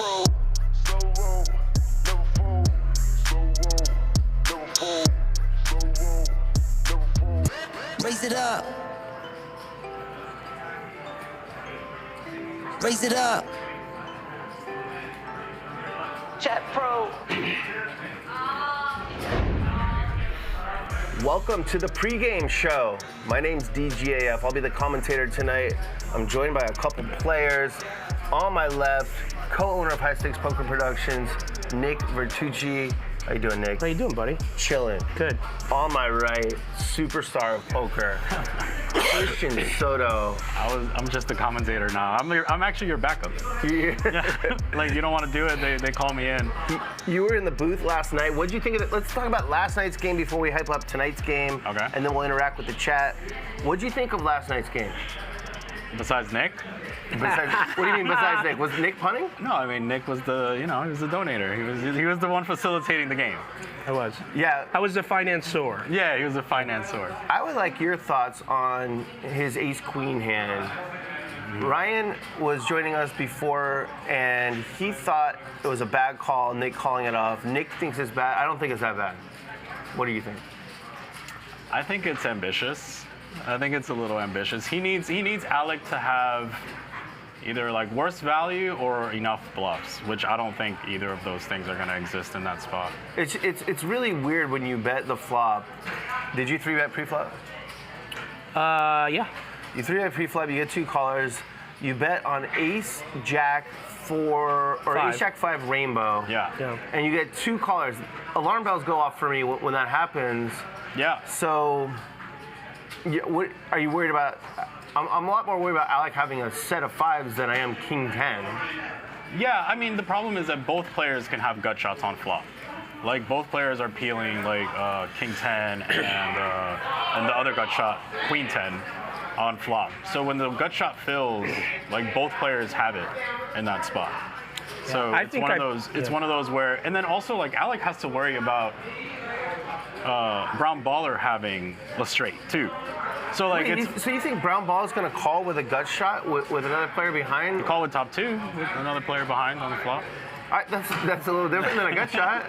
pro. So roll, never fold. So roll, never fold. So roll, never fold. Raise it up. Raise it up. Chat Pro. Welcome to the pregame show. My name's DGAF. I'll be the commentator tonight. I'm joined by a couple players. On my left, co-owner of High Stakes Poker Productions, Nick Vertucci. How you doing, Nick? How you doing, buddy? Chilling. Good. On my right, superstar of poker, Christian Soto. I'm just the commentator now. I'm actually your backup. Yeah. Like, you don't want to do it, they call me in. You were in the booth last night. What did you think of it? Let's talk about last night's game before we hype up tonight's game. Okay. And then we'll interact with the chat. What did you think of last night's game? Besides Nick? What do you mean besides Nick? Was Nick punting? No, I mean, Nick was the, he was the donator. He was the one facilitating the game. I was. Yeah. I was the financier. Yeah, he was the financier. I would like your thoughts on his ace-queen hand. Ryan was joining us before, and he thought it was a bad call, Nick calling it off. Nick thinks it's bad. I don't think it's that bad. What do you think? I think it's ambitious. I think it's a little ambitious. He needs Alec to have either like worse value or enough bluffs, which I don't think either of those things are going to exist in that spot. It's really weird when you bet the flop. Did you 3-bet pre-flop? Yeah. You 3-bet pre-flop, you get two callers. You bet on ace, jack, 4, or Five. ace, jack, 5 rainbow. Yeah. Yeah. And you get two callers. Alarm bells go off for me when that happens. Yeah. So, what are you worried about? I'm a lot more worried about Alec having a set of 5s than I am king 10. Yeah, I mean, the problem is that both players can have gut shots on flop. Like, both players are peeling, like, king 10 and the other gut shot, queen 10, on flop. So when the gut shot fills, like, both players have it in that spot. So I it's think one of those. It's one of those where, and then also, like, Alec has to worry about brown baller having a straight, too. So, like, So you think brown ball is going to call with a gut shot with another player behind? call with top 2 with another player behind on the flop. That's a little different than a gut shot.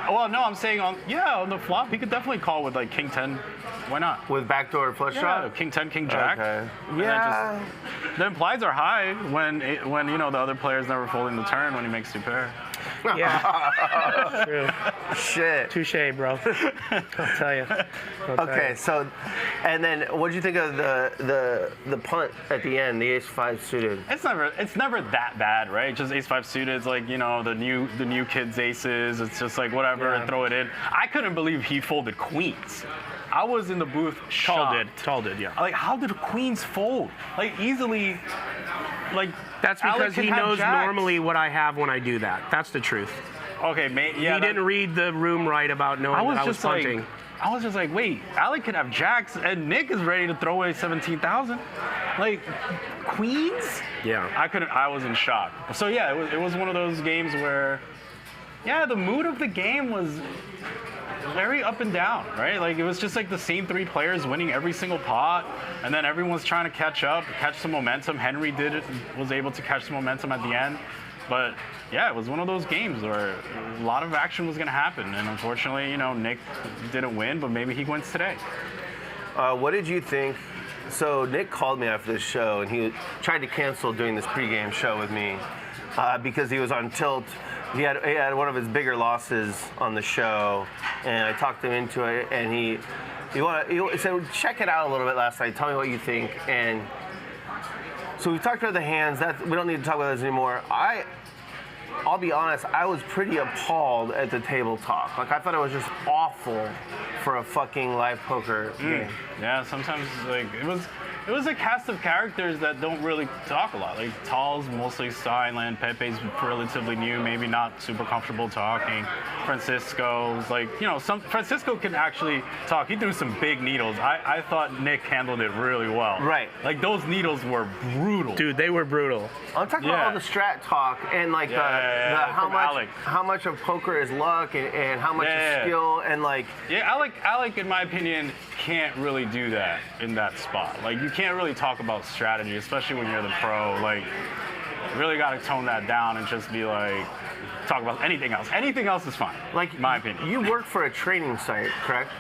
Well, no, I'm saying on the flop, he could definitely call with like king 10. Why not? With backdoor flush Yeah, shot? king 10, king jack. Okay. And Yeah. the implies are high when the other player's never folding the turn when he makes 2 pair. Yeah. True. Shit. Touche, bro. I'll tell you. Okay, so, and then what do you think of the punt at the end, the ace-5 suited? It's never that bad, right? Just ace-5 suited. It's like, the new kids' aces. It's just like whatever, Yeah. and throw it in. I couldn't believe he folded queens. I was in the booth shocked. Tall did, yeah. Like, how did queens fold? Like, easily, like, That's Alec because can he have knows jacks. normally what I have when I do that. That's the truth. Okay, yeah. He didn't read the room right about knowing that I was punting. I was just like, wait, Alec could have jacks, and Nick is ready to throw away 17,000. Like, queens? Yeah. I was in shock. So yeah, it was one of those games where, yeah, the mood of the game was very up and down, right? Like, it was just like the same 3 players winning every single pot, and then everyone's trying to catch some momentum. Henry was able to catch some momentum at the end. But yeah, it was one of those games where a lot of action was going to happen, and unfortunately, Nick didn't win, but maybe he wins today. What did you think? So Nick called me after this show, and he tried to cancel doing this pregame show with me because he was on tilt. He had one of his bigger losses on the show, and I talked him into it, and he said, check it out a little bit last night. Tell me what you think. And so we talked about the hands. We don't need to talk about this anymore. I'll be honest, I was pretty appalled at the table talk. Like, I thought it was just awful for a fucking live poker game. Yeah, sometimes, like, it was a cast of characters that don't really talk a lot. Like, Dahl's mostly silent, Pepe's relatively new, maybe not super comfortable talking. Francisco's like, Francisco can actually talk. He threw some big needles. I thought Nick handled it really well. Right. Like, those needles were brutal. Dude, they were brutal. I'm talking about all the strat talk and like how much of poker is luck and how much is skill and like. Yeah, Alec, in my opinion, can't really do that in that spot. Like, you can't really talk about strategy, especially when you're the pro. Like, Really got to tone that down and just be like, talk about anything else. Anything else is fine, Like, in my opinion. You work for a training site, correct?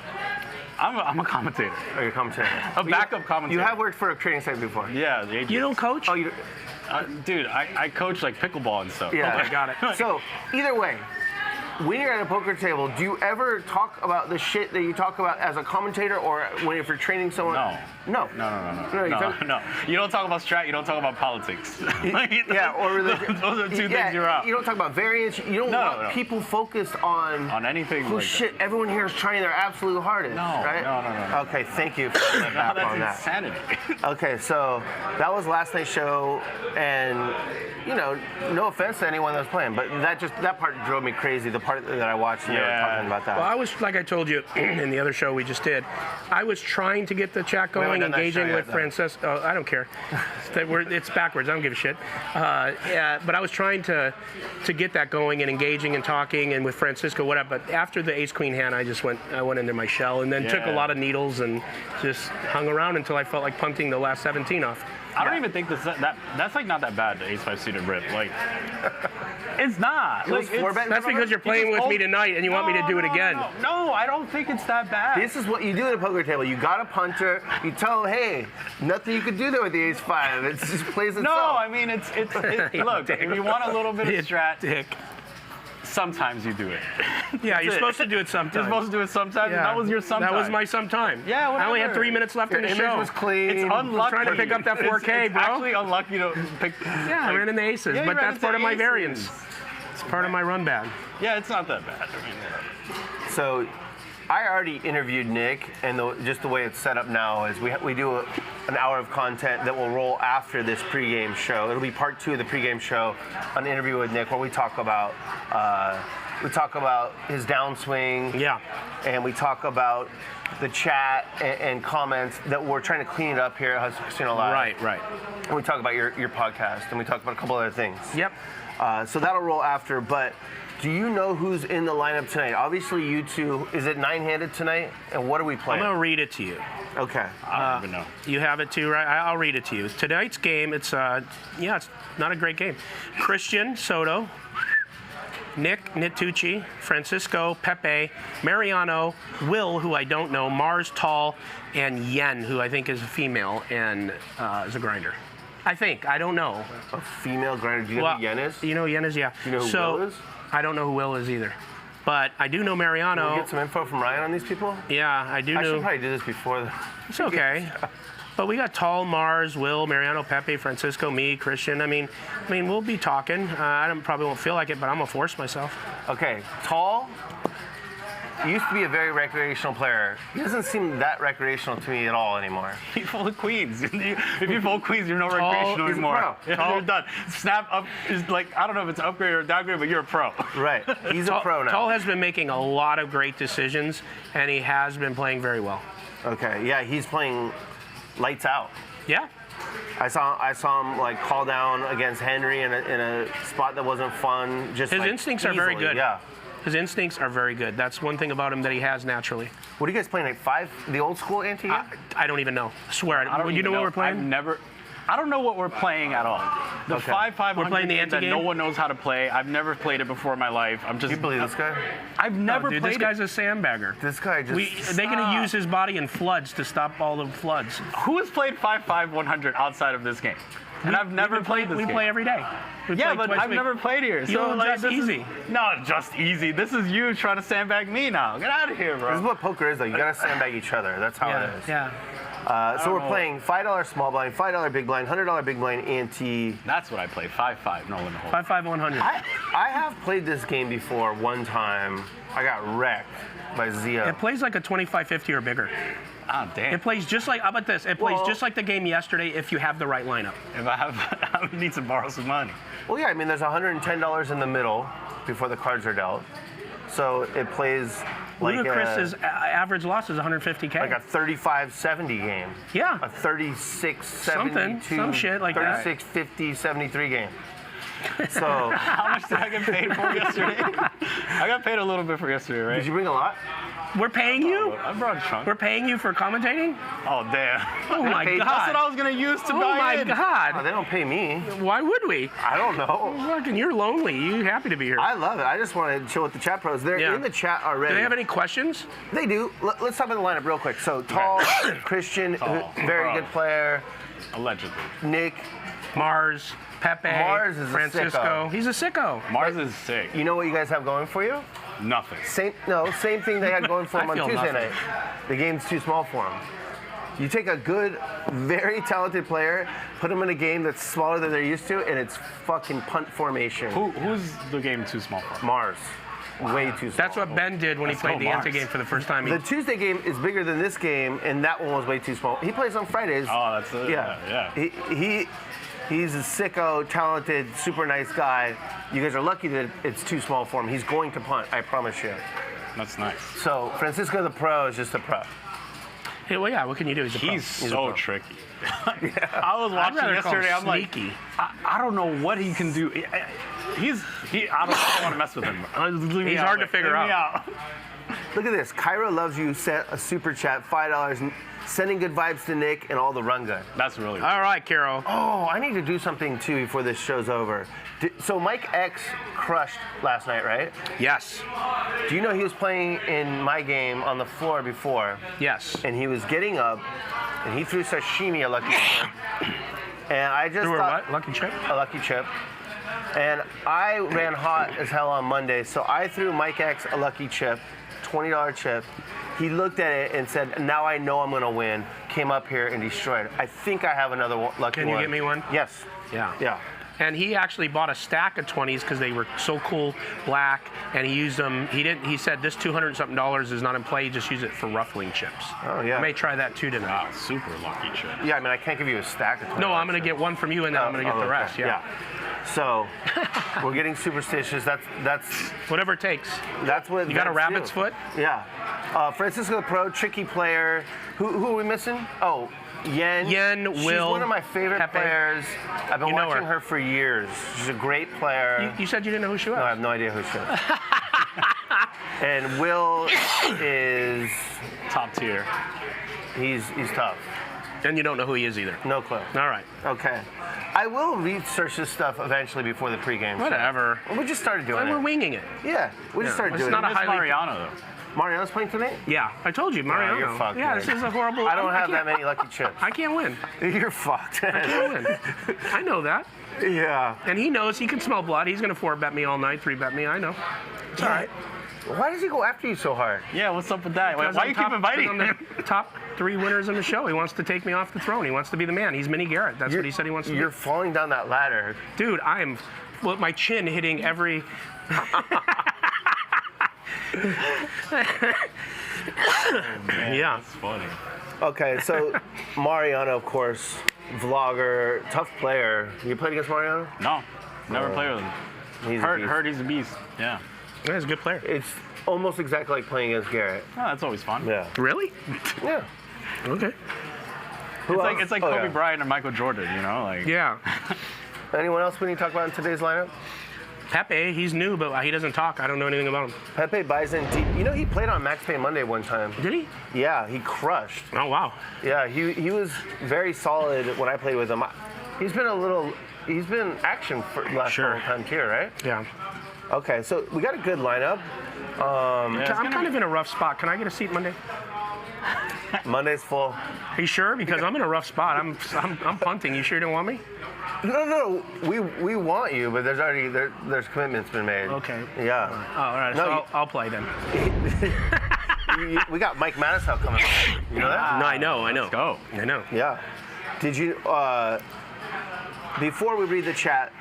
I'm a commentator. Or you're a commentator? A backup commentator. You have worked for a training site before? Yeah. The You don't coach? Oh, you. dude, I coach like pickleball and stuff. Yeah. Okay, got it. So, either way, when you're at a poker table, do you ever talk about the shit that you talk about as a commentator, or when if you're training someone? No. No. No. You No, talk- no. You don't talk about strat. You don't talk about politics. Yeah, or religion. Those are two Yeah, things you're out. You don't talk about variance. You don't want No. people focused on anything who like shit. Everyone here is trying their absolute hardest. No, right? no. Okay, thank you for that. that. No, on that. that's insanity. Okay, so that was last night's show, and no offense to anyone that was playing, but that part drove me crazy. The part that I watched, and they were talking about that. Well, I was, like I told you in the other show we just did, I was trying to get the chat haven't going, done that engaging show with yet, Francisco. Oh, I don't care. It's backwards. I don't give a shit. Yeah, but I was trying to get that going and engaging and talking and with Francisco, whatever. But after the ace queen hand, I went into my shell and then took a lot of needles and just hung around until I felt like punting the last 17 off. I don't even think that's like not that bad. The ace-5 suited rip, like it's not. Like, That's because you're playing with me tonight and you want me to do it again. No, I don't think it's that bad. This is what you do at a poker table. You got a punter. You tell him, hey, nothing you can do there with the ace-5. It just plays itself. No, I mean it's look. If you want a little bit of strat, Dick. sometimes you do it. Yeah, you're supposed to do it sometimes. You're supposed to do it sometimes, Yeah. and that was your sometime. That was my sometime. Yeah, I only had whatever. 3 minutes left in the Image show. was clean. It's unlucky. I'm trying to pick up that 4K, it's bro. actually unlucky to pick. Yeah, I ran into aces, Yeah, you but ran that's into part of my aces. variance. It's part of my run bad. Yeah, it's not that bad. I mean, So I already interviewed Nick, and just the way it's set up now is we do an hour of content that will roll after this pregame show. It'll be part 2 of the pregame show, an interview with Nick where we talk about his downswing. Yeah. And we talk about the chat and comments that we're trying to clean it up here at Hustle Casino Live. Right. And we talk about your podcast, and we talk about a couple other things. Yep. So that'll roll after, but do you know who's in the lineup tonight? Obviously, you two. Is it 9-handed tonight? And what are we I'm playing? going to read it to you. Okay. I don't even know. You have it too, right? I'll read it to you. Tonight's game, it's it's not a great game. Christian Soto, Nick Nitucci, Francisco, Pepe, Mariano, Will, who I don't know, Mars Tall, and Yen, who I think is a female and is a grinder. I think. I don't know. A female grinder. Do you know who Yen is? You know who Yen is, yeah. Do you know who Will is? I don't know who Will is either. But I do know Mariano. Can we get some info from Ryan on these people? Yeah, I do I should know. probably do this before. It's okay. But we got Tall, Mars, Will, Mariano, Pepe, Francisco, me, Christian. I mean, we'll be talking. Probably won't feel like it, but I'm gonna force myself. Okay. Tall used to be a very recreational player. He doesn't seem that recreational to me at all anymore. You fold queens. If you fold queens, you're no Tall recreational is a anymore. pro. Yeah, you're done. Snap up is like, I don't know if it's upgrade or downgrade, but you're a pro. Right. He's a pro now. Tall has been making a lot of great decisions, and he has been playing very well. Okay. Yeah, he's playing lights out. Yeah. I saw him like call down against Henry in a spot that wasn't fun. Just His like, instincts are very easily. good. Yeah. His instincts are very good. That's one thing about him that he has naturally. What are you guys playing? Like 5? The old school ante? I don't even know. I swear. I don't you even know what we're playing? I don't know what we're playing at all. The Okay. 5-500 We're playing the game that anti-game? no one knows how to play. I've never played it before in my life. You believe this guy? I've never Dude, played this guy's a sandbagger. This guy just. They're going to use his body in floods to stop all the floods. it. Who has played 5-5-100 outside of this game? And I've never played this We game. play every day. We Yeah, play but twice a I've week. never played here. You're just this is- easy. No, just easy. This is you trying to sandbag me now. Get out of here, bro. This is what poker is, though. You gotta sandbag each other. That's how it is. Yeah. So we're know. playing $5 small blind, $5 big blind, $100 big blind ante. That's what I play. 5-5, no limit hold. 5-5-100. I have played this game before one time. I got wrecked by Zia. It plays like a 25-50 or bigger. Ah, damn. It plays just like, how about this? It plays Well- just like the game yesterday if you have the right lineup. If I have, I need to borrow some money. Well, yeah, I mean, there's $110 in the middle before the cards are dealt. So it plays like Ludacris's average loss is 150K. a 35-70 game. Yeah. A 36-72. Something, some shit like that. 36-50-73 game. So How much did I get paid for yesterday? I got paid a little bit for yesterday, right? did you bring a lot? We're paying you? I brought a chunk. We're paying you for commentating? Oh, damn. Oh my paid- God. That's what I was going to use to Oh buy my in. Oh, God. they don't pay me. Why would we? I don't know. Fucking, you're lonely. You happy to be here? I love it. I just want to chill with the chat pros. They're Yeah. in the chat already. Do they have any questions? They do. Let's talk about the lineup real quick. So Dahl, Christian, Dahl, very bro. good player. Allegedly. Nick, Mars, Pepe, Mars is a Francisco. sicko. He's a sicko. Mars is sick. you know what you guys have going for you? Nothing. Same thing they had going for him I on feel Tuesday nothing. night. The game's too small for him. You take a good, very talented player, put him in a game that's smaller than they're used to, and it's fucking punt formation. Who's the game too small for? Mars. Way too small. That's what Ben did when he Let's played go, the Anta Mars. game for the first time. The Tuesday game is bigger than this game, and that one was way too small. He plays on Fridays. Oh, that's it. Yeah. Yeah. He's a sicko, talented, super nice guy. You guys are lucky that it's too small for him. He's going to punt, I promise you. That's nice. So Francisco the pro is just a pro. Hey, well, yeah, what can you do? He's a pro. He's a so pro. tricky. I was I'd watching rather call him yesterday. I'm like, sneaky. I don't know what he can do. I don't want to mess with him. He's hard to figure out. Look at this. Kyra loves you sent a super chat, $5, sending good vibes to Nick and all the run gun. That's really All right, Carol. Oh, I need to do something too before this show's over. So Mike X crushed last night, right? Yes. Do you know he was playing in my game on the floor before? Yes. And he was getting up, and he threw sashimi a lucky chip. And I just Threw her thought, what? Lucky chip? a lucky chip. And I ran hot as hell on Monday, so I threw Mike X a lucky chip, $20 chip. He looked at it and said, now I know I'm gonna win. Came up here and destroyed. I think I have another lucky one. Can you get me one? Yes. Yeah. Yeah. And he actually bought a stack of 20s because they were so cool, black, and he used them. He said this $200 and something is not in play. He just used it for ruffling chips. Oh, yeah. I may try that too tonight. Wow, super lucky chip. Yeah, I mean, I can't give you a stack of 20. No, I'm gonna get one from you, and then I'm gonna get the okay. rest. Yeah. So we're getting superstitious. That's Whatever it takes. what You got a vets rabbit's do. foot? Yeah. Francisco the Pro, tricky player. Who are we missing? Oh, Yen. Yen, She's Will, one of my favorite Pepe. players. I've been You know watching her. her for years. She's a great player. You said you didn't know who she was. No, I have no idea who she is. And Will is Top tier. he's tough. And you don't know who he is either. No clue. All right. Okay. I will research this stuff eventually before the pregame. show. Whatever. We just started doing We're it. winging it. Yeah, we just started It's doing not it. a It's highly- Mariano, though. Mariano's playing tonight? Yeah, I told you, Mariano. you're fucked, yeah, Nick. this is a horrible. I don't have can't- that many lucky chips. I can't win. You're fucked. I can't win. I know that. Yeah. And he knows he can smell blood. He's going to 4-bet me all night, 3-bet me. I know. It's all right. Why does he go after you so hard? Yeah, what's up with that? Why Because you I'm keep top- inviting I'm him? the top 3 winners in the show. He wants to take me off the throne. He wants to be the man. He's Mini Garrett. That's what he said he wants to You're be. falling down that ladder. Dude, I am with my chin hitting every. Yeah. That's funny. Okay, so Mariano, of course, vlogger, tough player. You played against Mariano? No, never played with him. He's a beast. Heard he's a beast. Yeah. Yeah, he's a good player. It's almost exactly like playing against Garrett. Oh, that's always fun. Yeah. Really? Yeah. Okay. It's like Oh, Kobe yeah. Bryant and Michael Jordan, you know? Like, Yeah. Anyone else we need to talk about in today's lineup? Pepe, he's new, but he doesn't talk. I don't know anything about him. Pepe buys in deep. You know, he played on Max Pay Monday one time. Did he? Yeah, he crushed. Oh, wow. Yeah, he was very solid when I played with him. He's been action for the last Sure. couple times here, right? Yeah. Okay, so we got a good lineup. yeah, it's I'm gonna kind of in a rough spot. Can I get a seat Monday? Monday's full. Are you sure? Because I'm in a rough spot. I'm punting. You sure you don't want me? No, we want you, but there's commitments been made. Okay. Yeah. Oh, all right. No, So you- I'll play then. We got Mike Mattisau coming. You know that? No, I know. Let's go. I know. Yeah. Did you? Before we read the chat,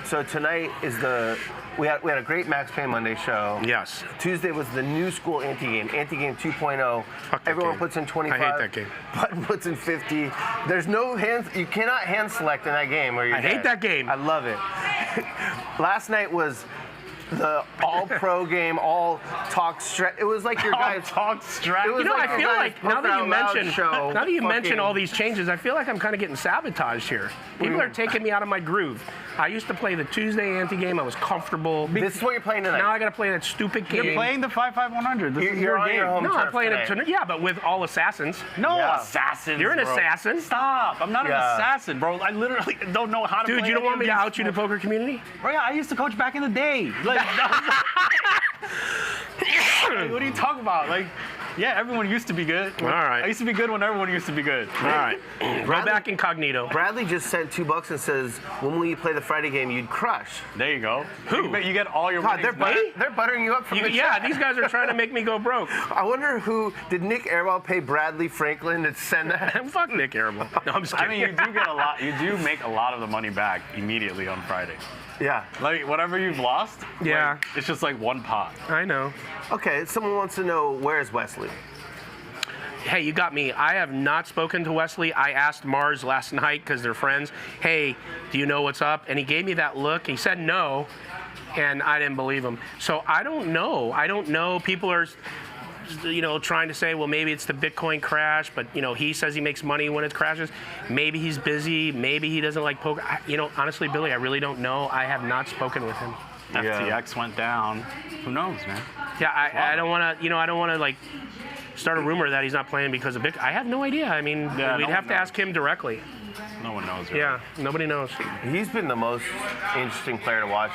so tonight is we had a great Max Payne Monday show. Yes. Tuesday was the new school anti-game 2.0. Fuck that Everyone game. puts in 25. I hate that game. Button puts in 50. There's no hands. You cannot hand select in that game. Or you're I hate dead. that game. I love it. Last night was the all-pro game, all talk strat. It was like your guys talk strat. It was You know, like I your feel guys like now Poker that you Out Loud mention show now that you mention fucking- all these changes, I feel like I'm kind of getting sabotaged here. People are taking me out of my groove. I used to play the Tuesday ante game. I was comfortable. This is what you're playing tonight. Now I got to play that stupid game. You're playing the 5-5-100. This is You're your on game. your home No, I'm turf playing today. it. Yeah, but with all assassins. No Yeah. assassins. You're an bro. assassin. Stop! I'm not an Yeah. assassin, bro. I literally don't know how to play. Dude, you don't any want of me to these out you the poker community? Bro, yeah, I used to coach back in the day. Like, like, what are you talking about? Like, yeah, everyone used to be good. All right. I used to be good when everyone used to be good. All right. Go back incognito. Bradley just sent $2 and says, when will you play the Friday game you'd crush? There you go. Who? You get all your God, winnings they're, back. they're buttering you up from the Yeah, chat. these guys are trying to make me go broke. I wonder did Nick Airball pay Bradley Franklin to send that? Fuck Nick Arable. No, I'm just I kidding. mean, you do get a lot. You do make a lot of the money back immediately on Friday. Yeah. Like whatever you've lost. Yeah. like, it's just like one pot. I know. Okay, someone wants to know, where's Wesley? Hey, you got me. I have not spoken to Wesley. I asked Mars last night because they're friends. Hey, do you know what's up? And he gave me that look. He said no, and I didn't believe him. So I don't know. I don't know. People are, trying to say, well, maybe it's the Bitcoin crash, but he says he makes money when it crashes. Maybe he's busy. Maybe he doesn't like poker. Honestly, Billy, I really don't know. I have not spoken with him. FTX went down. Who knows, man? Yeah, I don't want to. I don't want to like start a rumor that he's not playing because of Bitcoin. I have no idea. I mean, Yeah, we'd no have one to knows. ask him directly. No one knows. Really. Yeah, nobody knows. He's been the most interesting player to watch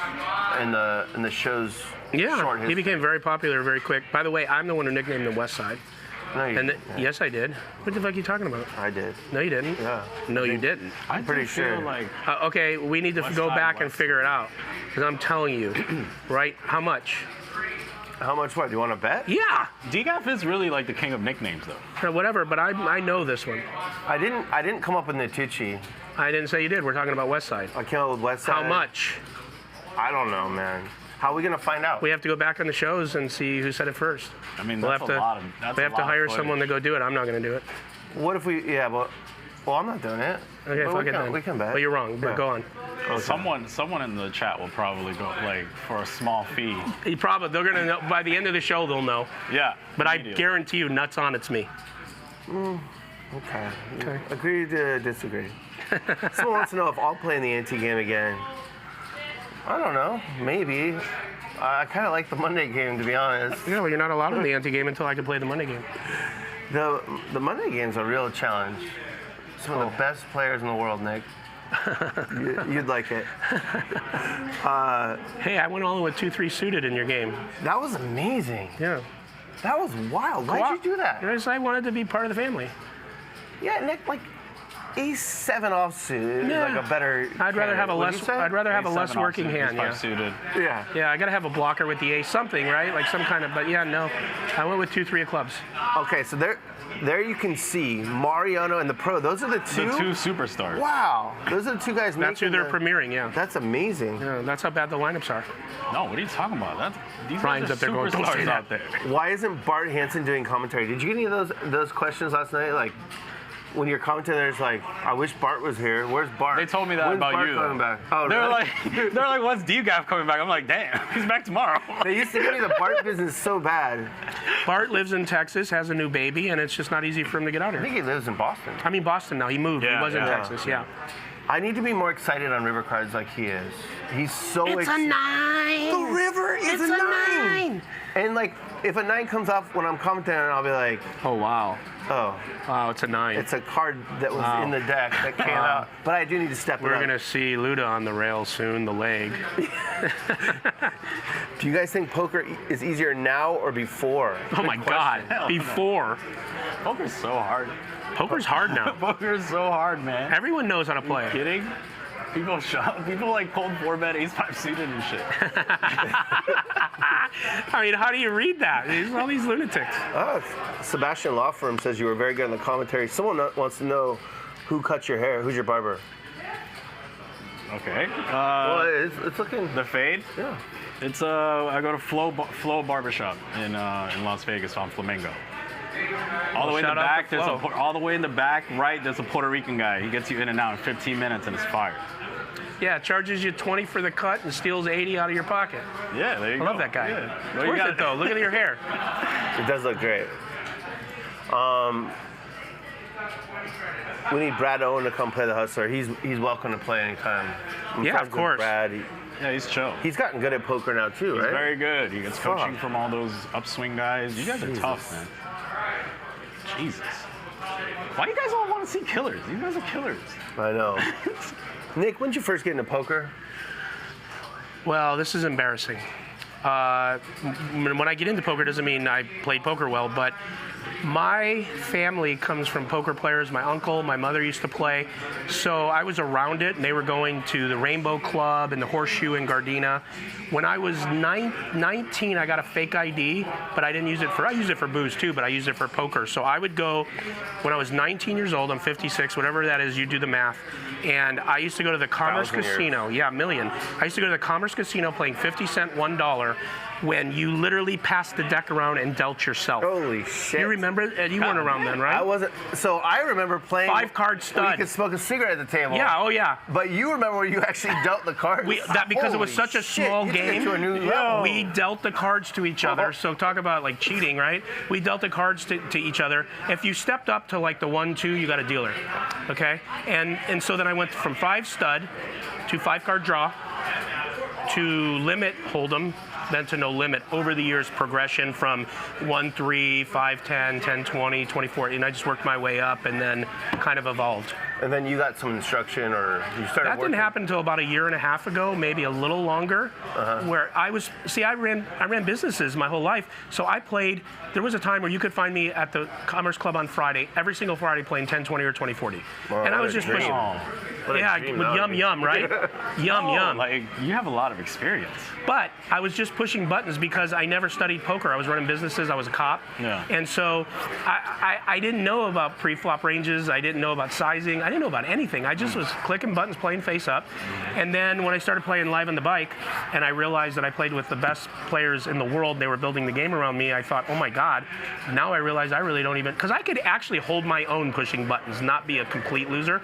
in the show's short Yeah, history. he became very popular very quick. By the way, I'm the one who nicknamed him West Side. No, you And didn't. yes, I did. What the fuck are you talking about? I did. No, you didn't. Yeah. No, you didn't. I'm pretty feel sure. like Okay, we need to West go Side, back and West. figure it out. Because I'm telling you, right? How much? How much what? Do you want to bet? Yeah. DGAF is really like the king of nicknames, though. Whatever, but I know this one. I didn't come up with Vertucci. I didn't say you did. We're talking about West Side. I came up with West Side. How much? I don't know, man. How are we gonna find out? We have to go back on the shows and see who said it first. I mean, We'll that's have a to. lot of. That's We a have to lot of hire footage. someone to go do it. I'm not going to do it. What if we? Yeah, but well, I'm not doing it. Okay, But fuck we it can, then. We can bet. But you're wrong. But Yeah. go on. Someone in the chat will probably go like for a small fee. They're gonna know by the end of the show. They'll know. Yeah. But I immediately. guarantee you, nuts on, it's me. Okay. Okay. Agree to disagree. Someone wants to know if I'll play in the ante game again. I don't know. Maybe. I kind of like the Monday game, to be honest. Yeah, well, you're not allowed in the ante game until I can play the Monday game. The Monday game's a real challenge. Some of the best players in the world, Nick. You'd like it. Hey, I went all in with 2-3 suited in your game. That was amazing. Yeah. That was wild. Why'd you do that? Because I wanted to be part of the family. Yeah, Nick, like Ace 7 offsuit is Yeah. like a better. I'd rather have a candidate. less. What'd you say? I'd rather have a Ace less 7 working offsuit, hand. ace Yeah. 5 suited. Yeah. Yeah, I gotta have a blocker with the ace, something, right? Like some kind of. But yeah, no. I went with 2-3 of clubs. Okay, so there you can see Mariano and the pro. Those are the The two superstars. Wow, those are the two guys That's who making they're premiering. Yeah. That's amazing. Yeah, that's how bad the lineups are. No, what are you talking about? These Ryan's guys are up there going, "Don't say superstars that." out there. Why isn't Bart Hansen doing commentary? Did you get any of those questions last night? Like, when your commentator's like, I wish Bart was here. Where's Bart? They told me that When's about Bart you. coming though. back? Oh, they're really? like, when's DGAF coming back? I'm like, damn, he's back tomorrow. They used to give me the Bart business so bad. Bart lives in Texas, has a new baby, and it's just not easy for him to get out I here. think he lives in Boston. I mean, Boston now. He moved. Yeah, he was in yeah. Texas. Yeah. I need to be more excited on river cards like he is. He's so It's a 9. The river is It's a a 9. And like, if a 9 comes off when I'm commentating, I'll be like, Oh wow. oh, Wow, it's a 9. it's a card that was Wow. in the deck that came Wow. out. But I do need to step it We're up. gonna see Luda on the rails soon. The leg. Do you guys think poker is easier now or before? Oh my God. Hell no. Before. Poker's so hard. Poker's hard now. Poker's so hard, man. Everyone knows how to play. Kidding? People like cold 4-bet ace 5 suited and shit. I mean, how do you read that? There's all these lunatics. Sebastian Law Firm says you were very good in the commentary. Someone wants to know who cuts your hair. Who's your barber? Okay. Well, it's looking. The fade. Yeah. It's I go to Flow Barbershop in Las Vegas on Flamingo. All the way in the shout out back, to Flo. all the way in the back right, there's a Puerto Rican guy. He gets you in and out in 15 minutes and it's fire. Yeah, charges you 20 for the cut and steals 80 out of your pocket. Yeah, there you I go. love that guy. Yeah. It's Well, you worth got it though. Look at your hair. It does look great. We need Brad Owen to come play the hustler. He's welcome to play anytime. I'm Yeah, friends of with course. Brad. Yeah, he's chill. He's gotten good at poker now too, He's right? very good. He gets coaching Fuck. from all those upswing guys. You guys are Jesus. tough, man. Jesus. Why you guys all want to see killers? You guys are killers. I know. Nick, when did you first get into poker? Well, this is embarrassing. When I get into poker, doesn't mean I played poker well, but my family comes from poker players. My uncle, my mother used to play, so I was around it, and they were going to the Rainbow Club and the Horseshoe in Gardena. When I was 19, I got a fake ID, but I didn't use it for, I used it for booze too, but I used it for poker. So I would go, when I was 19 years old, I'm 56, whatever that is, you do the math, and I used to go to the Commerce 1,000 years. Casino. Yeah, a million. I used to go to the Commerce Casino playing 50 cent, $1, when you literally passed the deck around and dealt yourself. Holy shit. You remember? You weren't around then, right? I wasn't. So I remember playing. 5-card where stud. You could smoke a cigarette at the table. Yeah, oh yeah. But you remember where you actually dealt the cards? Because it was Holy such a shit, small you took it game. to a new level. We dealt the cards to each other. So talk about like cheating, right? We dealt the cards to each other. If you stepped up to like the 1-2, you got a dealer. Okay? And so then I went from 5 stud to 5-card draw to limit hold'em, then to no limit. Over the years, progression from 1-3, 5-10, 10-20, 24, and I just worked my way up and then kind of evolved. And then you got some instruction, or you started That working? didn't happen until about a year and a half ago, maybe a little longer, where I was, I ran businesses my whole life, so I played, there was a time where you could find me at the Commerce Club on Friday, every single Friday playing 10-20 or 20-40. Wow, And I what was a just dream. pushing. What a Yeah, dream with that yum would be. yum, right? Yum yum. Like, you have a lot of experience. But I was just pushing buttons because I never studied poker. I was running businesses. I was a cop. Yeah. And so I didn't know about pre-flop ranges. I didn't know about sizing. I didn't know about anything. I just was clicking buttons, playing face up. And then when I started playing live on the bike, and I realized that I played with the best players in the world, they were building the game around me, I thought, oh my God, now I realize I really don't even, because I could actually hold my own pushing buttons, not be a complete loser,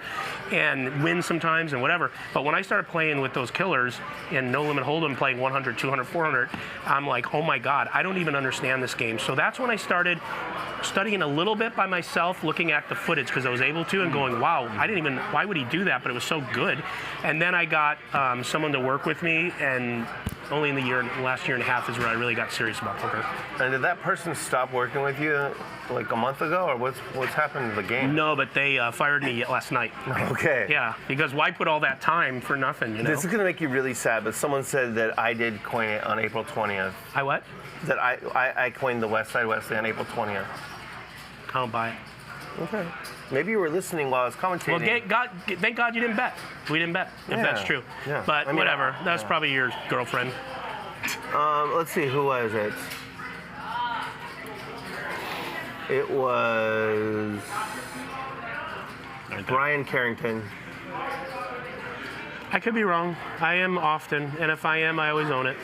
and win sometimes and whatever. But when I started playing with those killers in No Limit Hold'em, playing 100, 200, 400, I'm like, oh my God, I don't even understand this game. So that's when I started studying a little bit by myself, looking at the footage because I was able to, and going, wow, I didn't even, why would he do that? But it was so good. And then I got someone to work with me, and only in the last year and a half is where I really got serious about poker. And did that person stop working with you like a month ago, or what's happened to the game? No, but they fired me last night. Okay. Yeah, because why put all that time for nothing, you know? This is gonna make you really sad, but someone said that I did coin it on April 20th. I what? That I coined the West Side Wesley on April 20th. I don't buy it. Okay. Maybe you were listening while I was commentating. Well, thank God you didn't bet. We didn't bet, if Yeah, that's true. yeah. But I mean, whatever. That's yeah. probably your girlfriend. Let's see, who was it? It was Brian Carrington. I could be wrong. I am often, and if I am, I always own it.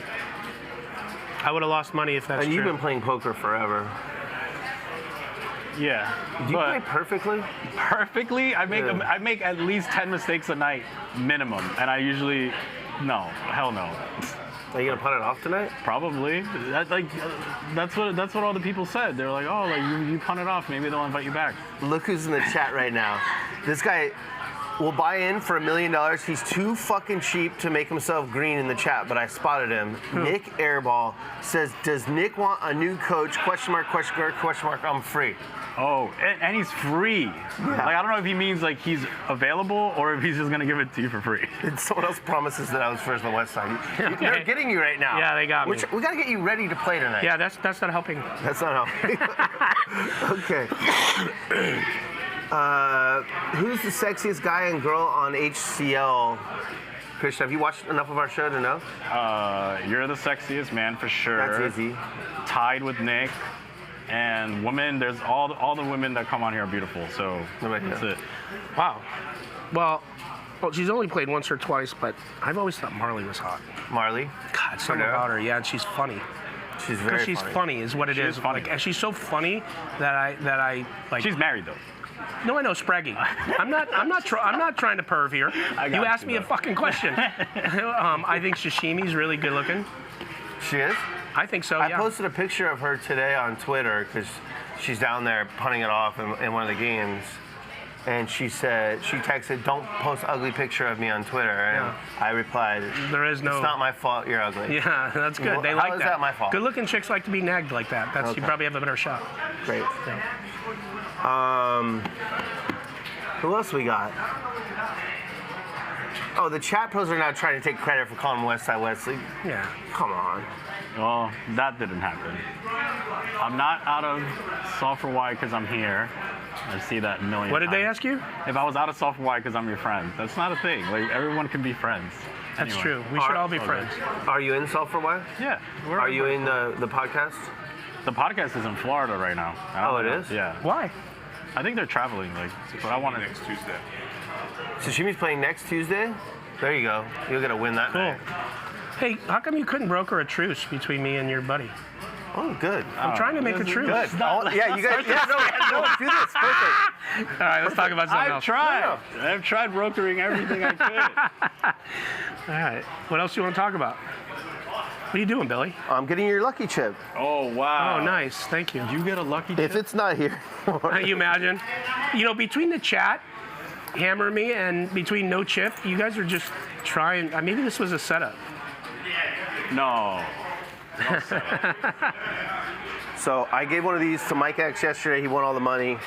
I would have lost money if that's And you've true. been playing poker forever. Yeah. Do you but play perfectly? perfectly, I Yeah. I make at least 10 mistakes a night minimum, and I usually, no, hell no. Are you gonna punt it off tonight? Probably. That's what all the people said. They were like, oh, like you punt it off, maybe they'll invite you back. Look who's in the chat right now. This guy will buy in for $1 million. He's too fucking cheap to make himself green in the chat, but I spotted him. Nick Airball says, does Nick want a new coach? Question mark, question mark, question mark, I'm free. Oh, and he's free. Like, I don't know if he means like he's available or if he's just gonna give it to you for free. And someone else promises that I was first on the West Side. Okay. They're getting you right now. Yeah, they got me. We gotta get you ready to play tonight. Yeah, that's not helping. That's not how. Okay. Who's the sexiest guy and girl on HCL? Christian, have you watched enough of our show to know? You're the sexiest man for sure. That's easy. Tied with Nick. And women, there's all the women that come on here are beautiful. So that's it. Wow. Well, she's only played once or twice, but I've always thought Marley was hot. Marley. God, something Her? about her. Yeah, and she's funny. She's very Because she's funny is what it She is. is funny. Like, and she's so funny that I like. She's married though. No, I know Spraggy. I'm not trying to perv here. You asked me a fucking question. I think Sashimi's really good looking. She is? I think so. I Yeah. posted a picture of her today on Twitter because she's down there punting it off in one of the games. And she texted, "Don't post ugly picture of me on Twitter." And Yeah. I replied, There is no. "It's not my fault. You're ugly." Yeah, that's good. Well, They how like is that. that my fault? Good-looking chicks like to be nagged like that. That's Okay. You probably have a better shot. Great. Yeah. Who else we got? Oh, the chat pros are now trying to take credit for calling Westside Wesley. Yeah. Come on. Well, that didn't happen. I'm not out of software Y because I'm here. I see that a million What did they times. ask you? If I was out of software Y because I'm your friend. That's not a thing. Like, everyone can be friends. That's Anyway. true. We should all be Okay. friends. Are you in Self for a while? Yeah. Are you in the podcast? The podcast is in Florida right now. I don't Oh, it know. is? Yeah. Why? I think they're traveling. Like, but I want to. Next Tuesday. Sashimi's playing next Tuesday? There you go. You'll get a win that Cool. night. Hey, how come you couldn't broker a truce between me and your buddy? Oh, good. I'm trying to make a truce. Good. Yeah, you guys. Yeah, no, do this. Perfect. All right, let's talk about something I've else. tried. I've tried brokering everything I could. All right. What else do you want to talk about? What are you doing, Billy? I'm getting your lucky chip. Oh, wow. Oh, nice. Thank you. You get a lucky If chip? it's not here. Can you imagine? You know, between the chat, Hammer Me, and between No Chip, you guys are just trying. Maybe this was a setup. No. So I gave one of these to Mike X yesterday. He won all the money.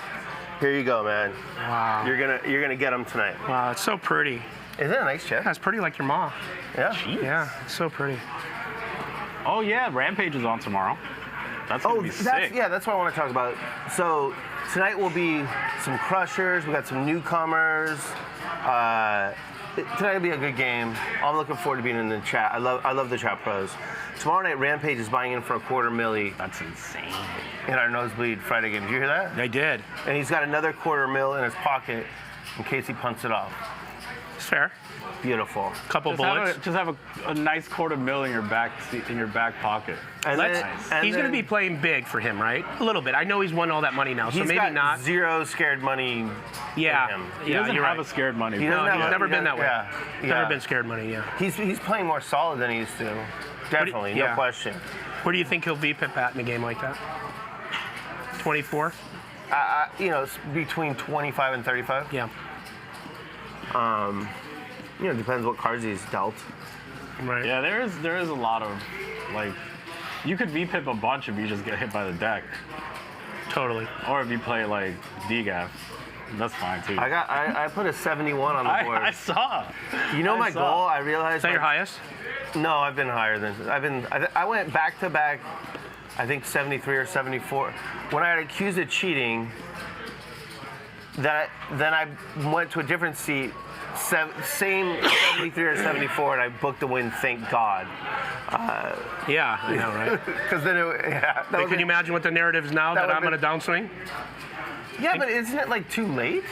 Here you go, man. Wow. You're gonna get them tonight. Wow, it's so pretty. Isn't it a nice chip? That's pretty like your mom. Yeah. Yeah, it's so pretty. Oh, yeah. Rampage is on tomorrow. That's going to be sick. That's what I want to talk about. So tonight will be some crushers. We got some newcomers. Tonight will be a good game. I'm looking forward to being in the chat. I love the chat pros. Tomorrow night, Rampage is buying in for $250,000 That's insane. in our Nosebleed Friday game. Did you hear that? I did. And he's got another $250,000 in his pocket in case he punts it off. It's fair. Beautiful. Couple bullets. Just have a nice $250,000 in your back pocket. And Let's- and he's going to then be playing big for him, right? A little bit. I know he's won all that money now, so he's maybe got not. zero scared money. Yeah, him. He yeah, doesn't you're have right. a scared money. He bro. doesn't No, have he's a- never he been doesn't- that way. Yeah. Never yeah. been scared money. Yeah. He's playing more solid than he used to. Definitely, no yeah. question. Where do you think he'll be, Pip Pat, in a game like that? 24. It's between 25 and 35. Yeah. Depends what cards he's dealt. Right. Yeah, there is a lot of, like, you could V-pip a bunch if you just get hit by the deck. Totally. Or if you play, like, DGAF. That's fine, too. I put a 71 on the board. I saw. You know I my saw. goal? I realized. Is that your highest? No, I've been higher than. I went back to back. I think 73 or 74. When I had accused of cheating, then I went to a different seat. Same 73 or 74, and I booked the win. Thank God. Yeah, I know, right? Because then, that Hey, was can you imagine what the narrative is now that would've I'm going to been- downswing? Yeah, but isn't it like too late?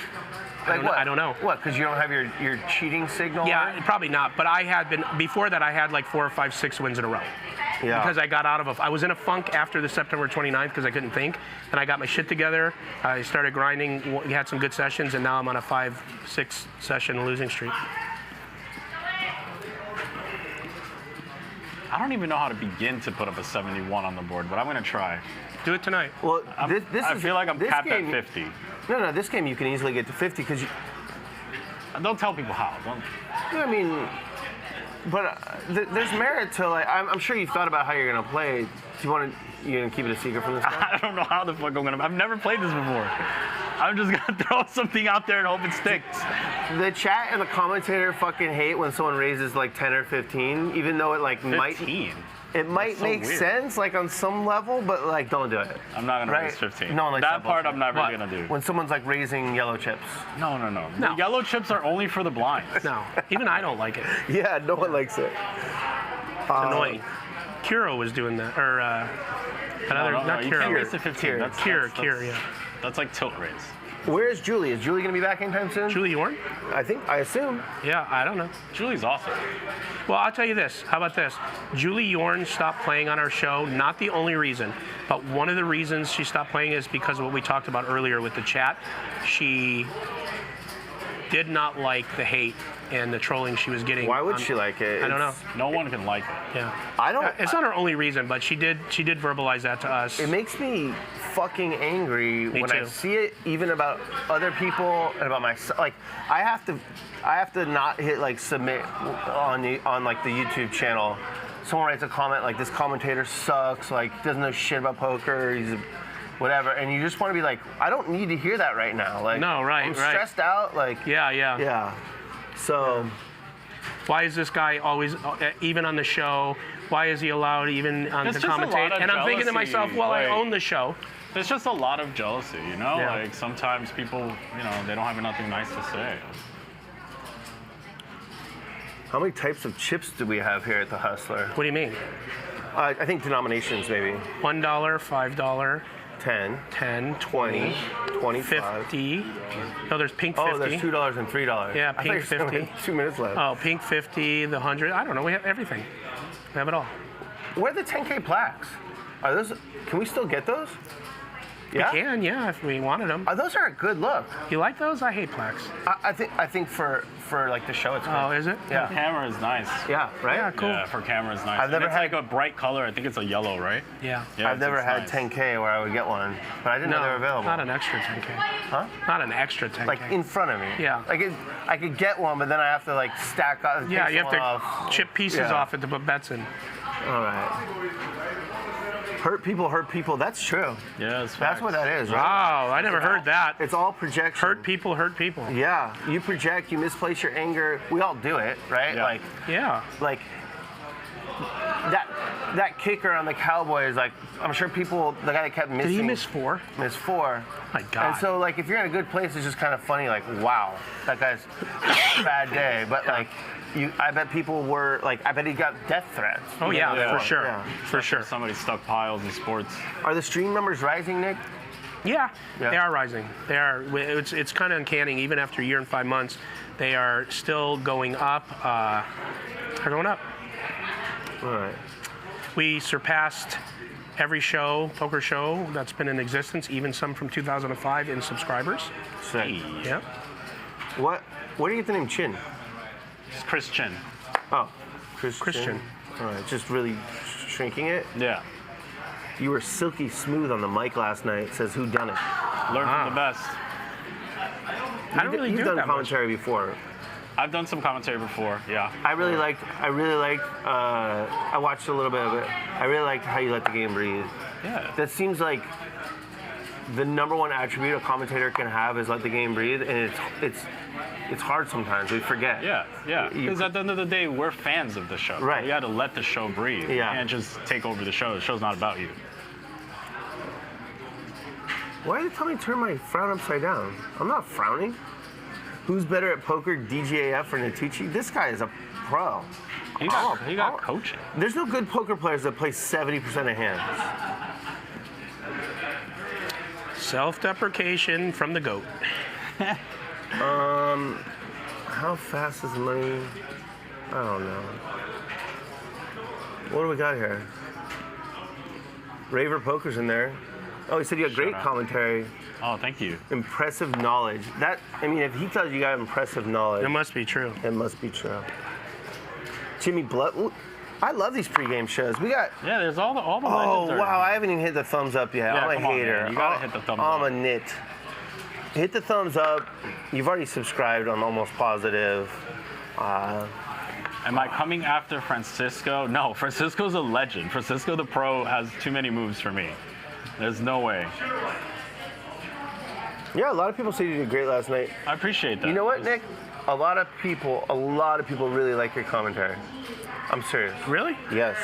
Like I don't know. What? Because you don't have your cheating signal. Yeah, on? probably not. But I had been, before that, I had like 4 or 5, 6 wins in a row. Yeah. Because I got out of I was in a funk after the September 29th because I couldn't think. And I got my shit together. I started grinding. We had some good sessions, and now I'm on a 5, 6 session losing streak. I don't even know how to begin to put up a 71 on the board, but I'm going to try. Do it tonight. Well, I feel like I'm this capped game, at 50. No, this game you can easily get to 50 because Don't tell people how. Don't. I mean, but there's merit to like. I'm sure you've thought about how you're gonna play. Do you want to? You gonna keep it a secret from this guy? I don't know how the fuck I'm going to. I've never played this before. I'm just going to throw something out there and hope it sticks. The chat and the commentator fucking hate when someone raises like 10 or 15, even though it like 15. It might so make weird. sense like on some level, but like don't do it. I'm not going to Right? raise 15. No one likes that that part bullshit. I'm never What? going to do. When someone's like raising yellow chips. No. No. The yellow chips are only for the blinds. No, even I don't like it. It's Yeah, no one likes it. annoying. Kiro was doing that, or another, No, not you Kiro. can't raise to 15. Kier. That's Kier, yeah. That's like tilt raise. Where is Julie? Is Julie going to be back anytime soon? Julie Yorn? I assume. Yeah, I don't know. Julie's awesome. Well, I'll tell you this. How about this? Julie Yorn stopped playing on our show. Not the only reason, but one of the reasons she stopped playing is because of what we talked about earlier with the chat. She did not like the hate and the trolling she was getting. Why would she like it? I don't know. No one can like it. Yeah. I don't. It's not her only reason, but she did verbalize that to us. It makes me fucking angry Me when I too. see it, even about other people and about myself. Like, I have to not hit like submit on like the YouTube channel. Someone writes a comment like, this commentator sucks, like doesn't know shit about poker, he's whatever, and you just want to be like, I don't need to hear that right now. Like, No, right, I'm right. stressed out. Like, Yeah. So. Why is this guy always, even on the show, why is he allowed even on It's to just a lot commentate? of And I'm thinking to jealousy, myself, well, I like- own the show. There's just a lot of jealousy, you know? Yeah. Like sometimes people, they don't have nothing nice to say. How many types of chips do we have here at the Hustler? What do you mean? I think denominations maybe. $1, $5, 10, 10, 20, 25. 50. No, there's pink 50. Oh, there's $2 and $3. Yeah, I thought pink you said we had 50. 2 minutes left. Oh, pink 50, the 100. I don't know. We have everything. We have it all. Where are the 10K plaques? Are those? Can we still get those? Yeah. We can, yeah, if we wanted them. Those are a good look. You like those? I hate plaques. I think for like the show it's good. Oh, is it? Yeah. Camera is nice. Yeah. Right. Yeah, cool. Yeah, for camera is nice. I've never it's had- like a bright color. I think it's a yellow, right? Yeah. Yeah, I've never it's had nice. 10K where I would get one, but I didn't know they were available. Not an extra 10K. Huh? Not an extra 10K. Like in front of me. Yeah. Like I could get one, but then I have to like stack up. yeah, take you have to someone off. chip pieces Yeah. off it to put bets in. All right. Hurt people. That's true. Yeah, That's it's facts. what that is, right? Wow, I never heard that. It's all projection. Hurt people. Yeah, you project, you misplace your anger. We all do it, right? Yeah. Like that kicker on the Cowboys. Like, I'm sure people, the guy that kept missing. Did he miss 4? Missed 4. My God. And so, like, if you're in a good place, it's just kind of funny. Like, wow, that guy's bad day. But like, I bet people were like, I bet he got death threats. Oh yeah, Yeah. for sure. Yeah. For sure. Somebody stuck piles in sports. Are the stream numbers rising, Nick? Yeah, Yeah. they are rising. They are. It's kind of uncanny. Even after a year and 5 months, they are still going up. They're going up. All right. We surpassed every poker show that's been in existence, even some from 2005 in subscribers. Sick. Yeah. Where do you get the name Chin? It's Christian. Oh, Christian. Christian. All right, just really shrinking it. Yeah. You were silky smooth on the mic last night. Says who done it? Learn from the best. I don't really You've do done that much. commentary before. I've done some commentary before, yeah. I really liked. I watched a little bit of it. I really liked how you let the game breathe. Yeah. That seems like the number one attribute a commentator can have is let the game breathe, and it's hard sometimes. We forget. Yeah. Because at the end of the day, we're fans of the show. Right. You got to let the show breathe. Yeah. You can't just take over the show. The show's not about you. Why did you tell me to turn my frown upside down? I'm not frowning. Who's better at poker, DGAF or Vertucci? This guy is a pro. He got coaching. There's no good poker players that play 70% of hands. Self-deprecation from the GOAT. How fast is money? I don't know. What do we got here? Raver Poker's in there. Oh, he said you had great up. commentary, Oh, thank you. impressive knowledge. If he tells you got impressive knowledge, It must be true. it must be true. Jimmy Blood. I love these pregame shows. We got. Yeah, there's all the Oh legends are- wow! I haven't even hit the thumbs up yet. Yeah, I'm a come on, hater. man. You gotta hit the thumbs I'm up. a nit. Hit the thumbs up. You've already subscribed. I'm almost positive. Am I coming after Francisco? No, Francisco's a legend. Francisco the pro has too many moves for me. There's no way. Yeah, a lot of people say you did great last night. I appreciate that. You know what, Nick? A lot of people really like your commentary. I'm serious. Really? Yes.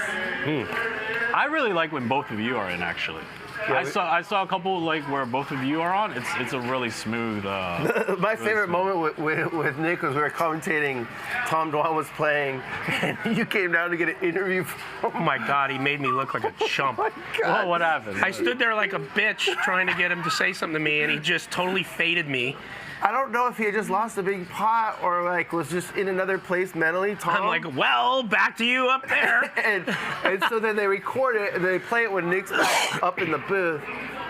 I really like when both of you are in, actually. I saw a couple like where both of you are on. It's a really smooth. My favorite moment with Nick was we were commentating. Tom Dwan was playing, and you came down to get an interview. Oh my God, he made me look like a chump. Oh, what happened? I stood there like a bitch trying to get him to say something to me, and he just totally faded me. I don't know if he had just lost a big pot or like was just in another place mentally. Tom. I'm like, well, back to you up there. and so then they record it and they play it when Nick's back up in the booth.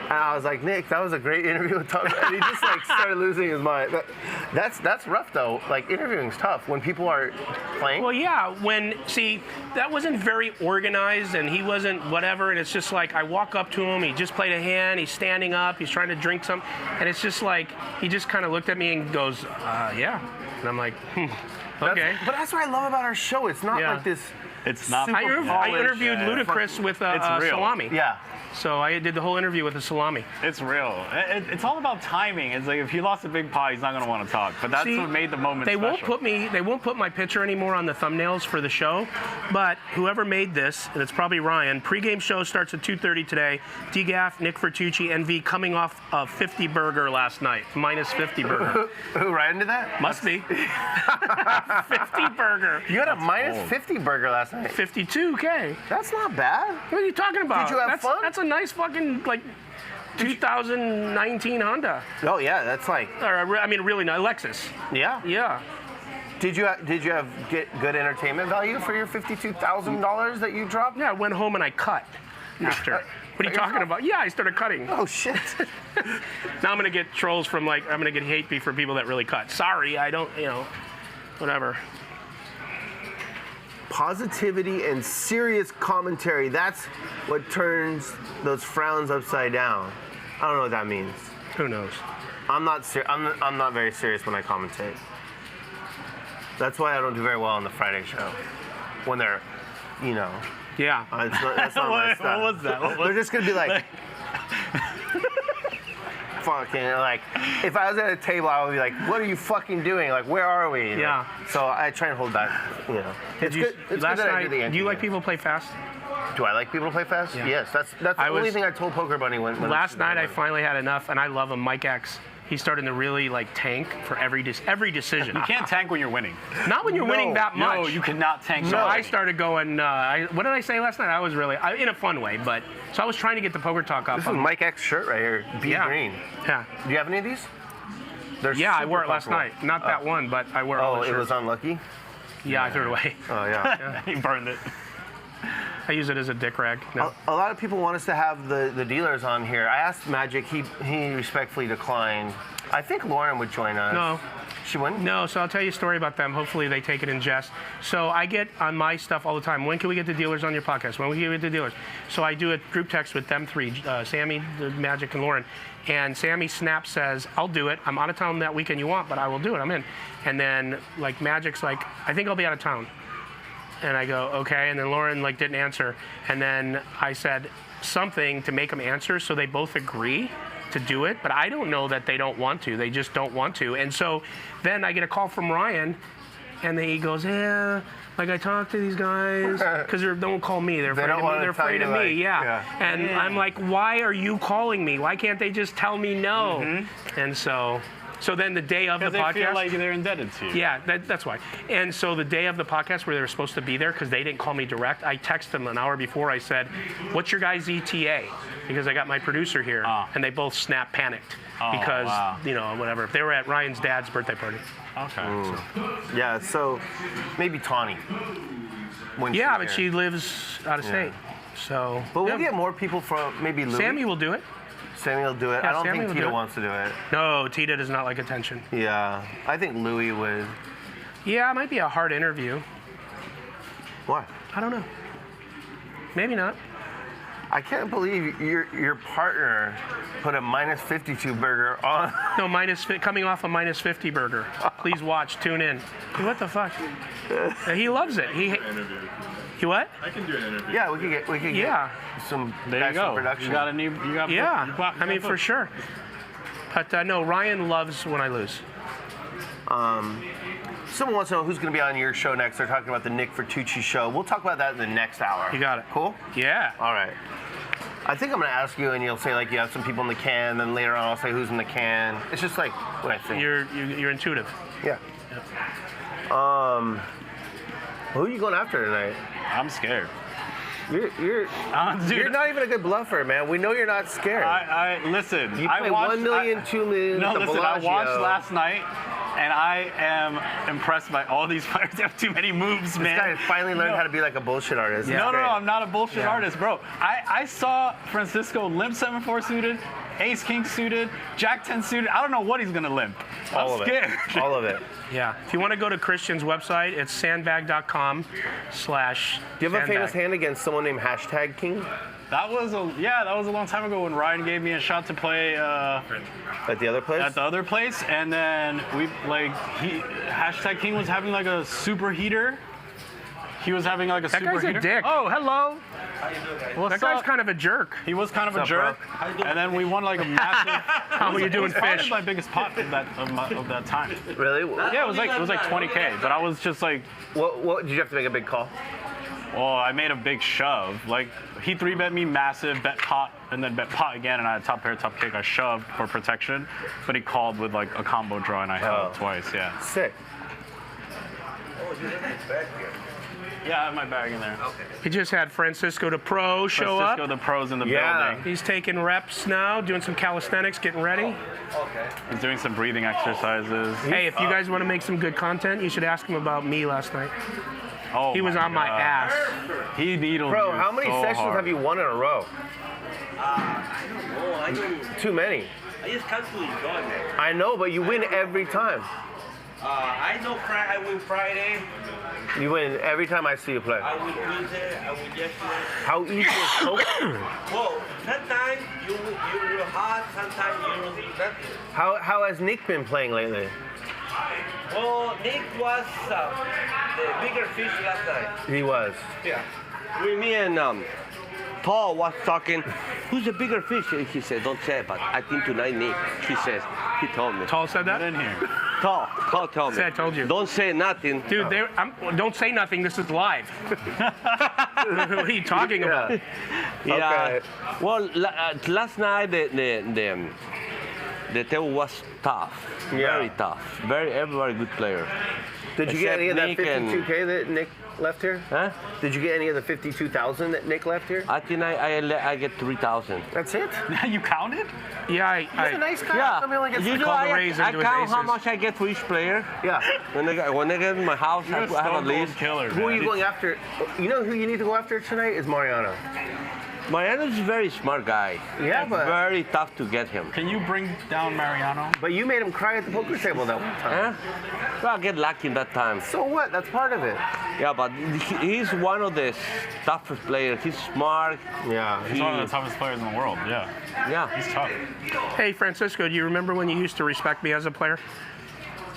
And I was like, Nick, that was a great interview with Tom. And he just like started losing his mind. But that's rough though. Like interviewing's tough when people are playing. Well, yeah. That wasn't very organized, and he wasn't whatever. And it's just like I walk up to him. He just played a hand. He's standing up. He's trying to drink some, and it's just like he just kind of looked at me and goes, yeah. And I'm like, okay. But that's what I love about our show. It's not like this. It's not. super I interviewed polished, Ludacris with It's real. salami. Yeah. So I did the whole interview with a salami. It's real. It's all about timing. It's like if he lost a big pot, he's not going to want to talk. But that's what made the moment They special. won't put my picture anymore on the thumbnails for the show. But whoever made this, and it's probably Ryan. Pregame show starts at 2:30 today. DGAF, Nick Vertucci, NV coming off a 50 burger last night, minus 50 burger. Who Ryan did that? Must be 50 burger. You had a minus 50 burger last night. 52K. That's not bad. What are you talking about? Did you have fun? That's a nice fucking like 2019 Honda. Oh yeah, that's like Or I mean, really nice Lexus. yeah. Yeah. Did you get good entertainment value for your $52,000 that you dropped? Yeah, I went home and I cut after. What are you talking about? Yeah, I started cutting. Oh shit. Now I'm gonna get trolls from I'm gonna get hate beef for people that really cut. Sorry, I don't, whatever. Positivity and serious commentary. That's what turns those frowns upside down. I don't know what that means. Who knows? I'm not very serious when I commentate. That's why I don't do very well on the Friday show. When they're, Yeah. that's not my stuff. What was that? They're just gonna be like fucking like. If I was at a table, I would be like, "What are you fucking doing? Like, where are we?" Yeah. So I try and hold back. It's good. It's Last good that I night, do the do you like interview. people play fast? Do I like people to play fast? Yeah. Yes. That's the only thing I told Poker Bunny when Last night I finally had enough, and I love him. Mike X. He's starting to really tank for every decision. You can't tank when you're winning. Not when you're winning that much. No, you cannot tank. So I started going. What did I say last night? I was really in a fun way, but so I was trying to get the poker talk up. This is Mike X shirt right here. Be green. Yeah. Do you have any of these? They're Yeah, I super wore it last comfortable. night. Not that one, but I wore it. Oh, it was unlucky. Yeah, I threw it away. Oh yeah. He burned it. I use it as a dick rag. No. A lot of people want us to have the dealers on here. I asked Magic. He respectfully declined. I think Lauren would join us. No. She wouldn't? No, so I'll tell you a story about them. Hopefully they take it in jest. So I get on my stuff all the time, when can we get the dealers on your podcast? When can we get the dealers? So I do a group text with them three, Sammy, Magic, and Lauren. And Sammy Snap says, I'll do it. I'm out of town that weekend you want, but I will do it. I'm in. And then Magic's like, I think I'll be out of town. And I go, okay. And then Lauren didn't answer. And then I said something to make them answer, so they both agree to do it. But I don't know that they don't want to. They just don't want to. And so then I get a call from Ryan, and he goes, yeah, I talked to these guys, because they don't call me. They're afraid of me. They're afraid of me. Yeah. And I'm like, why are you calling me? Why can't they just tell me no? Mm-hmm. And so then the day of the podcast. Because they feel like they're indebted to you. Yeah, that's why. And so the day of the podcast where they were supposed to be there, because they didn't call me direct, I texted them an hour before. I said, what's your guys' ETA? Because I got my producer here. And they both panicked. Because, whatever. They were at Ryan's dad's birthday party. Okay. Yeah, so maybe Tawny. Yeah, but she lives out of state. So. But we'll get more people from maybe Louis. Sammy will do it. Sammy will do it. Yeah, I don't Sammy think will Tita do it. wants to do it. No, Tita does not like attention. Yeah, I think Louis would. Yeah, it might be a hard interview. Why? I don't know. Maybe not. I can't believe your partner put a minus 52 burger on. No, coming off a minus 50 burger. Please watch, tune in. What the fuck? He loves it. You what? I can do an interview. Yeah, we could get some There you go. production. You got a new. You got. Yeah, you got- I mean, for sure. But no, Ryan loves when I lose. Someone wants to know who's going to be on your show next. They're talking about the Nick Vertucci show. We'll talk about that in the next hour. You got it. Cool? Yeah. All right. I think I'm gonna ask you, and you'll say like you have some people in the can. Then later on, I'll say who's in the can. It's just like what I think. You're intuitive. Yeah. Who are you going after tonight? I'm scared. You're Dude, not even a good bluffer, man. We know you're not scared. I listen. You I play watched, 1 million, 2 million. No, at the listen. I watched Bellagio. last night, and I am impressed by all these players. They have too many moves, This man. guy finally learned how to be like a bullshit artist. It's No, great. I'm not a bullshit artist, bro. I saw Francisco limp 7-4 suited, Ace King suited, Jack 10 suited. I don't know what he's gonna limp. All I'm of scared. it. All of it. Yeah. If you want to go to Christian's website, it's sandbag.com/. Do you have a famous hand against someone named #King? That was a long time ago when Ryan gave me a shot to play At the other place? at the other place, and then #King was having like a super heater. He was having like a That super guy's a heater. dick. Oh, hello. What's That guy's up? kind of a jerk. He was kind of a What's up, jerk, and then we won like a massive. How are you doing, Probably fish? my biggest pot of that time. Really? Yeah, it was like 20K, but I was just like, What did you have to make a big call? well, I made a big shove. Like he 3-bet me massive, bet pot, and then bet pot again, and I had top pair, top kick. I shoved for protection, but he called with like a combo draw, and I held twice. Yeah. Sick. Yeah, I have my bag in there. He just had Francisco the Pro show Francisco, up. the pros in the Yeah. building. He's taking reps now, doing some calisthenics, getting ready. He's doing some breathing exercises. Hey, if you guys want to make some good content, you should ask him about me last night. Oh, He was on my God. ass. He needled Bro, you how many so sessions hard. have you won in a row? I don't. Too many. I just come to enjoy, man. I know, but you win every time. I know I win Friday. You win every time I see you play. I win Tuesday. I win yesterday. How easy is poker? Well, sometimes you're hard. Sometimes you're nothing. How has Nick been playing lately? Well, Nick was the bigger fish last night. He was. Yeah. With me and Paul was talking. Who's the bigger fish? And he said, "Don't say it, but I think tonight Nick." He told me. Tall said Get that? in here. Paul told me. See, I told you. Don't say nothing. Dude, don't say nothing. This is live. What are you talking about? Yeah. Okay. Well, last night the table was tough. Yeah. Very tough. Very good player. Did you get any of that Except Nick and- 52K that Nick left here? Huh? Did you get any of the 52,000 that Nick left here? I think I get 3,000. That's it? You counted? Yeah, He's a nice guy. Yeah. Somebody only gets You the know, call. the raise I into his count how aces. much I get for each player. Yeah. When I get in my house, I You're a have a stone cold list. killer, Who are you man. going after? You know who you need to go after tonight is Mariano. Mariano's a very smart guy. Yeah, It's but very tough to get him. Can you bring down Mariano? you made him cry at the poker table that one time. Huh? Well, I get lucky that time. So what? That's part of it. Yeah, but he's one of the toughest players. He's smart. Yeah. He's one of the toughest players in the world. Yeah, Yeah. he's tough. Hey, Francisco, do you remember when you used to respect me as a player?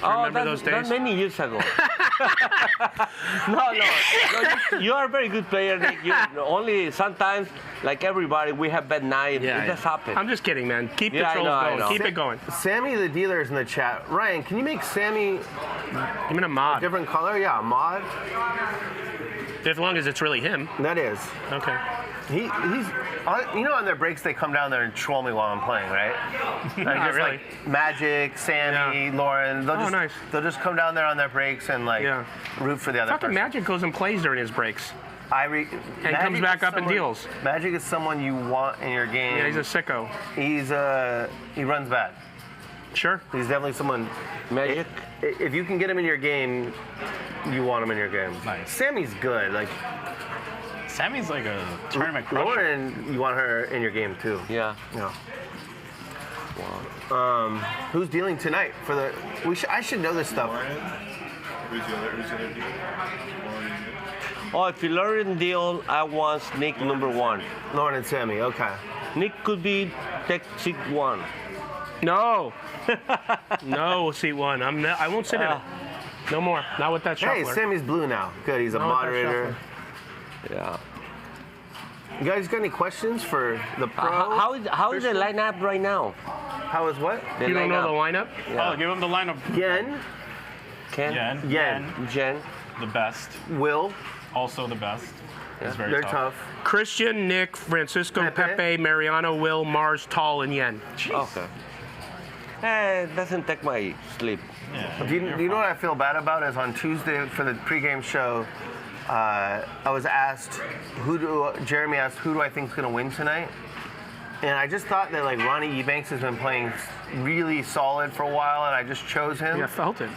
remember those days? That many years ago. No, you are a very good player, Nick. Only sometimes, like everybody, we have bad nights. It just happens. I'm just kidding, man. Keep the Yeah, I trolls know, I going. know. Keep it going. Sammy the dealer is in the chat. Ryan, can you make Sammy Give me a mod. different color? Yeah, a mod. As long as it's really him. That is. Okay. He's on their breaks they come down there and troll me while I'm playing, right? Not really. Like Magic, Sammy, Lauren. Nice. They'll just come down there on their breaks and root for the other Fucking person. Magic goes and plays during his breaks. And comes back up and deals. Magic is someone you want in your game. Yeah, he's a sicko. He runs bad. Sure. He's definitely someone. Magic. If you can get him in your game, you want him in your game. Nice. Sammy's good. Like Sammy's like a tournament crusher. Lauren, you want her in your game too. Yeah. Yeah. Who's dealing tonight for the? I should know this stuff. Who's the other deal? Oh, if you learn deal, I want Nick number one. Lauren and Sammy. Okay. Nick could be tech seat one. No. No, seat one. I won't sit in it. No more. Not with that Hey, shuffler. Sammy's blue now. Good. He's a Not with that moderator. Yeah. You guys got any questions for the pro? How is the lineup right now? How is what? The You don't know the lineup. lineup? Oh, give him the lineup. Yen, Ken? Yen. Yen, Jen. The best. Will, Also the best. It's very They're tough. Christian, Nick, Francisco, Pepe. Pepe, Mariano, Will, Mars, Dahl, and Yen. Okay. It doesn't take my sleep. Yeah, Do you know what I feel bad about is on Tuesday for the pregame show, I was asked, Jeremy asked, who do I think is going to win tonight? And I just thought that like Ronnie Ebanks has been playing really solid for a while, and I just chose him. Yeah, I felt it.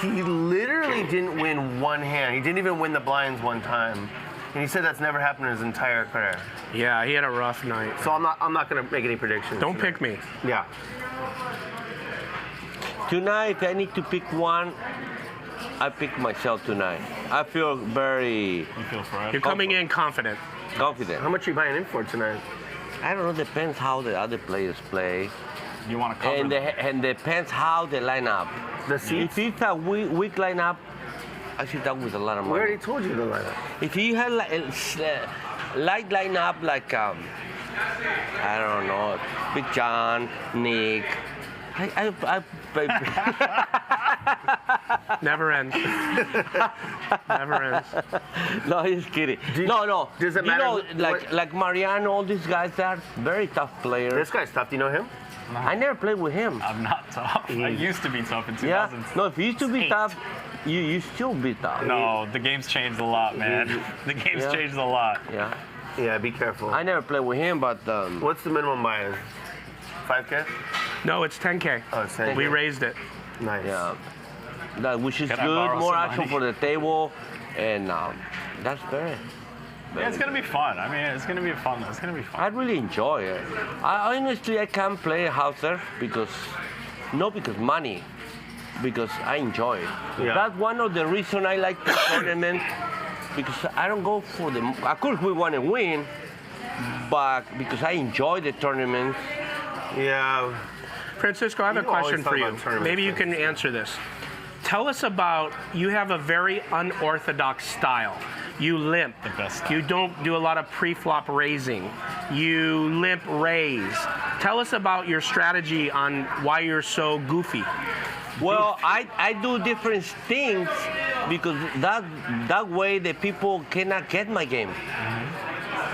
He literally didn't win one hand. He didn't even win the blinds one time. And he said that's never happened in his entire career. Yeah, he had a rough night. So I'm not going to make any predictions. Don't tonight. pick me. Yeah. Tonight, if I need to pick one, I pick myself tonight. I feel very You feel fresh. You're coming in confident. confident. How much are you buying in for tonight? I don't know, depends how the other players play. You want to cover And, them. and depends how they line up. The seats? If it's a weak lineup, I should talk with a lot of We money. already told you the lineup. If you have like a light lineup like I don't know, Big John, Nick, Never ends. Never ends. no, he's kidding. No. does it You matter know, what- like Mariano, all these guys, they are very tough players. This guy's tough. Do you know him? I never played with him. I'm not tough. I used to be tough in Yeah. 2000. No, if you used to be tough, you still be tough. No, the game's changed a lot, man. The game's Yeah. changed a lot. Yeah. Yeah, be careful. I never played with him, but What's the minimum buy-in? 5K? No, it's 10K. Oh, it's 10K. We raised it. Nice. yeah, that which is Can I good. borrow More some action money? for the table, and that's very. Yeah, it's gonna be fun. I mean, it's gonna be fun. It's gonna be fun. I really enjoy it. I honestly I can't play Hauser because not because money, because I enjoy it. Yeah. That's one of the reasons I like the tournament because I don't go for the. Of course, we want to win, but because I enjoy the tournament. Yeah. Francisco, I have a You always question talk for you. about tournament Maybe you can things. answer this. Tell us about, you have a very unorthodox style. You limp. The best style. You don't do a lot of pre-flop raising. You limp raise. Tell us about your strategy on why you're so goofy. Well, I do different things because that way the people cannot get my game.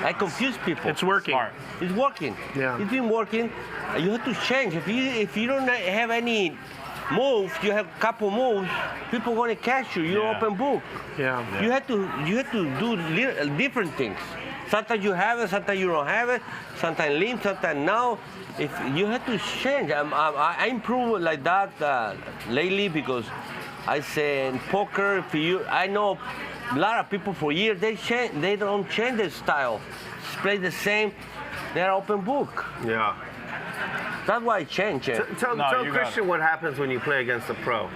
I confuse people. It's working. Smart. It's working. Yeah. It's been working. You have to change. If you don't have any moves, you have couple moves, people gonna catch you. You're Yeah. open book. Yeah. You have to do different things. Sometimes you have it, sometimes you don't have it. Sometimes limp, sometimes now. If you have to change, I improve like that lately because I say in poker, I know a lot of people for years they don't change their style, play the same. They're open book. Yeah. That's why I change it. Tell No, you got Christian what happens when you play against a pro.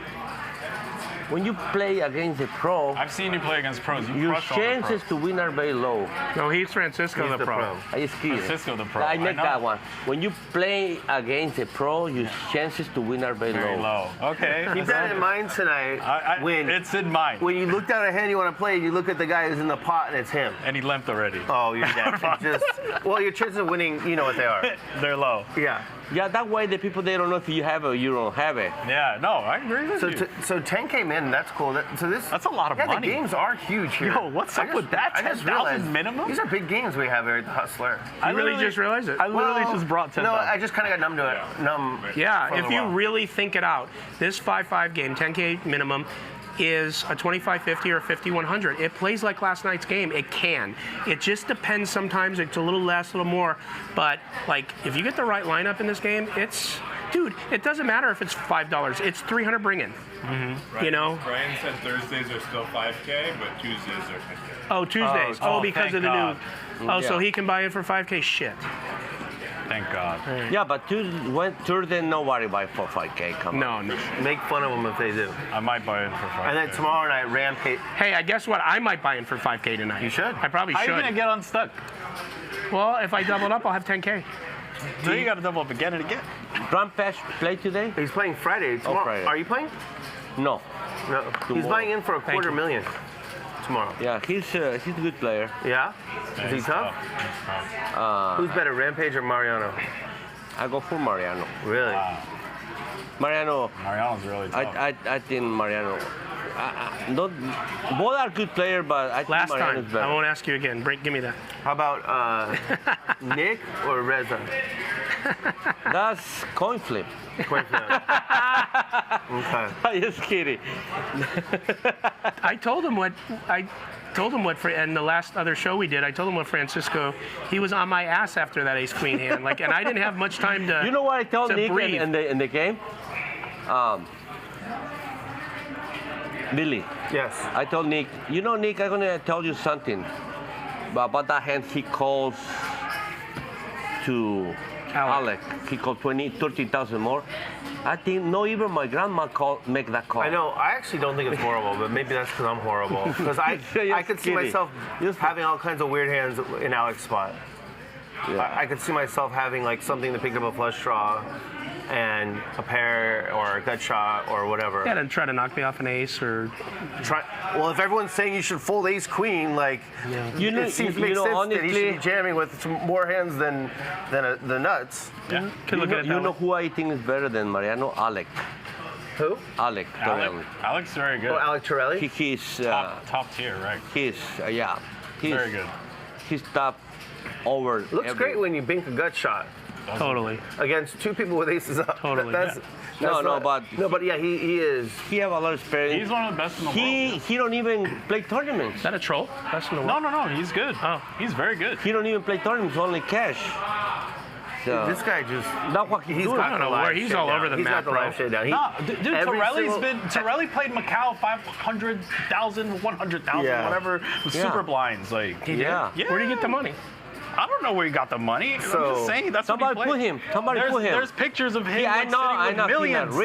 When you play against a pro, I've seen you play against pros. You your crush all the chances pros. to win are very low. No, he's Francisco He's the pro. I just kidding. Francisco the pro. I I make know. that one. When you play against a pro, your chances to win are very, Very low. Okay. Keep that in mind tonight. when it's in mind. when you look down a hand you want to play, you look at the guy who's in the pot and it's him. And he limped already. Oh, you're dead. Well, your chances of winning, you know what they are. They're low. Yeah. Yeah, that way the people, they don't know if you have it or you don't have it. Yeah, no, I agree with So, you. so 10K min, that's cool. That's a lot of yeah, money. The games are huge here. Yo, what's up with that? I just 10,000 realized minimum? These are big games we have here at the Hustler. I You really just realized it? I literally Well, just brought 10,000. No, I just kind of got numb to it. Numb. Yeah, for a if you while. really think it out, this 5-5 game, 10K minimum, is a 25-50 or a 50-100. It plays like last night's game. It can. It just depends. Sometimes it's a little less, a little more. But like, if you get the right lineup in this game, dude, it doesn't matter if it's $5. It's $300 bring in. You know? Brian said Thursdays are still 5K, but Tuesdays are 10K. Oh, Tuesdays. Oh, because thank of the God. new. Oh, so Yeah. he can buy in for 5K. Shit. Thank God. Yeah, but Thursday nobody buy for 5K. Come on. No. Make fun of them if they do. I might buy in for 5K. And then tomorrow night, Rampage. Hey, I guess what? I might buy in for 5K tonight. You should. I probably How are you should. gonna get unstuck? Well, if I double it up, I'll have 10K. So you gotta double up again and again. Rampage play today? He's playing Friday. Tomorrow. Friday. Are you playing? No. No. He's Tomorrow. buying in for a Thank you. $250,000 tomorrow. Yeah, he's a good player. Yeah? Is he tough? Who's better, Rampage or Mariano? I go for Mariano. Really? Mariano, Mariano's really tough. I think Mariano. not, both are good players, but I think Last Mariano's time. better. I won't ask you again. Give me that. How about Nick or Reza? That's coin flip. Coin flip. Okay. I'm just kidding. I told him what in the last other show we did. I told him what Francisco. He was on my ass after that ace queen hand. Like, and I didn't have much time to. You know what I told to Nick breathe. in the game? Billy, Yes. I told Nick, you know, Nick, I'm gonna tell you something about that hand he calls to Alec. He called 30,000 more. I think not even my grandma make that call. I know. I actually don't think it's horrible, but maybe that's because I'm horrible. Because I could see kidding. myself Just- having all kinds of weird hands in Alex's spot. Yeah. I could see myself having like something to pick up a flush draw, and a pair or a gut shot or whatever. Yeah, to try to knock me off an ace or. Well, if everyone's saying you should fold ace queen, like You know, it seems to you make know, sense that honestly, he should be jamming with some more hands than the nuts. Yeah. Could look at it you that know way. who I think is better than Mariano? Alec. Who? Alec. Torelli. Alex is very good. Oh, Alec Torelli? He's Top tier, right? yeah. He's Very good. He's top over. Looks every- great when you bink a gut shot Totally. against two people with aces up. Totally, But yeah, he is. He have a lot of experience. He's one of the best in the world. He don't even play tournaments. Is that a troll? That's in the No, he's good. Oh. He's very good. He don't even play tournaments, only cash. So This guy just. that's what he's He's doing. got I don't the know live where he's shit all down. over the He's map, got the bro. live shit down. No, dude, every Torelli played Macau 500,000, 100,000, Yeah. whatever, with Yeah. super blinds. Like, He did? Yeah. Where do you get the money? I don't know where he got the money. I'm So, just saying that's somebody what he put played. him. Somebody there's, put him. There's pictures of him Yeah, I like, know. sitting I with know. millions. He's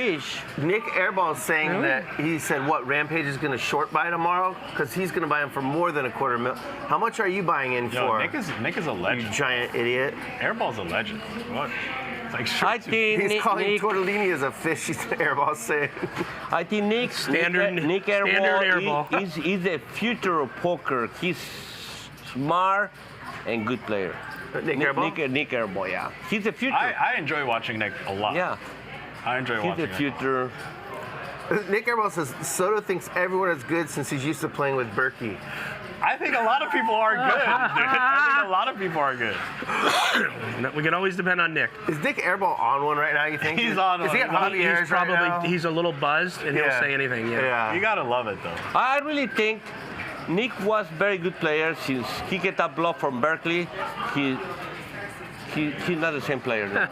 not rich. Nick Airball's saying that he said what Rampage is going to short buy tomorrow because he's going to buy him for more than $250,000. How much are you buying in Yo, for? Nick is a You legend. giant idiot. Airball's a legend. What? It's like sure I to- think He's calling Nick. tortellini as a fish. He's Airball's saying. I think Nick Standard airball. He's the future of poker. He's smart and good player. Nick Airball? Nick Airball, yeah. He's the future. I enjoy watching Nick a lot. yeah. I enjoy He's watching the Nick. future. Nick Airball says Soto thinks everyone is good since he's used to playing with Berkey. I think a lot of people are good. Dude. I think a lot of people are good. We can always depend on Nick. Is Nick Airball on one right now, you think? He's on Is one. he at Javier's He's probably right now? he's a little buzzed and he'll say anything. Yeah. You gotta love it though. I really think Nick was very good player since he get that block from Berkeley. He's not the same player now.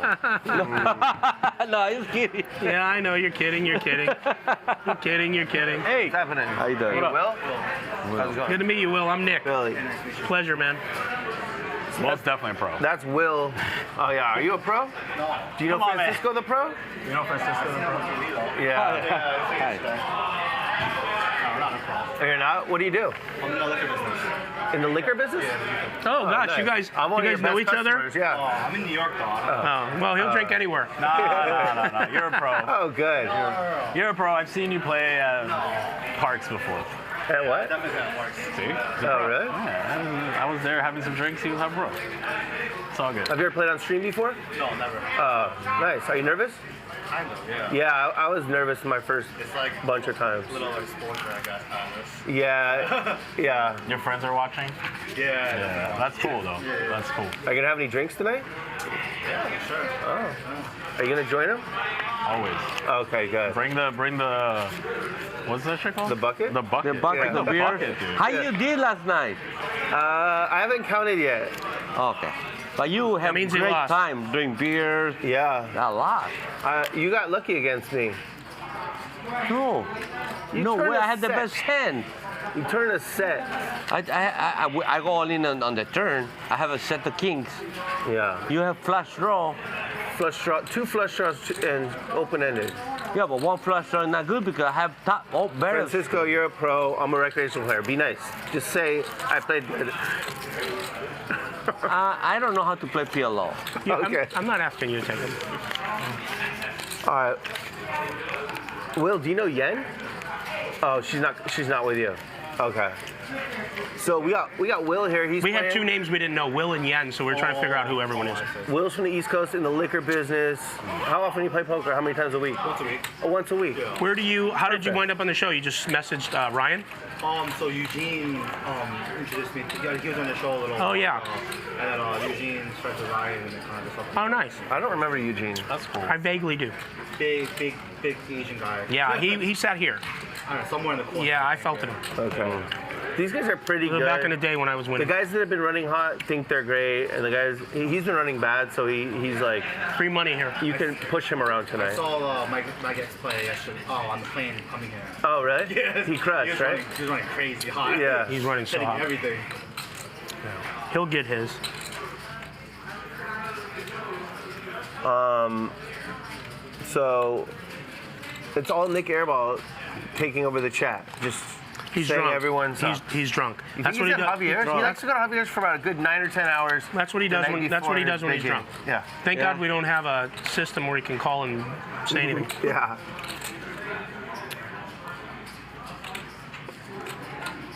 No, I'm kidding. Yeah, I know you're kidding. You're kidding. You're kidding. You're kidding. Hey, What's happening? How you doing? Hey, Will? How's it going? Good to meet you, Will. I'm Nick. Billy. Pleasure, man. Will's definitely a pro. That's Will. Oh, yeah. Are you a pro? No. Do you know Come on, man. Francisco the pro? You know Francisco the pro? Yeah. You're not? What do you do? I'm in the liquor business. In the liquor business? Oh, gosh, nice. you guys I'm one of your know best each other? customers, Yeah. I'm in New York though. I don't Oh, well, he'll drink anywhere. No. You're a pro. Oh, good. You're a pro. I've seen you play at parks before. And what? definitely got works. See? He's a Oh, pro. really? Yeah, I was there having some drinks. He was a pro. It's all good. Have you ever played on stream before? No, never. Nice. Are you nervous? Kind of, yeah. Yeah, I was nervous my first It's like bunch of times. a little exposure I got out of this. Yeah, yeah. Your friends are watching? Yeah. Yeah, that's cool though. That's cool. Are you gonna have any drinks tonight? Yeah, sure. Are you gonna join them? Always. Okay, good. Bring the what's that shit called? The bucket? The bucket. The bucket Yeah. of beer. bucket, dude. How you did last night? I haven't counted yet. Okay. But you have means he great lost. time doing beers. Yeah. A lot. You got lucky against me. No. No turned way. a I had the set. best hand. You turned a set. I go all in on the turn. I have a set of kings. Yeah. You have flush draw. Flush draw, 2 flush draws and open-ended. Yeah, but one flush draw is not good because I have top. Oh, better. Francisco, you're a pro. I'm a recreational player. Be nice. Just say I played good. I don't know how to play PLO. Yeah, Okay. I'm not asking you to take him. All right. Will, do you know Yen? Oh, she's not with you. Okay. So we got Will here. He's We had playing. two names we didn't know, Will and Yen, so we are trying to figure out who everyone is. Will's from the East Coast in the liquor business. How often do you play poker? How many times a week? Once a week. Oh, once a week. How did you wind up on the show? You just messaged Ryan? So Eugene introduced me. He was on the show a little. Oh, yeah. And then Eugene started to Ryan and it kind of just Oh, nice. I don't remember Eugene. That's cool. I vaguely do. big Asian guy. Yeah, he sat here. I don't know, somewhere in the corner. Yeah, I felt it. Okay. These guys are pretty good. Back in the day when I was The winning. guys that have been running hot think they're great, and the guys he's been running bad, so he's like Free money here. you can push him around I tonight. saw my ex play yesterday. Oh, on the plane coming here. Oh, really? Yes. He crushed, right? He was running crazy hot. Yeah. He's running so Hitting hot. everything. He'll get his. So it's all Nick Airball taking over the chat. Just He's saying drunk. everyone's up. He's drunk. You That's think what he's he at does. Javier's? He likes to go to Javier's for about a good 9 or 10 hours. That's what he the does. night That's what he before does when his he's big drunk. game. Yeah. Thank Yeah. God we don't have a system where he can call and say anything. Yeah.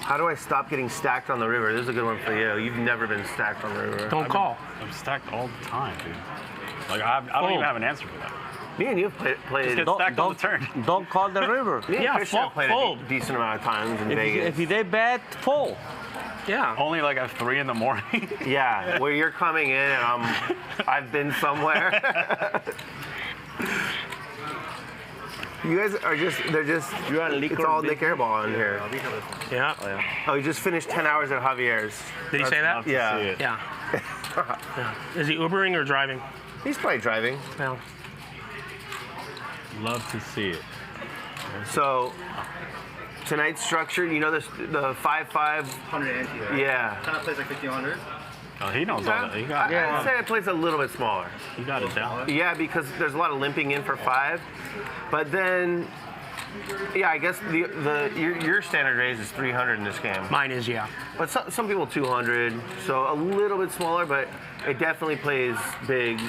How do I stop getting stacked on the river? This is a good one for you. You've never been stacked on the river. Don't call. I'm stacked all the time, dude. Like I don't even have an answer for that. Me and you have played. Get stacked on the turn. Don't call the river. Me and Yeah, Christian have played fold. a decent amount of times in Vegas. If they bet, fold. Yeah. Only like at 3 in the morning. Yeah, where you're coming in and I've been somewhere. You guys are You're on liquor. it's all Nick Airball in here. Yeah. Oh, he just finished 10 hours at Javier's. Did he say that? Love to Yeah. see it. Yeah. Yeah. Is he Ubering or driving? He's probably driving. No. Love to see it. So, tonight's structure, you know the 5-5? 100 ante there. Yeah. Kind of plays like 1500. Oh, he knows all that. He got, I'd say it plays a little bit smaller. he got it down. Yeah, because there's a lot of limping in for 5. But then, yeah, I guess your standard raise is 300 in this game. Mine is, yeah. But some people 200, so a little bit smaller, but it definitely plays big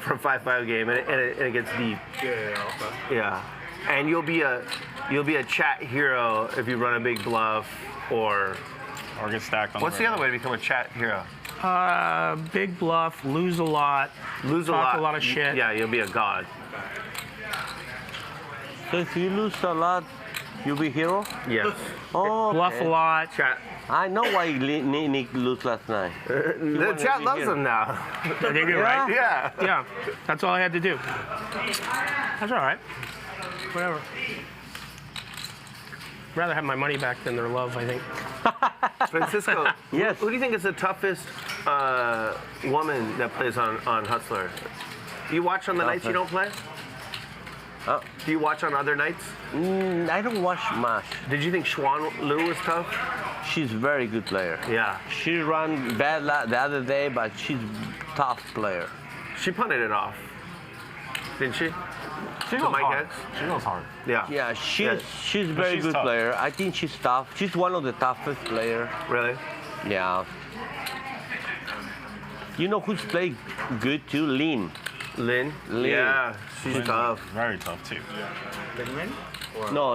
for a 5-5 game, and it gets deep. Yeah, and you'll be a chat hero if you run a big bluff, or Or get stacked on what's the river. other way to become a chat hero? Big bluff, lose a lot, Lose talk a lot. a lot of shit. Yeah, you'll be a god. So if you lose a lot, you'll be hero? Yes. Oh, Bluff okay. a lot. Chat. I know why Nick lost last night. The chat be loves hero. him now. They do, right? Yeah. Yeah. That's all I had to do. That's all right. Whatever. Rather have my money back than their love, I think. Francisco, Yes. who do you think is the toughest woman that plays on Hustler? Do you watch on the nights you don't play? Do you watch on other nights? I don't watch much. Did you think Shaun Liu was tough? She's a very good player. Yeah. She ran bad the other day, but she's tough player. She punted it off. Didn't she? She The goes Mike hard. Hicks? She goes hard. Yeah. Yeah, she's Yeah. very she's good tough. player. I think she's tough. She's one of the toughest player. Really? Yeah. You know who's played good too? Lin. Lynn? Lynn. Yeah, she's tough. Very tough too. No.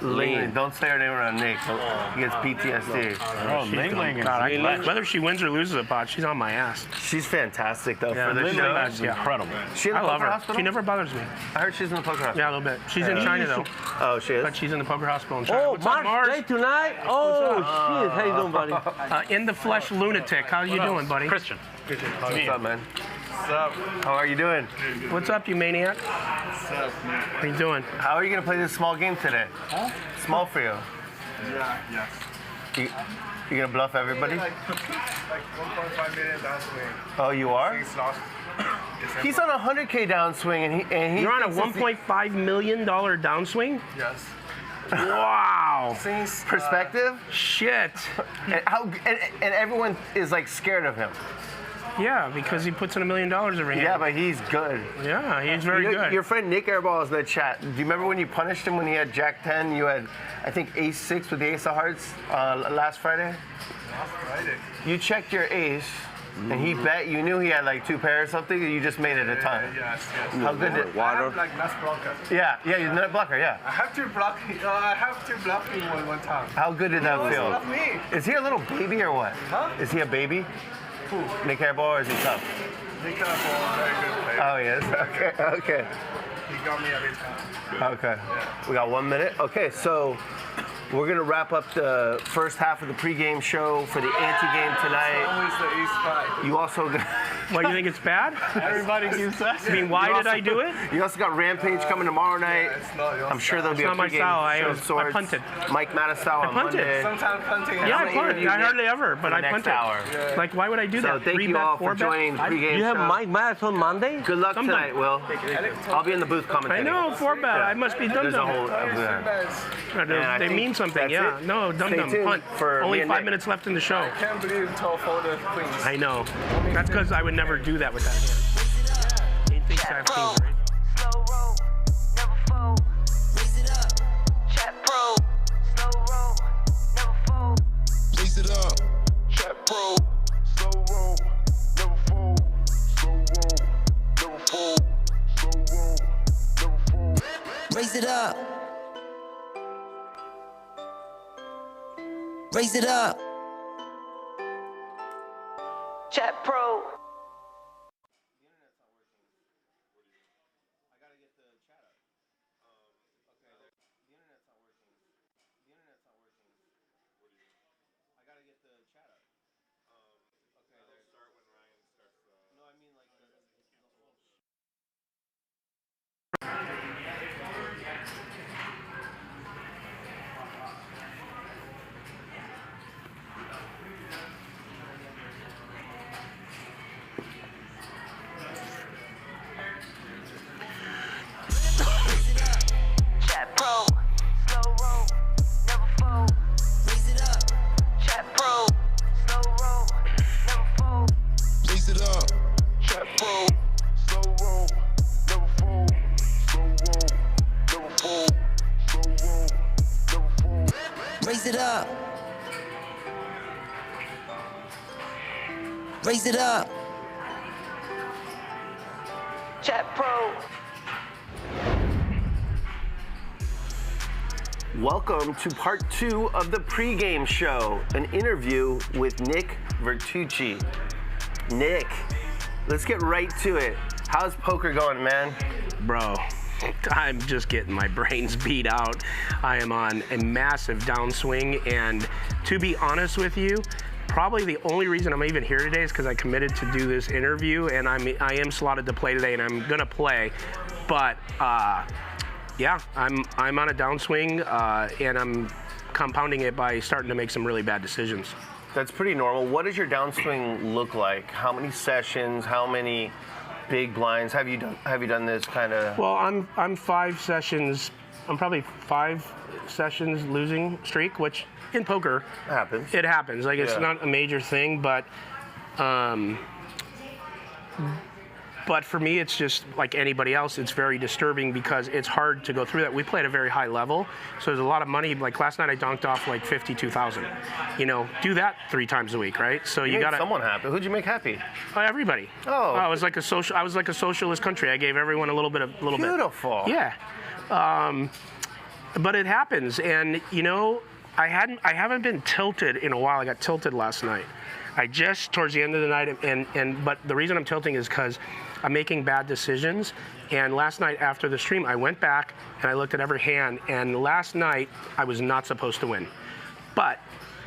Lynn. Don't say her name around Nick. He gets PTSD. Oh, Ling Ling is God, Really? whether she wins or loses a pot, she's on my ass. She's fantastic, though, Yeah, for the Lynn show. Ling is incredible. She in the I love poker her. hospital? She never bothers me. I heard she's in the poker hospital. Yeah, a little bit. She's in China, though. Oh, she is? But she's in the poker hospital in China. Oh, What's up, Mark play tonight? Oh, shit. How you doing, buddy? In the flesh lunatic. How you doing, buddy? Christian. What's up, man? What's up? How are you doing? What's up, you maniac? How you doing? How are you going to play this small game today? Small for you. Yeah, yes. You going to bluff everybody? Like 1.5 million downswing. Oh, you are? It's lost. He's on a 100K downswing, and he You're on a thinks it's $1.5 million downswing? Yes. Wow. Since perspective, Shit. and everyone is like scared of him. Yeah, because he puts in $1 million every hand. Yeah, but he's good. Yeah, he's very You know, good. Your friend Nick Airball is in the chat. Do you remember when you punished him when he had Jack 10? You had, I think, Ace 6 with the Ace of Hearts last Friday. Friday. You checked your ace, And he bet you knew he had like 2 pairs or something, and you just made it a ton. Yes. How good did? I have like nut blocker. Yeah, you're nut blocker. Yeah. I have to block. I have to block him one time. How good did that feel? Not me. Is he a little baby or what? Huh? Is he a baby? Who? Nick Hairball, or is he tough? Nick Hairball, very good player. Oh, he is? Okay. He got me every time. Okay. We got 1 minute. Okay, so we're going to wrap up the first half of the pregame show for the anti-game tonight. Always the East fight. You also got... Why, you think it's bad? Everybody keeps that. I mean, why did I do it? You also got Rampage coming tomorrow night. It's not your I'm sure there'll be It's a not my pregame style. show of sorts. I punted. Mike Mattisau on punted. Monday. Sometimes punting. Yeah, I gonna punted. interview I Nick hardly ever, but for I the next punted. hour. Yeah. Like, why would I do So that? thank 3 you bet, all 4 for joining the bet? pregame You have show. Mike Madison on Monday? Good luck Dum-dum. tonight, Will. I'll be in the booth commentating. I know, 4 bet. I must be There's a dum-dum. whole... I They think mean something, that's yeah. it. No, dum-dum, Stay tuned punt. for me Only and 5 Nick. minutes left in the show. I can't believe top folder queens. I know. That's because I would never do that with that hand. He thinks I have kings, right? Slow roll, never fold. Raise it up. Chat pro. Slow roll, never fold. Raise it up. Chat Pro. Slow roll, never fold. Slow roll, never fold. Slow roll, never fold. Raise it up. Raise it up. Chat pro. Chat pro. Slow roll, never fold. Raise it up. Chat pro. Slow roll, never fold. Raise it up. Chat Pro. Slow roll, never fold. Slow roll, never fold. Slow roll, never fold. Raise it up. Raise it up. Chat pro. Welcome to part 2 of the pregame show, an interview with Nick Vertucci. Nick, let's get right to it. How's poker going, man? Bro, I'm just getting my brains beat out. I am on a massive downswing, and to be honest with you, probably the only reason I'm even here today is because I committed to do this interview, and I am slotted to play today, and I'm gonna play. But yeah, I'm on a downswing, and I'm compounding it by starting to make some really bad decisions. That's pretty normal. What does your downswing look like? How many sessions? How many big blinds? Have you done this kind of? Well, I'm 5 sessions. I'm probably 5 sessions losing streak, which in poker happens. It happens. Like, it's Yeah. not a major thing, but for me, it's just like anybody else. It's very disturbing because it's hard to go through that. We play at a very high level, so there's a lot of money. Like last night, I donked off like 52,000. You know, do that 3 times a week, right? So you made got to someone happy. Who'd you make happy? everybody. Oh. I was like a socialist country. I gave everyone a little bit. Beautiful. Yeah. But it happens, and you know, I haven't been tilted in a while. I got tilted last night. I just towards the end of the night, but the reason I'm tilting is because I'm making bad decisions. And last night after the stream, I went back and I looked at every hand. And last night I was not supposed to win, but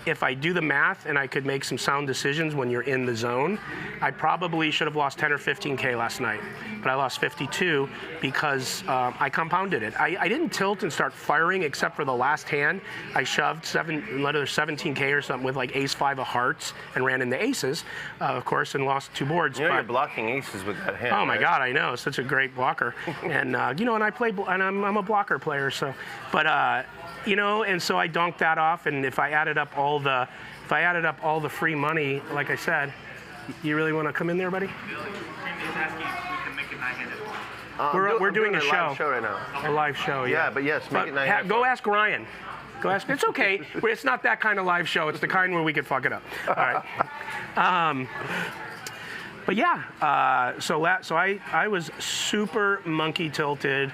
if I do the math and I could make some sound decisions when you're in the zone, I probably should have lost 10 or 15K last night, but I lost 52 because I compounded it. I didn't tilt and start firing except for the last hand. I shoved 17K or something with like ace-5 of hearts and ran into aces, of course, and lost 2 boards. You know, but you're blocking aces with that hand. oh my right? God, I know, such a great blocker. And you know, and I play, and I'm a blocker player, so, but you know, and so I donked that off, and if I added up all the free money, like I said, you really want to come in there, buddy? We're doing a live show. show right now. A live show, yeah. Yeah, but yes, make it 9. Go ask Ryan. Go ask. It's okay. It's not that kind of live show. It's the kind where we could fuck it up. All right. But yeah, so I was super monkey tilted,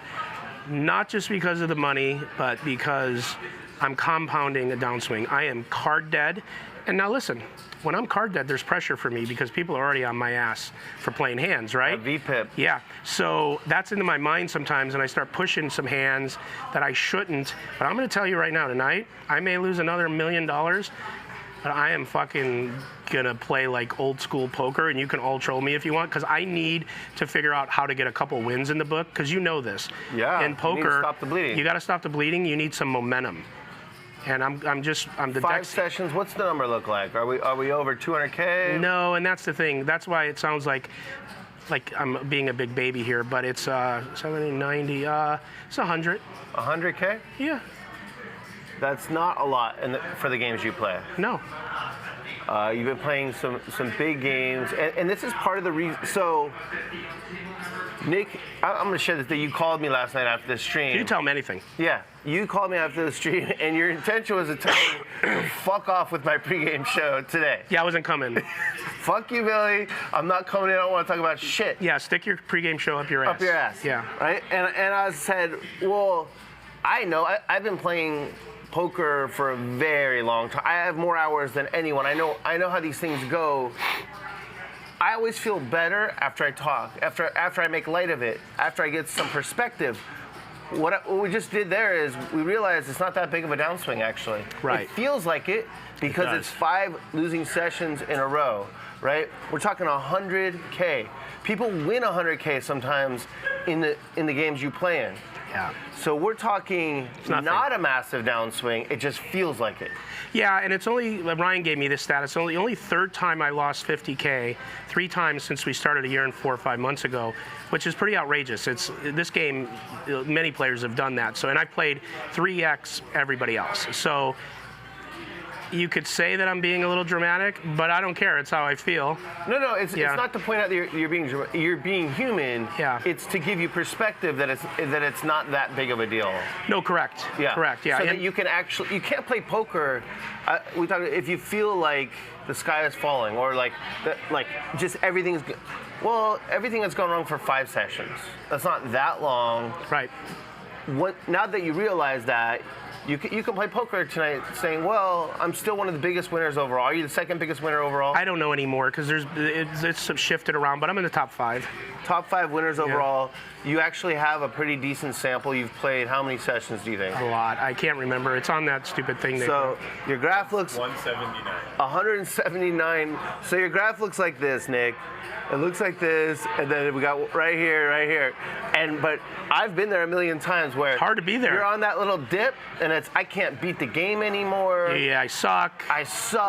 not just because of the money, but because I'm compounding a downswing. I am card dead. And now listen, when I'm card dead, there's pressure for me because people are already on my ass for playing hands, right? VPIP. Yeah, so that's into my mind sometimes, and I start pushing some hands that I shouldn't. But I'm going to tell you right now, tonight, I may lose another $1 million, but I am fucking going to play like old school poker, and you can all troll me if you want, because I need to figure out how to get a couple wins in the book, because you know this. Yeah, in poker, you need to stop the bleeding. You got to stop the bleeding. You need some momentum. And I'm the 5 deck. sessions. What's the number look like? Are we over 200K? No, and that's the thing. That's why it sounds like I'm being a big baby here, but it's 70, 90, it's 100. 100K? Yeah. That's not a lot for the games you play. No. You've been playing some big games, and this is part of the reason. So, Nick, I'm going to share this that you called me last night after the stream. You tell him anything. Yeah, you called me after the stream, and your intention was to tell me to fuck off with my pregame show today. Yeah, I wasn't coming. Fuck you, Billy. I'm not coming in. I don't want to talk about shit. Yeah, stick your pregame show up your ass. Up your ass. Yeah. Right? And I said, well, I know. I've been playing poker for a very long time. I have more hours than anyone. I know how these things go. I always feel better after I talk, after I make light of it, after I get some perspective. What we just did there is we realized it's not that big of a downswing, actually. Right. It feels like it because it's 5 losing sessions in a row, right? We're talking 100K. People win 100K sometimes in the games you play in. Yeah. So we're talking not a massive downswing. It just feels like it. Yeah, and it's only, Ryan gave me this stat, it's only 3rd time I lost 50K, 3 times since we started a year and 4 or 5 months ago, which is pretty outrageous. This game, many players have done that. So, and I played 3x everybody else. So you could say that I'm being a little dramatic, but I don't care. It's how I feel. No, it's not to point out that you're being human. Yeah. It's to give you perspective that it's not that big of a deal. No, correct. Yeah. Correct. Yeah. So that you can't play poker. We talked if you feel like the sky is falling or just everything has gone wrong for 5 sessions. That's not that long. Right. Now that you realize that. You can play poker tonight saying, well, I'm still one of the biggest winners overall. Are you the 2nd biggest winner overall? I don't know anymore because it's shifted around, but I'm in the top 5. Top 5 winners overall. You actually have a pretty decent sample. You've played how many sessions, do you think? A lot. I can't remember. It's on that stupid thing. So your graph looks 179. 179. So your graph looks like this, Nick. It looks like this, and then we got right here. But I've been there a million times where it's hard to be there. You're on that little dip, and I can't beat the game anymore. Yeah, I suck.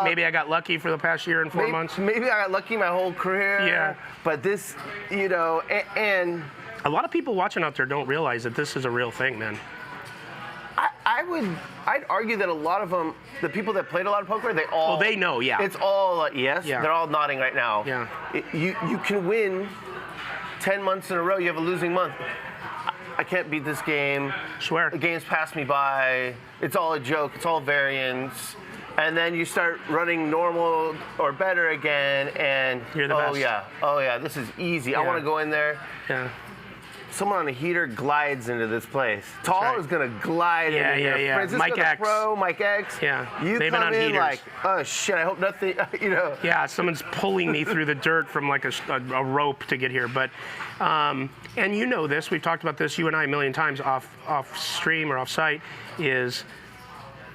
Maybe I got lucky for the past year and 4 months. Maybe I got lucky my whole career. Yeah. But this, and a lot of people watching out there don't realize that this is a real thing, man. I'd argue that a lot of them, the people that played a lot of poker, they all. Well, they know, yeah. It's all yes. Yeah. They're all nodding right now. Yeah. You can win 10 months in a row. You have a losing month. I can't beat this game. Swear. The game's passed me by. It's all a joke. It's all variance. And then you start running normal or better again, and you're the best. Oh yeah, this is easy. I want to go in there. Yeah. Someone on a heater glides into this place. Tall is gonna glide into here. Yeah. Francisco Mike X. Pro, Mike X. Yeah. You They've come been on in heaters. like, oh shit, I hope nothing, Yeah, someone's pulling me through the dirt from like a rope to get here. But, and you know this, we've talked about this, you and I, a million times off stream or off site, is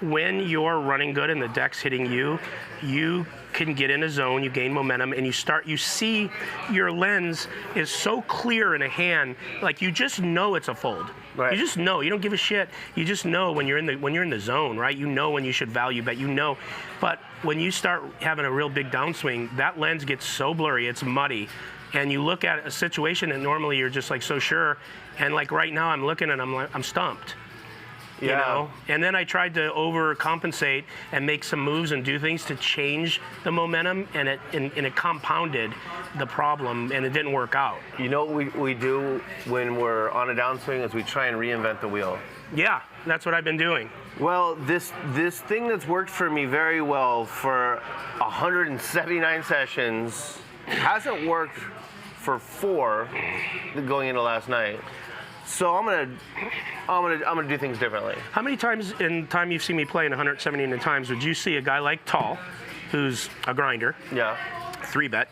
when you're running good and the deck's hitting you, you can get in a zone, you gain momentum, and you see your lens is so clear in a hand, like you just know it's a fold. Right. You just know. You don't give a shit. You just know when you're in the zone, right? You know when you should value bet. You know, but when you start having a real big downswing, that lens gets so blurry, it's muddy, and you look at a situation that normally you're just like so sure, and like right now I'm looking and I'm stumped. You know? And then I tried to overcompensate and make some moves and do things to change the momentum, and it compounded the problem, and it didn't work out. You know what we do when we're on a downswing is we try and reinvent the wheel. Yeah, that's what I've been doing. Well, this thing that's worked for me very well for 179 sessions hasn't worked for 4 going into last night. So I'm gonna do things differently. How many times in time you've seen me play in 179 times would you see a guy like Dahl, who's a grinder, Yeah. 3-bet,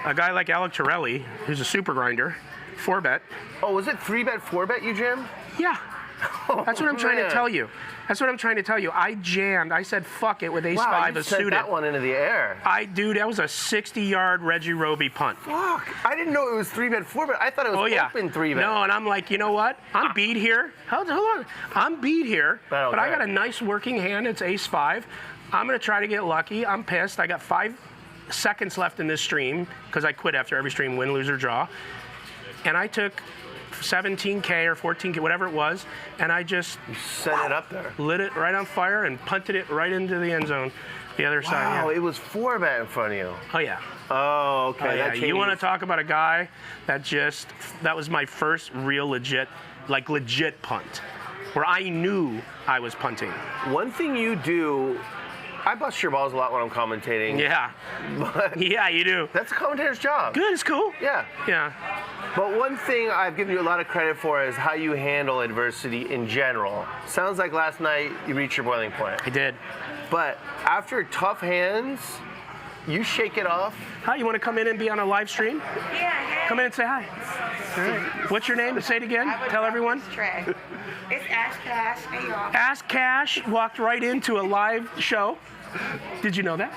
a guy like Alec Torelli, who's a super grinder, 4-bet? Oh, was it 3-bet, 4-bet you jammed? Yeah. That's what I'm trying to man. tell you. That's what I'm trying to tell you. I jammed. I said, fuck it with ace Wow, 5 you a sent suited. that one into the air. Dude, that was a 60-yard Reggie Roby punt. Fuck. I didn't know it was 3-bet, 4-bet. I thought it was open 3-bet. No, and I'm like, you know what? I'm beat here. Hold on. I'm beat here, I don't but I care. got a nice working hand. It's ace 5. I'm going to try to get lucky. I'm pissed. I got 5 seconds left in this stream because I quit after every stream, win, lose, or draw. And I took 17K or 14K, whatever it was, and I just Set it up there. lit it right on fire and punted it right into the end zone, the other side. Wow, Yeah. it was 4-bet in front of you. Oh, yeah. Oh, okay. Oh, yeah. That You want to changes. talk about a guy that was my first real legit punt, where I knew I was punting. One thing you do, I bust your balls a lot when I'm commentating. Yeah. But Yeah, you do. that's a commentator's job. Good, it's cool. Yeah. Yeah. But one thing I've given you a lot of credit for is how you handle adversity in general. Sounds like last night you reached your boiling point. I did. But after tough hands, you shake it off. Hi, you want to come in and be on a live stream? Yeah, Come in and say hi. All right. What's your name? Say it again. Tell everyone. It's Ash Cash. Hey, y'all. Ask Cash walked right into a live show. Did you know that?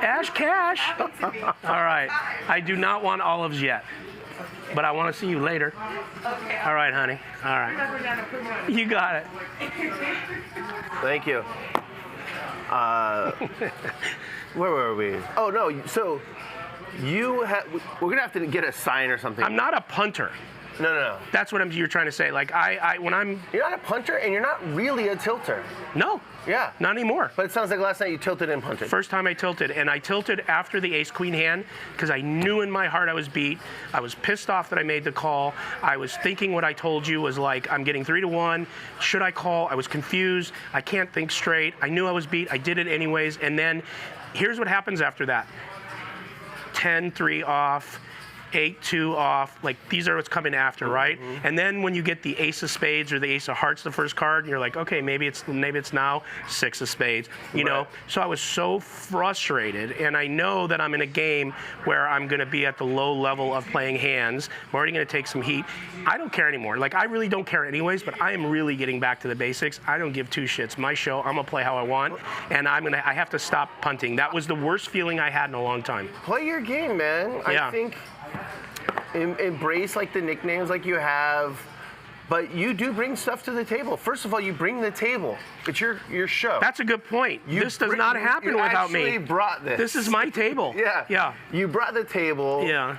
Ash Cash. All right. I do not want olives yet, but I want to see you later. Okay. All right, honey. All right. You got it. Thank you. Where were we? Oh, no. So we're going to have to get a sign or something. I'm not a punter. No. That's what you're trying to say. Like when I'm You're not a punter and you're not really a tilter. no, Yeah. not anymore. But it sounds like last night you tilted and punted. First time I tilted, and I tilted after the ace-queen hand because I knew in my heart I was beat. I was pissed off that I made the call. I was thinking what I told you was like, I'm getting 3-1. Should I call? I was confused. I can't think straight. I knew I was beat. I did it anyways. And then here's what happens after that. 10-3 off. 8-2 off, like these are what's coming after, right? And then when you get the ace of spades or the ace of hearts, the first card, you're like, okay, maybe it's now 6 of spades, you know? So I was so frustrated, and I know that I'm in a game where I'm gonna be at the low level of playing hands. I'm already gonna take some heat. I don't care anymore. Like, I really don't care anyways, but I am really getting back to the basics. I don't give 2 shits. My show, I'm gonna play how I want, and I have to stop punting. That was the worst feeling I had in a long time. Play your game, man. Yeah. I think embrace like the nicknames like you have, but you do bring stuff to the table. First of all, you bring the table. It's your show. That's a good point. This does bring- not happen you without me. actually brought this. This is my table. Yeah. Yeah. You brought the table. Yeah.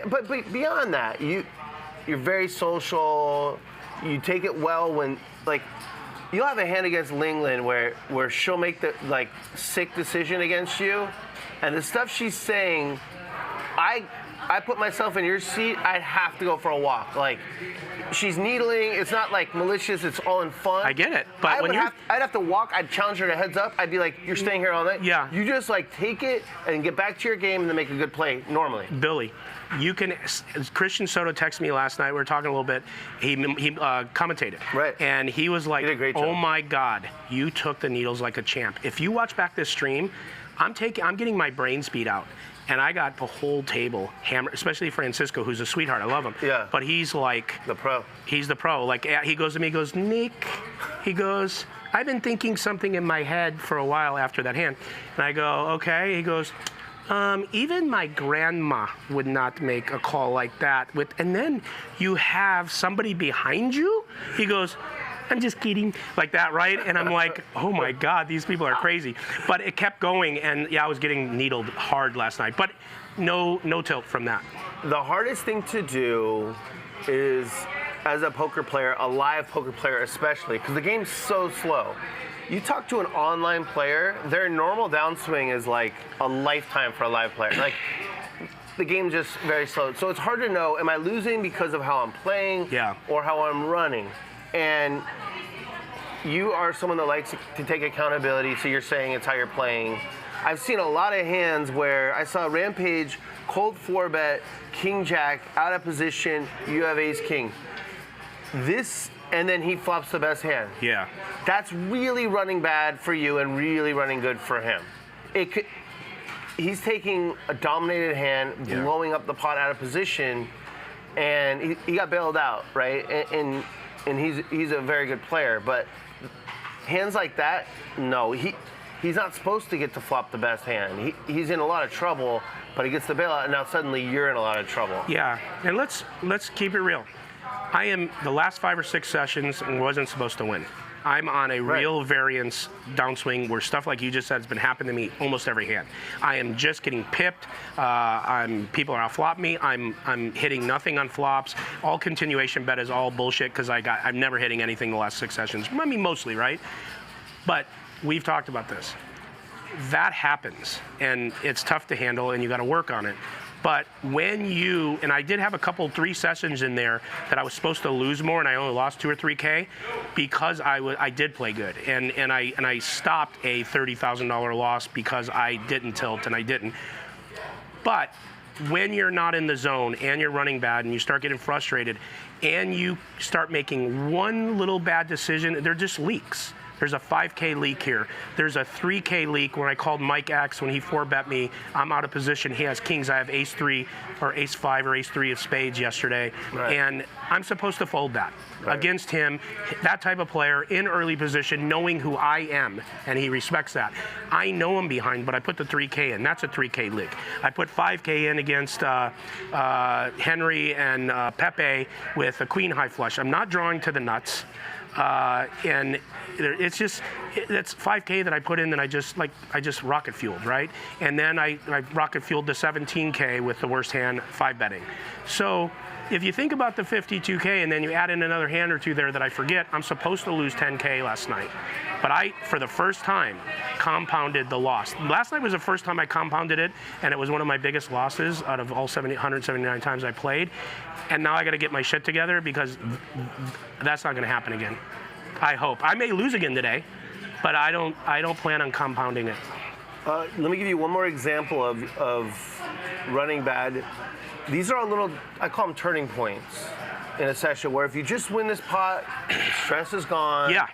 But beyond that, you're very social. You take it well when, like, you'll have a hand against Lingland where she'll make the like sick decision against you, and the stuff she's saying, I put myself in your seat, I'd have to go for a walk. Like, she's needling. It's not like malicious. It's all in fun. I get it, but I'd have to walk. I'd challenge her to heads up. I'd be like, "You're staying here all night." Yeah. You just like take it and get back to your game and then make a good play normally. Billy, you can. Christian Soto texted me last night. We were talking a little bit. He commentated. Right. And he was like, He did a great job. "Oh my God, you took the needles like a champ." If you watch back this stream, I'm getting my brain speed out. And I got the whole table hammered, especially Francisco, who's a sweetheart. I love him. Yeah. But he's like The pro. He's the pro. Like, he goes to me, he goes, "Nick," he goes, "I've been thinking something in my head for a while after that hand." And I go, "Okay." He goes, "Even my grandma would not make a call like that." And then you have somebody behind you. He goes, "I'm just kidding," like that, right? And I'm like, oh my God, these people are crazy. But it kept going, and yeah, I was getting needled hard last night. But no tilt from that. The hardest thing to do is, as a poker player, a live poker player especially, because the game's so slow. You talk to an online player, their normal downswing is like a lifetime for a live player. Like, the game's just very slow. So it's hard to know, am I losing because of how I'm playing or how I'm running? And you are someone that likes to take accountability, so you're saying it's how you're playing. I've seen a lot of hands where I saw Rampage cold 4-bet, king jack, out of position, you have ace king. This, and then he flops the best hand. Yeah. That's really running bad for you and really running good for him. He's taking a dominated hand, blowing up the pot out of position, and he got bailed out, right? And he's a very good player, but hands like that, no, he's not supposed to get to flop the best hand. He's in a lot of trouble, but he gets the bailout, and now suddenly you're in a lot of trouble. Yeah, and let's keep it real. I am the last 5 or 6 sessions wasn't supposed to win. I'm on a real variance downswing where stuff like you just said has been happening to me almost every hand. I am just getting pipped. People are outflop me. I'm hitting nothing on flops. All continuation bet is all bullshit because I'm never hitting anything the last 6 sessions. I mean, mostly, right? But we've talked about this. That happens, and it's tough to handle, and you got to work on it. But when and I did have 3 sessions in there that I was supposed to lose more, and I only lost 2 or 3K because I did play good, and I stopped a $30,000 loss because I didn't tilt and I didn't. But when you're not in the zone and you're running bad and you start getting frustrated and you start making one little bad decision, they're just leaks. There's a 5K leak here. There's a 3K leak when I called Mike X when he 4-bet me. I'm out of position. He has kings. I have ace 3 or ace 5 or ace 3 of spades yesterday. Right. And I'm supposed to fold that against him, that type of player in early position, knowing who I am, and he respects that. I know him behind, but I put the 3K in. That's a 3K leak. I put 5K in against Henry and Pepe with a queen high flush. I'm not drawing to the nuts. And it's just, that's 5K that I put in that I just rocket fueled, right? And then I rocket fueled the 17K with the worst hand, 5-betting. So if you think about the 52K and then you add in another hand or two there that I forget, I'm supposed to lose 10K last night. But I, for the first time, compounded the loss. Last night was the first time I compounded it, and it was one of my biggest losses out of all 179 times I played. And now I got to get my shit together because that's not going to happen again. I hope. I may lose again today, but I don't plan on compounding it. Let me give you one more example of running bad. These are all little, I call them turning points in a session where if you just win this pot, stress is gone. Yeah.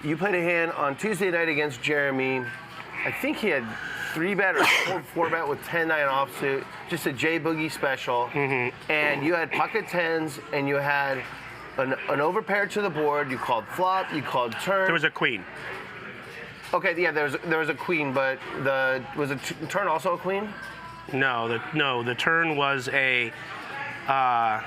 You played a hand on Tuesday night against Jeremy. I think he had 3-bet or 4-bet with 10-9 offsuit, just a J Boogie special. Mm-hmm. And you had pocket 10s and you had an overpair to the board. You called flop, you called turn. There was a queen. Okay, yeah, there was a queen, but was the turn also a queen? No, the turn was a, I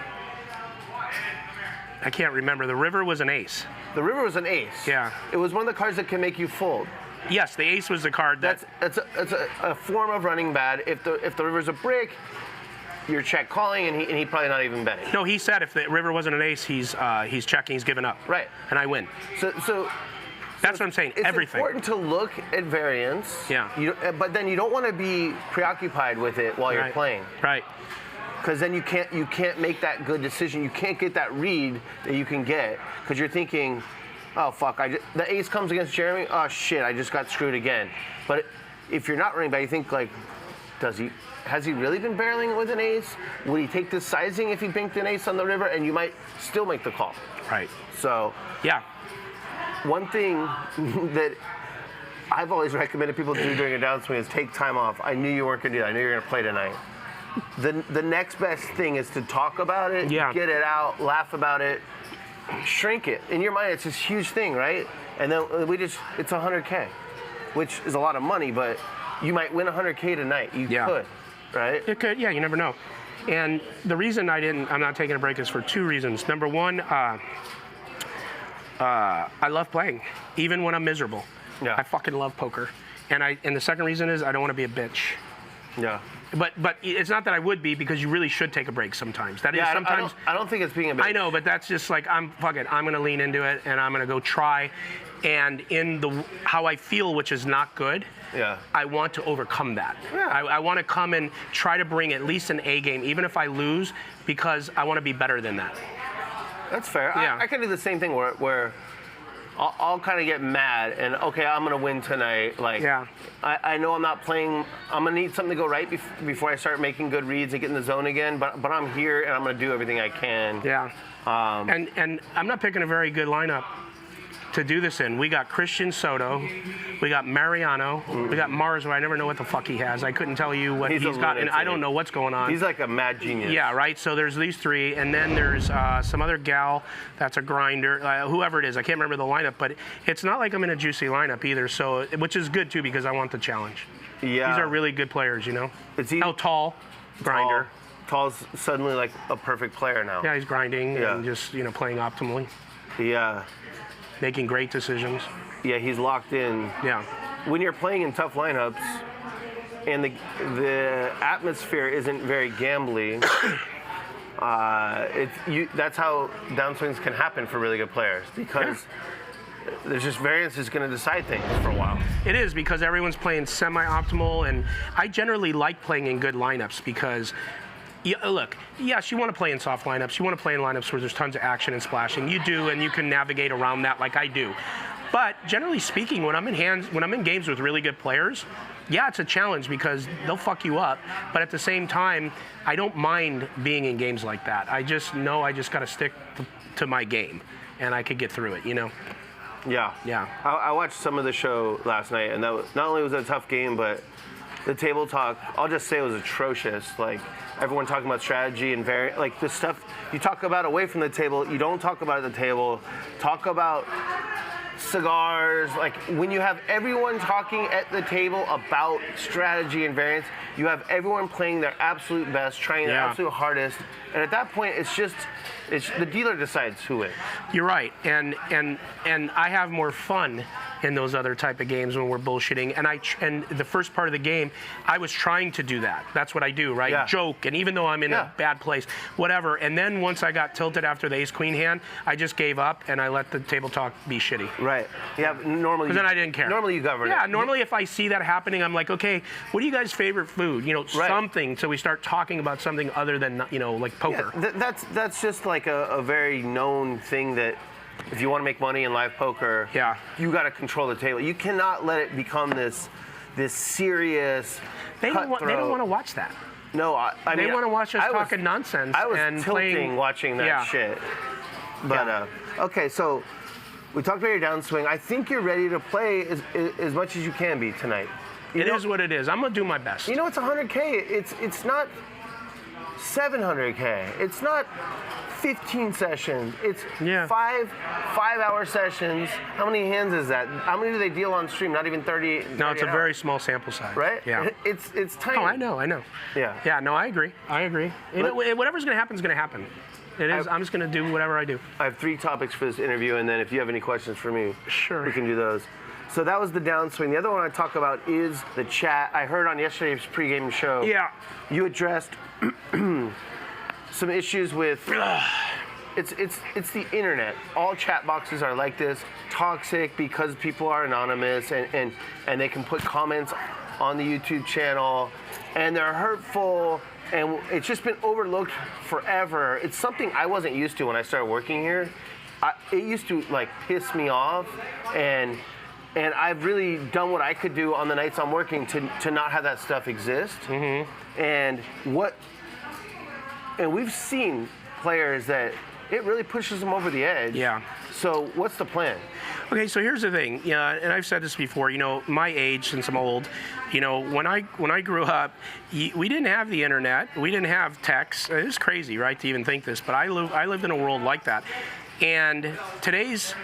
can't remember. The river was an ace. The river was an ace. Yeah. It was one of the cards that can make you fold. Yes, the ace was the card that. That's a form of running bad. If the river's a brick, you're check calling, and he's probably not even betting. No, he said if the river wasn't an ace, he's checking, he's giving up. Right. And I win. So that's what I'm saying. It's everything. important to look at variance. Yeah. But then you don't want to be preoccupied with it while you're playing. Right. Because then you can't make that good decision. You can't get that read that you can get because you're thinking, oh fuck, the ace comes against Jeremy. Oh shit, I just got screwed again. But if you're not running bad, you think like, has he really been barreling with an ace? Would he take this sizing if he banked an ace on the river? And you might still make the call. Right. So yeah. One thing that I've always recommended people do during a downswing is take time off. I knew you weren't going to do that. I knew you were going to play tonight. The next best thing is to talk about it, get it out, laugh about it, shrink it. In your mind, it's this huge thing, right? And then it's 100K, which is a lot of money, but you might win 100K tonight. You could, right? It could, yeah, you never know. And the reason I'm not taking a break is for 2 reasons. Number one, I love playing, even when I'm miserable. Yeah. I fucking love poker. And the second reason is I don't want to be a bitch. Yeah. But it's not that I would be, because you really should take a break sometimes. That is Yeah, sometimes. I don't think it's being a bitch. I know, but that's just like, fuck it. I'm gonna lean into it and I'm gonna go try. And in how I feel, which is not good, I want to overcome that. Yeah. I want to come and try to bring at least an A game, even if I lose, because I want to be better than that. That's fair. Yeah. I can do the same thing where I'll kind of get mad and okay, I'm gonna win tonight. Like, Yeah. I know I'm not playing. I'm gonna need something to go right before I start making good reads and get in the zone again. But I'm here and I'm gonna do everything I can. Yeah. And I'm not picking a very good lineup to do this in. We got Christian Soto, we got Mariano, we got Mars, who I never know what the fuck he has. I couldn't tell you what He's he's a got, and I lunatic. don't know what's going on. He's like a mad genius. Yeah, right. So there's these three, and then there's some other gal that's a grinder, whoever it is. I can't remember the lineup, but it's not like I'm in a juicy lineup either. So, which is good too because I want the challenge. Yeah. These are really good players, you know. It's easy. How tall, grinder. Tall's suddenly like a perfect player now. Yeah, he's grinding Yeah. and just playing optimally, Yeah. making great decisions. Yeah, he's locked in. Yeah. When you're playing in tough lineups and the atmosphere isn't very gambly, that's how downswings can happen for really good players because there's just variance is going to decide things for a while. It is because everyone's playing semi-optimal, and I generally like playing in good lineups because, look, yes, you want to play in soft lineups. You want to play in lineups where there's tons of action and splashing. You do, and you can navigate around that like I do. But generally speaking, when I'm in games with really good players, yeah, it's a challenge because they'll fuck you up. But at the same time, I don't mind being in games like that. I just know I just got to stick to my game, and I could get through it, Yeah. Yeah. I watched some of the show last night, and that was, not only was it a tough game, but the table talk, I'll just say it was atrocious. Like, everyone talking about strategy and like the stuff you talk about away from the table, you don't talk about at the table. Talk about cigars. Like, when you have everyone talking at the table about strategy and variance, you have everyone playing their absolute best, trying their absolute hardest, and at that point, it's the dealer decides who wins. You're right, and I have more fun in those other type of games when we're bullshitting. And the first part of the game, I was trying to do that. That's what I do, right? Yeah. Joke, and even though I'm in a bad place, whatever. And then once I got tilted after the ace-queen hand, I just gave up and I let the table talk be shitty. Right. Yeah. Normally. Because then I didn't care. Normally you govern it. Yeah. Normally, if I see that happening, I'm like, okay, what are you guys' favorite food? Something. So we start talking about something other than like poker. Yeah, that's just like a very known thing that if you want to make money in live poker, you got to control the table. You cannot let it become this serious. They don't want to watch that. No, I mean, they want to watch us talking nonsense. I was and tilting watching that shit. But okay, so we talked about your downswing. I think you're ready to play as much as you can be tonight. It is what it is. I'm gonna do my best. You know, it's 100K. It's not 700K. It's not 15 sessions. It's 5-hour sessions. How many hands is that? How many do they deal on stream? Not even 30. No, it's a very small sample size. Right? Yeah. It's tiny. Oh, I know. Yeah. Yeah. No, I agree. Whatever's gonna happen is gonna happen. It is. I'm just gonna do whatever I do. I have 3 topics for this interview, and then if you have any questions for me, we can do those. So that was the downswing. The other one I talk about is the chat. I heard on yesterday's pregame show. Yeah. You addressed some issues with. It's the internet. All chat boxes are like this, toxic because people are anonymous and they can put comments on the YouTube channel, and they're hurtful. And it's just been overlooked forever. It's something I wasn't used to when I started working here. It used to like piss me off, and I've really done what I could do on the nights I'm working to not have that stuff exist. Mm-hmm. And we've seen players that it really pushes them over the edge. Yeah. So what's the plan? Okay, so here's the thing. And I've said this before. My age, since I'm old, when I grew up, we didn't have the internet. We didn't have text. It's crazy, right, to even think this, but I lived in a world like that. And today's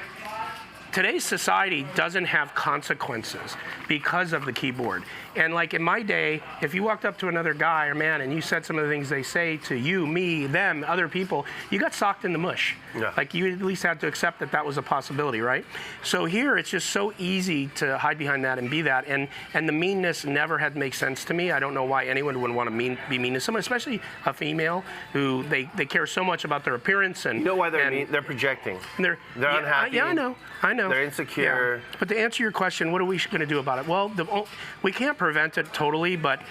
society doesn't have consequences because of the keyboard. And like in my day, if you walked up to another guy or man and you said some of the things they say to you, me, them, other people, you got socked in the mush. Yeah. Like you at least had to accept that was a possibility, right? So here it's just so easy to hide behind that and be that. And the meanness never had made sense to me. I don't know why anyone would want to be mean to someone, especially a female who they care so much about their appearance and. You know why they're mean? They're projecting. They're unhappy. Yeah, I know. They're insecure. Yeah. But to answer your question, what are we going to do about it? Well, we can't prevent it totally, but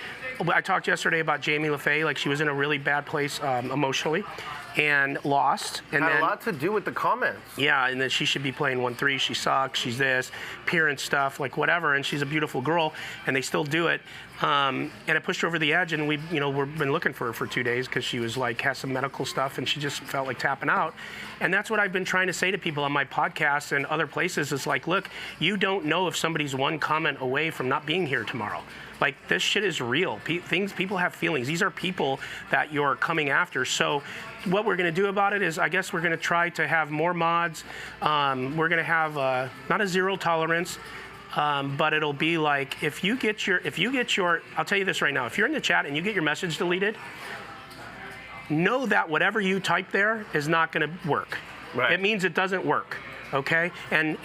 I talked yesterday about Jamie LaFay. Like, she was in a really bad place emotionally and lost. And Had then, a lot to do with the comments. yeah, and then she should be playing 1-3. She sucks. She's this, appearance stuff, like whatever. And she's a beautiful girl, and they still do it. And it pushed her over the edge, and we've been looking for her for 2 days because she was like, has some medical stuff, and she just felt like tapping out. And that's what I've been trying to say to people on my podcast and other places is like, look, you don't know if somebody's one comment away from not being here tomorrow. Like, this shit is real. People have feelings. These are people that you're coming after. So what we're going to do about it is, I guess we're going to try to have more mods. We're going to have not a zero tolerance, but it'll be like, if you get your, I'll tell you this right now, if you're in the chat and you get your message deleted, know that whatever you type there is not going to work. Right. It means it doesn't work. Okay, and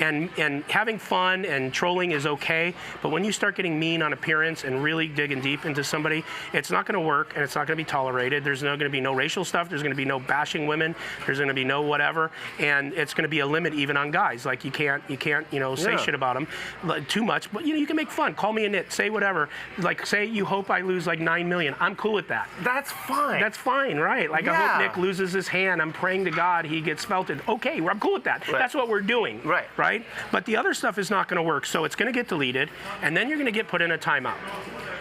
having fun and trolling is okay, but when you start getting mean on appearance and really digging deep into somebody, it's not going to work and it's not going to be tolerated. There's not going to be no racial stuff. There's going to be no bashing women. There's going to be no whatever, and it's going to be a limit even on guys. Like, you can't say shit about them too much, but you can make fun. Call me a nit. Say whatever. Like, say you hope I lose like 9 million. I'm cool with that. That's fine. That's fine, right? Like, I hope Nick loses his hand. I'm praying to God he gets felted. Okay, I'm cool with that. Right. That's what we're doing. Right. But the other stuff is not going to work, so it's going to get deleted, and then you're going to get put in a timeout.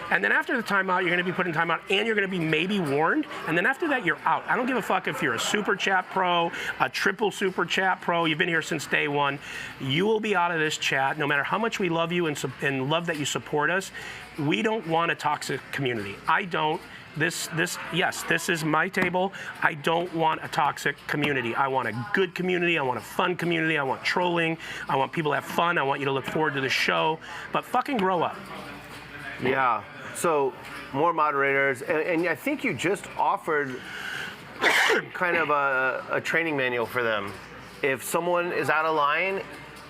And then after the timeout, you're going to be put in timeout, and you're going to be maybe warned, and then after that, you're out. I don't give a fuck if you're a Super Chat Pro, a triple Super Chat Pro, you've been here since day one. You will be out of this chat, no matter how much we love you and love that you support us. We don't want a toxic community. I don't. This is my table. I don't want a toxic community. I want a good community. I want a fun community. I want trolling. I want people to have fun. I want you to look forward to the show. But fucking grow up. Yeah. So more moderators, and I think you just offered kind of a training manual for them. If someone is out of line,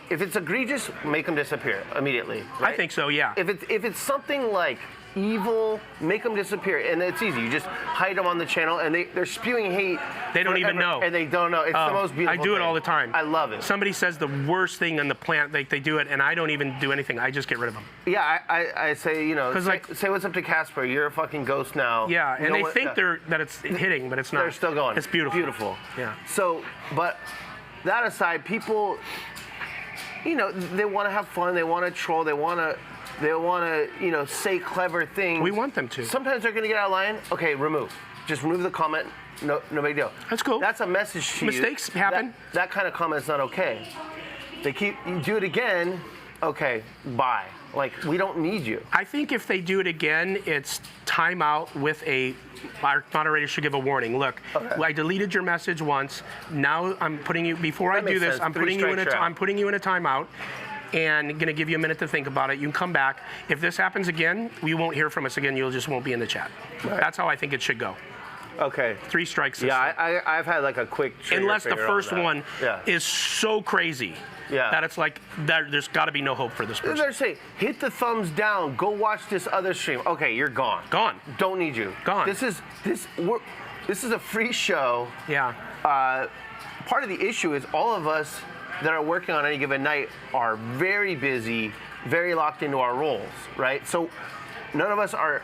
if it's egregious, make them disappear immediately. Right? I think so. Yeah. If it's something like evil, make them disappear, and it's easy. You just hide them on the channel, and they're spewing hate. They don't even know. And they don't know. It's the most beautiful I do it thing. all the time. I love it. Somebody says the worst thing on the planet, they do it, and I don't even do anything. I just get rid of them. Yeah, I say, say what's up to Casper. You're a fucking ghost now. Yeah, and they think that it's hitting, but it's not. They're still going. It's beautiful. Beautiful. Yeah. So, but that aside, people, they want to have fun. They want to troll. They want to, say clever things. We want them to. Sometimes they're going to get out of line. Okay, remove. Just remove the comment. No big deal. That's cool. That's a message to you. Mistakes happen. That kind of comment is not okay. You do it again. Okay, bye. Like, we don't need you. I think if they do it again, it's timeout with our moderator should give a warning. Look, I deleted your message once. Now I'm putting you, before I do this, I'm putting you in a timeout. And going to give you a minute to think about it. You can come back. If this happens again, you won't hear from us again. You just won't be in the chat. Right. That's how I think it should go. Okay. 3 strikes system. Yeah, I've had like a quick trigger. Unless the first one is so crazy that it's like, there's got to be no hope for this person. They're saying, hit the thumbs down. Go watch this other stream. Okay, you're gone. Gone. Don't need you. Gone. This is a free show. Yeah. Part of the issue is all of us that are working on any given night are very busy, very locked into our roles, right? So none of us are,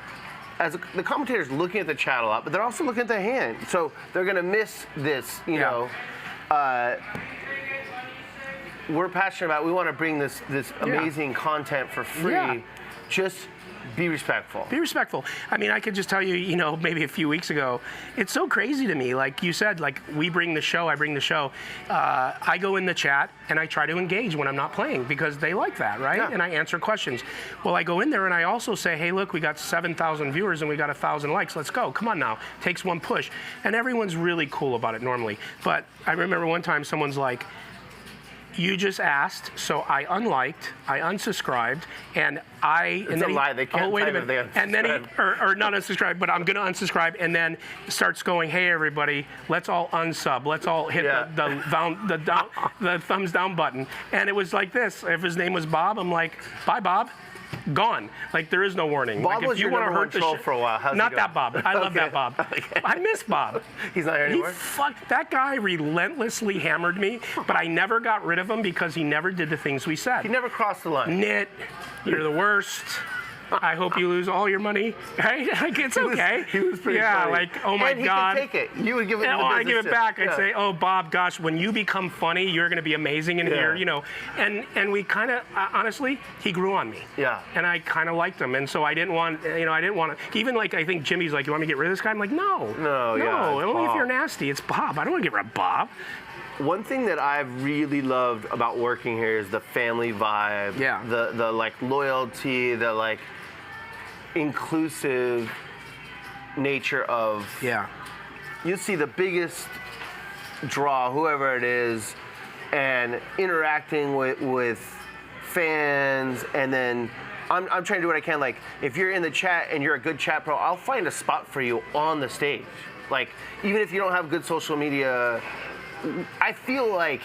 as the commentators, looking at the chat a lot, but they're also looking at the hand. So they're going to miss this, you know. We're passionate about, we want to bring this amazing content for free. Yeah. Just be respectful. Be respectful. I mean, I could just tell you, maybe a few weeks ago, it's so crazy to me. Like you said, like I bring the show. I go in the chat and I try to engage when I'm not playing because they like that, right? Yeah. And I answer questions. Well, I go in there and I also say, hey, look, we got 7,000 viewers and we got 1,000 likes. Let's go. Come on now. Takes one push. And everyone's really cool about it normally. But I remember one time someone's like, you just asked, so I unliked, I unsubscribed, and It's a lie. They can't. Oh, wait a minute. And then or not unsubscribe, but I'm going to unsubscribe, and then starts going, hey everybody, let's all unsub, let's all hit the thumbs down button, and it was like this. If his name was Bob, I'm like, bye Bob. gone. Like there is no warning. Bob like, if was you your wanna number one hurt the troll shit- for a while. How's Not it that going? Bob. I love that Bob. Okay. I miss Bob. He's not here anymore? That guy relentlessly hammered me, but I never got rid of him because he never did the things we said. He never crossed the line. Nit, you're the worst. I hope you lose all your money. Right? Like, it's okay. He was pretty yeah, funny. like, oh my and God. He could take it. You would give it And the when I give business it back, tip. I'd say, oh, Bob, gosh, when you become funny, you're going to be amazing in here, you know. And we kind of, honestly, he grew on me. Yeah. And I kind of liked him. And so I didn't want to, even like, I think Jimmy's like, you want me to get rid of this guy? I'm like, no. No, yeah, it's only if Bob. you're nasty. It's Bob. I don't want to get rid of Bob. One thing that I've really loved about working here is the family vibe. Yeah. The like loyalty, the like inclusive nature of. Yeah. You see the biggest draw, whoever it is, and interacting with fans, and then I'm trying to do what I can. Like, if you're in the chat and you're a good chat pro, I'll find a spot for you on the stage. Like, even if you don't have good social media, I feel like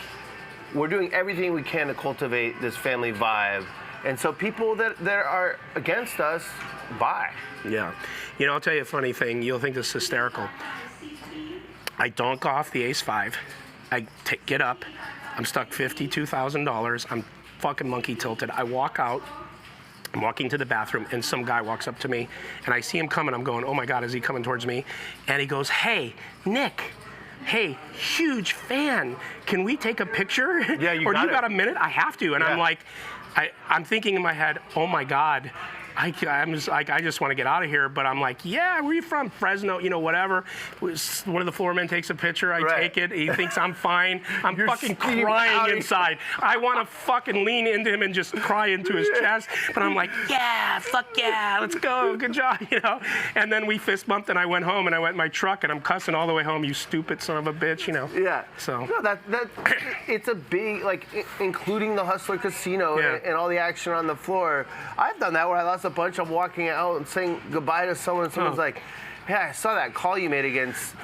we're doing everything we can to cultivate this family vibe. And so people that are against us, buy. Yeah. You know, I'll tell you a funny thing. You'll think this is hysterical. I donk off the ace-5. I get up. I'm stuck $52,000. I'm fucking monkey tilted. I walk out. I'm walking to the bathroom, and some guy walks up to me, and I see him coming. I'm going, oh, my God, is he coming towards me? And he goes, hey, Nick. Hey, huge fan. Can we take a picture? Yeah, you or got you it. got a minute? I have to. And Yeah. I'm like, I'm thinking in my head, oh my God, I just want to get out of here. But I'm like, yeah, where are you from? Fresno, you know, whatever. One of the floor men takes a picture. I Right. take it. He thinks I'm fine. I'm You're fucking steaming crying out. inside. I want to fucking lean into him and just cry into his chest. But I'm like, yeah, fuck yeah, let's go. Good job, you know. And then we fist bumped, and I went home, and I went in my truck, and I'm cussing all the way home. You stupid son of a bitch, you know. Yeah. So. No, that it's a big, like, including the Hustler Casino Yeah. and all the action on the floor. I've done that where I lost a bunch. I'm walking out and saying goodbye to someone. And someone's like, "Yeah, I saw that call you made against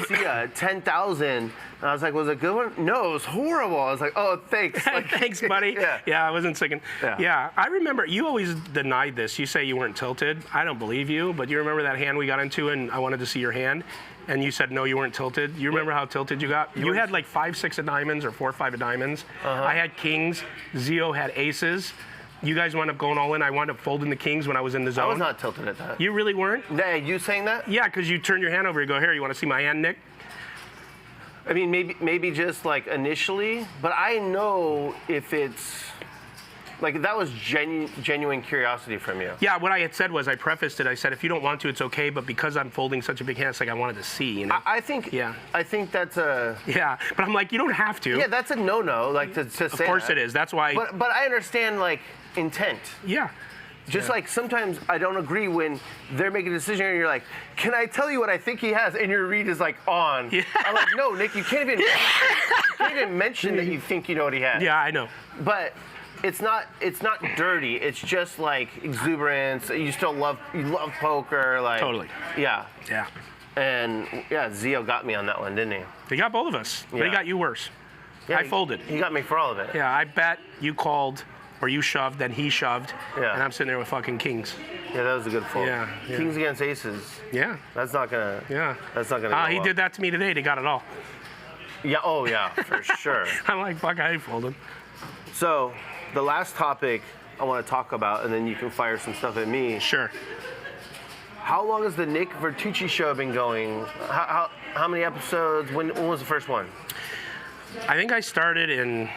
Sia, 10,000." And I was like, "Was it a good one?" No, it was horrible. I was like, "Oh, thanks." Like, Thanks, buddy. Yeah. I wasn't singing. Yeah. I remember you always denied this. You say you weren't tilted. I don't believe you, but you remember that hand we got into, and I wanted to see your hand, and you said no, you weren't tilted. You remember how tilted you got? You had like 5, 6 of diamonds or 4 or 5 of diamonds. I had kings. Zio had aces. You guys wound up going all in. I wound up folding the kings when I was in the zone. I was not tilted at that. You really weren't? Hey, you saying that? Yeah, because you turned your hand over. You go, here, you want to see my hand, Nick? I mean, maybe just like initially, but I know if it's like that was genuine curiosity from you. Yeah, what I had said was I prefaced it. I said, if you don't want to, it's okay, but because I'm folding such a big hand, it's like I wanted to see, you know? I think. Yeah. I think that's a. Yeah, but I'm like, you don't have to. Yeah, that's a no-no. Like to say. Of course that. it is. That's why. But I understand like intent. Yeah. Just like sometimes I don't agree when they're making a decision and you're like, can I tell you what I think he has? And your read is like on. Yeah. I'm like, no, Nick, you can't even mention that you think you know what he has. Yeah, I know. But it's not dirty. It's just like exuberance. You love poker. Like Totally. Yeah. Yeah. And yeah, Zio got me on that one, didn't he? He got both of us, but Yeah. he got you worse. Yeah, I folded. He got me for all of it. Yeah, I bet you called or you shoved, then he shoved, Yeah. and I'm sitting there with fucking kings. Yeah, that was a good fold. Yeah, yeah. Kings against aces. Yeah. That's not gonna. Yeah. That's not gonna. Go He well. did that to me today. They got it all. Yeah. Oh yeah, for sure. I'm like, fuck, I folded. So, the last topic I want to talk about, and then you can fire some stuff at me. Sure. How long has the Nick Vertucci show been going? How many episodes? When was the first one? I think I started in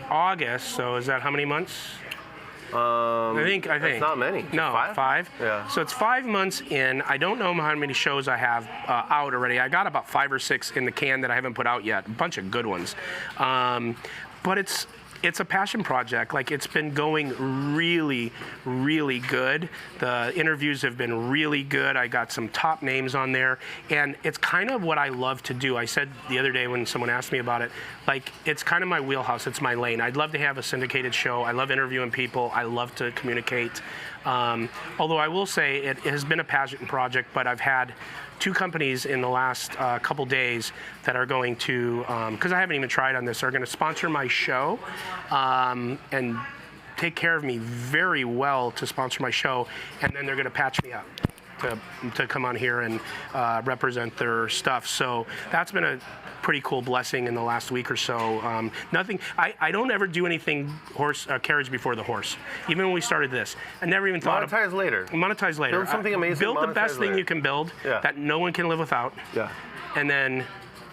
August, so is that how many months? I think. It's not many. No, 5? Yeah. So it's 5 months in. I don't know how many shows I have out already. I got about 5 or 6 in the can that I haven't put out yet. A bunch of good ones. But it's a passion project. Like, it's been going really, really good. The interviews have been really good. I got some top names on there. And it's kind of what I love to do. I said the other day when someone asked me about it, like, it's kind of my wheelhouse. It's my lane. I'd love to have a syndicated show. I love interviewing people. I love to communicate. Although I will say it has been a passion project, but I've had 2 companies in the last couple days that are going to, because I haven't even tried on this, are going to sponsor my show and take care of me very well to sponsor my show, and then they're going to patch me up to come on here and represent their stuff. So that's been a pretty cool blessing in the last week or so. Nothing. I don't ever do anything carriage before the horse. Even when we started this, I never even thought Monetize later. Monetize later. Build something amazing. Build the monetize best thing later. you can build that no one can live without. Yeah. And then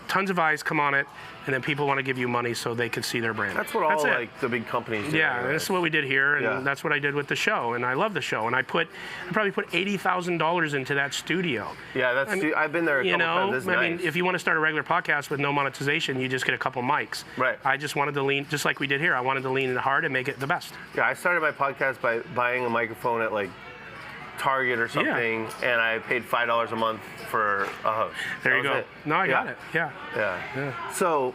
tons of eyes come on it, and then people want to give you money so they can see their brand. That's what all it. like the big companies do. Yeah, anyway. that's what we did here, and that's what I did with the show, and I love the show, and I probably put $80,000 into that studio. Yeah, that's. I've been there a couple times. It's I nice. mean, if you want to start a regular podcast with no monetization, you just get a couple mics. Right. I just wanted to lean, just like we did here. I wanted to lean in hard and make it the best. Yeah, I started my podcast by buying a microphone at like Target or something, and I paid $5 a month for a host. There you That was go. it. No, I got it. Yeah. So,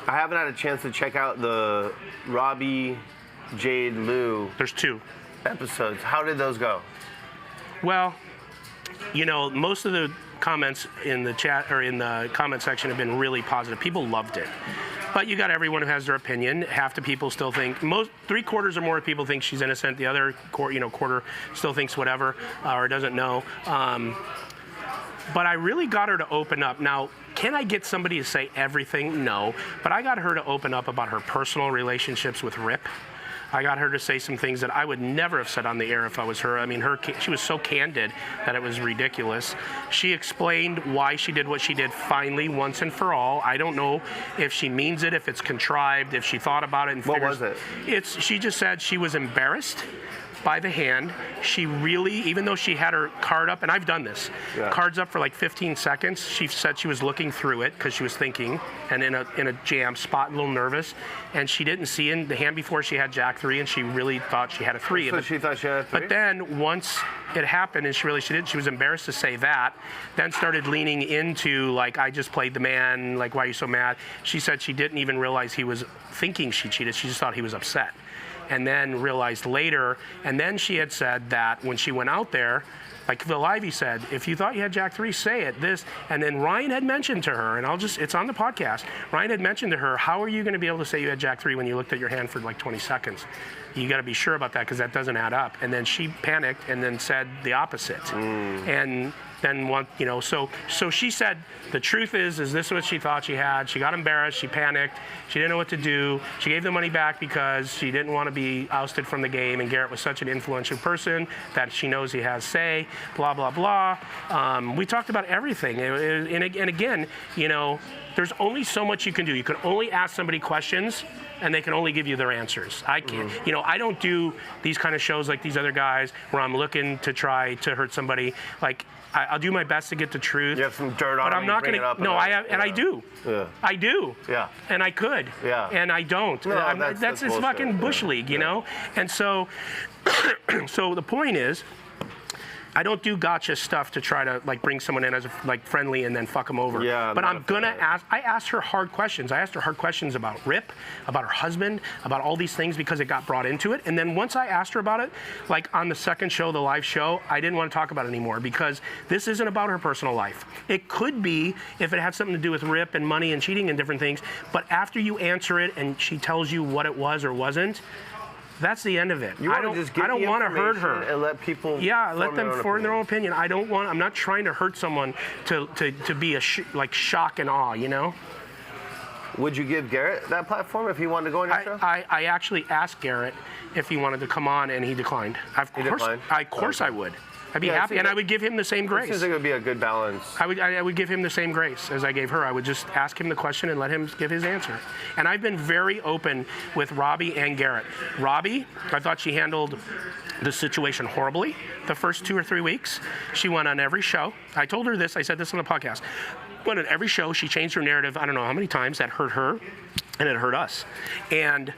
I haven't had a chance to check out the Robbie, Jade, Lou. There's 2 episodes. How did those go? Well, most of the comments in the chat or in the comment section have been really positive. People loved it. But you got everyone who has their opinion. Half the people still think, 3/4 or more people think she's innocent. The other quarter still thinks whatever or doesn't know. But I really got her to open up. Now, can I get somebody to say everything? No. But I got her to open up about her personal relationships with Rip. I got her to say some things that I would never have said on the air if I was her. I mean, she was so candid that it was ridiculous. She explained why she did what she did finally, once and for all. I don't know if she means it, if it's contrived, if she thought about it and What was it? She just said she was embarrassed by the hand. She really, even though she had her card up, and I've done this, cards up for like 15 seconds, she said she was looking through it because she was thinking and in a jam spot, a little nervous, and she didn't see in the hand before she had Jack 3, and she really thought she had a 3. So she thought she had a 3? But then once it happened and she didn't, she was embarrassed to say that, then started leaning into like, I just played the man, like, why are you so mad? She said she didn't even realize he was thinking she cheated. She just thought he was upset. And then realized later, and then she had said that when she went out there, like Phil Ivey said, if you thought you had Jack 3, say it, this. And then Ryan had mentioned to her, and it's on the podcast, Ryan had mentioned to her, how are you going to be able to say you had Jack 3 when you looked at your hand for like 20 seconds? You got to be sure about that because that doesn't add up. And then she panicked and then said the opposite. And then so she said the truth is this is what she thought she had. She got embarrassed, she panicked, she didn't know what to do. She gave the money back because she didn't want to be ousted from the game, and Garrett was such an influential person that she knows he has say, blah blah blah. We talked about everything, and again, there's only so much you can do. You can only ask somebody questions, and they can only give you their answers. I can't, I don't do these kind of shows like these other guys where I'm looking to try to hurt somebody. Like, I'll do my best to get the truth. You have some dirt on but I'm not going to. No, I have, and I do. Yeah. I do. Yeah. And I could. Yeah. And I don't. No, that's it's bullshit. fucking bush league, you know. And so, so the point is, I don't do gotcha stuff to try to like bring someone in as like friendly and then fuck them over. Yeah, but I'm gonna ask. I asked her hard questions. I asked her hard questions about Rip, about her husband, about all these things because it got brought into it. And then once I asked her about it, like on the second show, the live show, I didn't want to talk about it anymore because this isn't about her personal life. It could be if it had something to do with Rip and money and cheating and different things. But after you answer it and she tells you what it was or wasn't, that's the end of it. I don't want to hurt her and let people. Yeah, let them form their own opinion. opinion. I'm not trying to hurt someone to be like shock and awe, you know. Would you give Garrett that platform if he wanted to go on your show? I actually asked Garrett if he wanted to come on, and he declined. Of course I would. I'd be happy, and I would give him the same grace. It seems like it would be a good balance. I would give him the same grace as I gave her. I would just ask him the question and let him give his answer. And I've been very open with Robbie and Garrett. Robbie, I thought she handled the situation horribly the first 2 or 3 weeks. She went on every show. I told her this. I said this on the podcast. Went on every show. She changed her narrative. I don't know how many times that hurt her, and it hurt us. And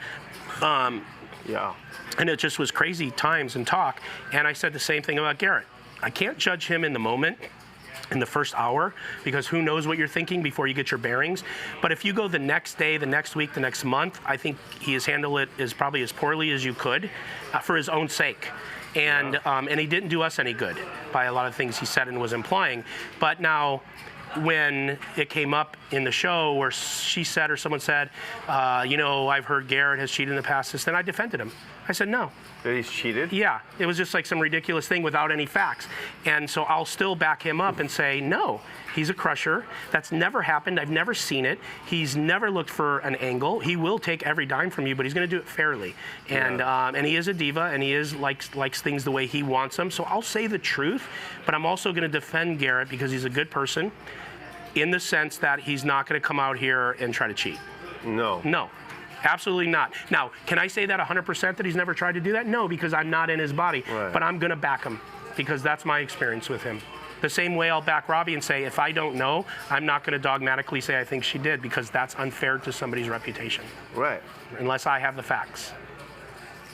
yeah. And it just was crazy times and talk. And I said the same thing about Garrett. I can't judge him in the moment, in the first hour, because who knows what you're thinking before you get your bearings. But if you go the next day, the next week, the next month, I think he has handled it probably as poorly as you could for his own sake. And he didn't do us any good by a lot of things he said and was implying. But now, when it came up in the show where she said or someone said, I've heard Garrett has cheated in the past, then I defended him. I said, no. That he's cheated? Yeah, it was just like some ridiculous thing without any facts. And so I'll still back him up and say, no, he's a crusher. That's never happened. I've never seen it. He's never looked for an angle. He will take every dime from you, but he's going to do it fairly. And and he is a diva, and he is likes things the way he wants them. So I'll say the truth, but I'm also going to defend Garrett because he's a good person in the sense that he's not going to come out here and try to cheat. No. No. Absolutely not. Now, can I say that 100% that he's never tried to do that? No, because I'm not in his body. Right. But I'm going to back him because that's my experience with him. The same way I'll back Robbie and say, if I don't know, I'm not going to dogmatically say I think she did because that's unfair to somebody's reputation. Right. Unless I have the facts.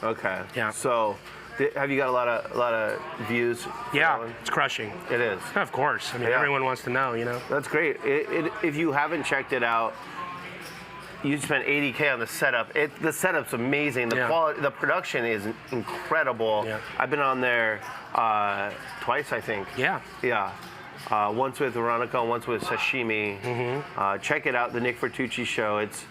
Okay. Yeah. So, have you got a lot of views? for that Yeah, one? it's crushing. It is. Of course. I mean, Yeah. everyone wants to know, you know. That's great. If you haven't checked it out, you spent $80K on the setup. The setup's amazing. The quality, the production is incredible. Yeah. I've been on there twice, I think. Yeah. Yeah. Once with Veronica, and once with Sashimi. Check it out, the Nick Vertucci show. It's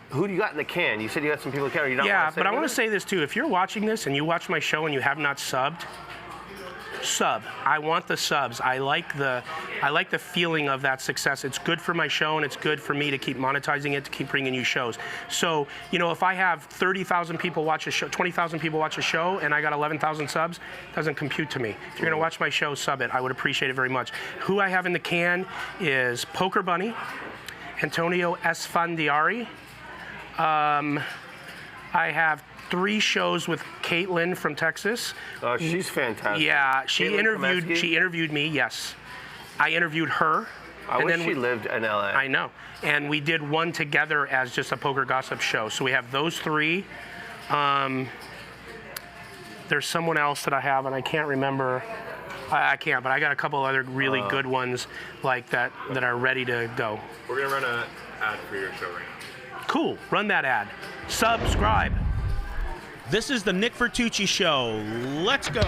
who do you got in the can? You said you got some people in the can. Or you don't Yeah, want to say but I want to anything? say this too. If you're watching this and you watch my show and you have not subbed, sub. I want the subs. I like the feeling of that success. It's good for my show and it's good for me to keep monetizing it, to keep bringing you shows. So, you know, if I have 30,000 people watch a show, 20,000 people watch a show and I got 11,000 subs, it doesn't compute to me. If you're going to watch my show, sub it. I would appreciate it very much. Who I have in the can is Poker Bunny, Antonio Esfandiari. I have 3 shows with Caitlin from Texas. Oh, she's fantastic. Yeah, she Caitlin interviewed me. Yes, I interviewed her. I wish she lived in LA. I know, and we did one together as just a poker gossip show. So we have those 3. There's someone else that I have, and I can't remember. I can't, but I got a couple other really good ones like that are ready to go. We're gonna run an ad for your show right now. Cool, run that ad. Subscribe. This is the Nick Vertucci Show. Let's go.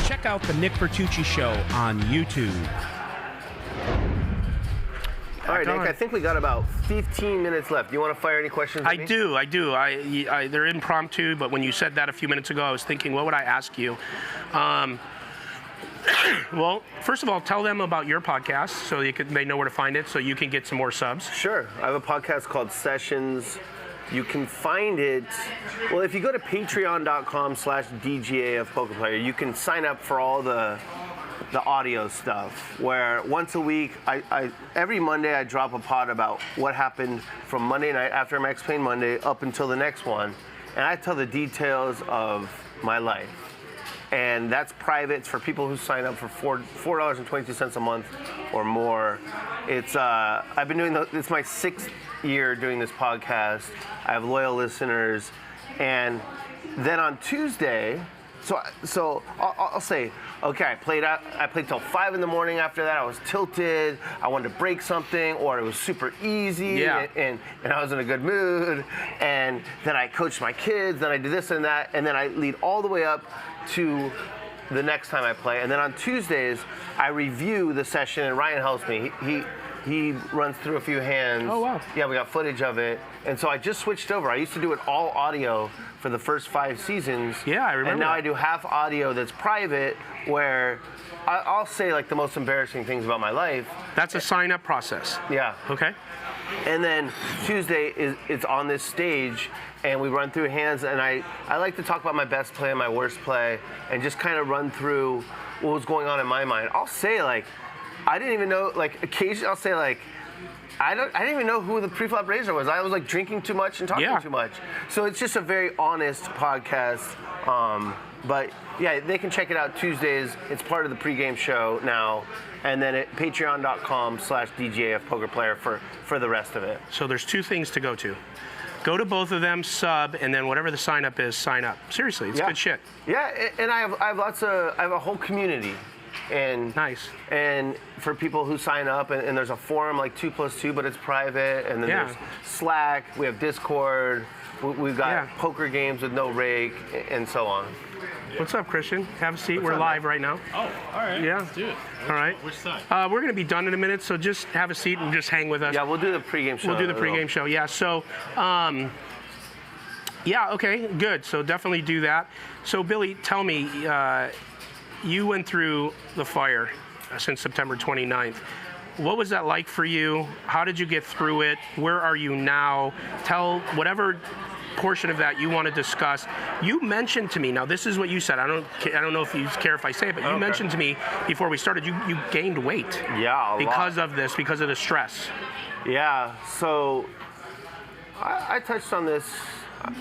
Check out the Nick Vertucci Show on YouTube. All right, Nick, I think we got about 15 minutes left. Do you want to fire any questions at me? I do. They're impromptu, but when you said that a few minutes ago, I was thinking, what would I ask you? Well, first of all, tell them about your podcast so they know where to find it so you can get some more subs. Sure. I have a podcast called Sessions. You can find it, well, if you go to patreon.com/DGAF Poker Player, you can sign up for all the audio stuff, where once a week, every Monday I drop a pod about what happened from Monday night after my Explain Monday up until the next one, and I tell the details of my life. And that's private. It's for people who sign up for $4.22 a month or more. It's I've been doing it's my 6th year doing this podcast. I have loyal listeners, and then on Tuesday, so I'll say, okay, I played till 5 in the morning. After that, I was tilted. I wanted to break something, or it was super easy, and I was in a good mood. And then I coached my kids. Then I did this and that, and then I lead all the way up to the next time I play. And then on Tuesdays, I review the session, and Ryan helps me. He runs through a few hands. Oh, wow. Yeah, we got footage of it. And so I just switched over. I used to do it all audio for the first 5 seasons. Yeah, I remember And now that. I do half audio that's private, where I'll say like the most embarrassing things about my life. That's a sign-up process. Yeah. Okay. And then Tuesday it's on this stage, and we run through hands, and I like to talk about my best play and my worst play, and just kind of run through what was going on in my mind. I'll say like, I didn't even know, like occasionally I'll say like, I didn't even know who the pre-flop raiser was. I was like drinking too much and talking too much. So it's just a very honest podcast. But yeah, they can check it out Tuesdays. It's part of the pregame show now. And then at patreon.com/DGAF Poker Player for the rest of it. So there's 2 things to go to. Go to both of them, sub, and then whatever the sign up is, sign up. Seriously, it's good shit. Yeah, and I have a whole community. And Nice. And for people who sign up, and there's a forum like 2+2, but it's private. And then there's Slack. We have Discord. We've got poker games with no rake, and so on. What's up, Christian? Have a seat. We're live right now. Oh, all right. Yeah. Let's do it. All right. Which side? We're going to be done in a minute, so just have a seat and just hang with us. Yeah, we'll do the pregame show. We'll do the pregame show. Yeah. So, yeah. Okay. Good. So definitely do that. So Billy, tell me, you went through the fire since September 29th. What was that like for you? How did you get through it? Where are you now? Tell whatever portion of that you want to discuss. You mentioned to me, now this is what you said, I don't know if you care if I say it, but you mentioned to me before we started, you gained weight. Yeah, a because lot. of this, because of the stress. Yeah, so I touched on this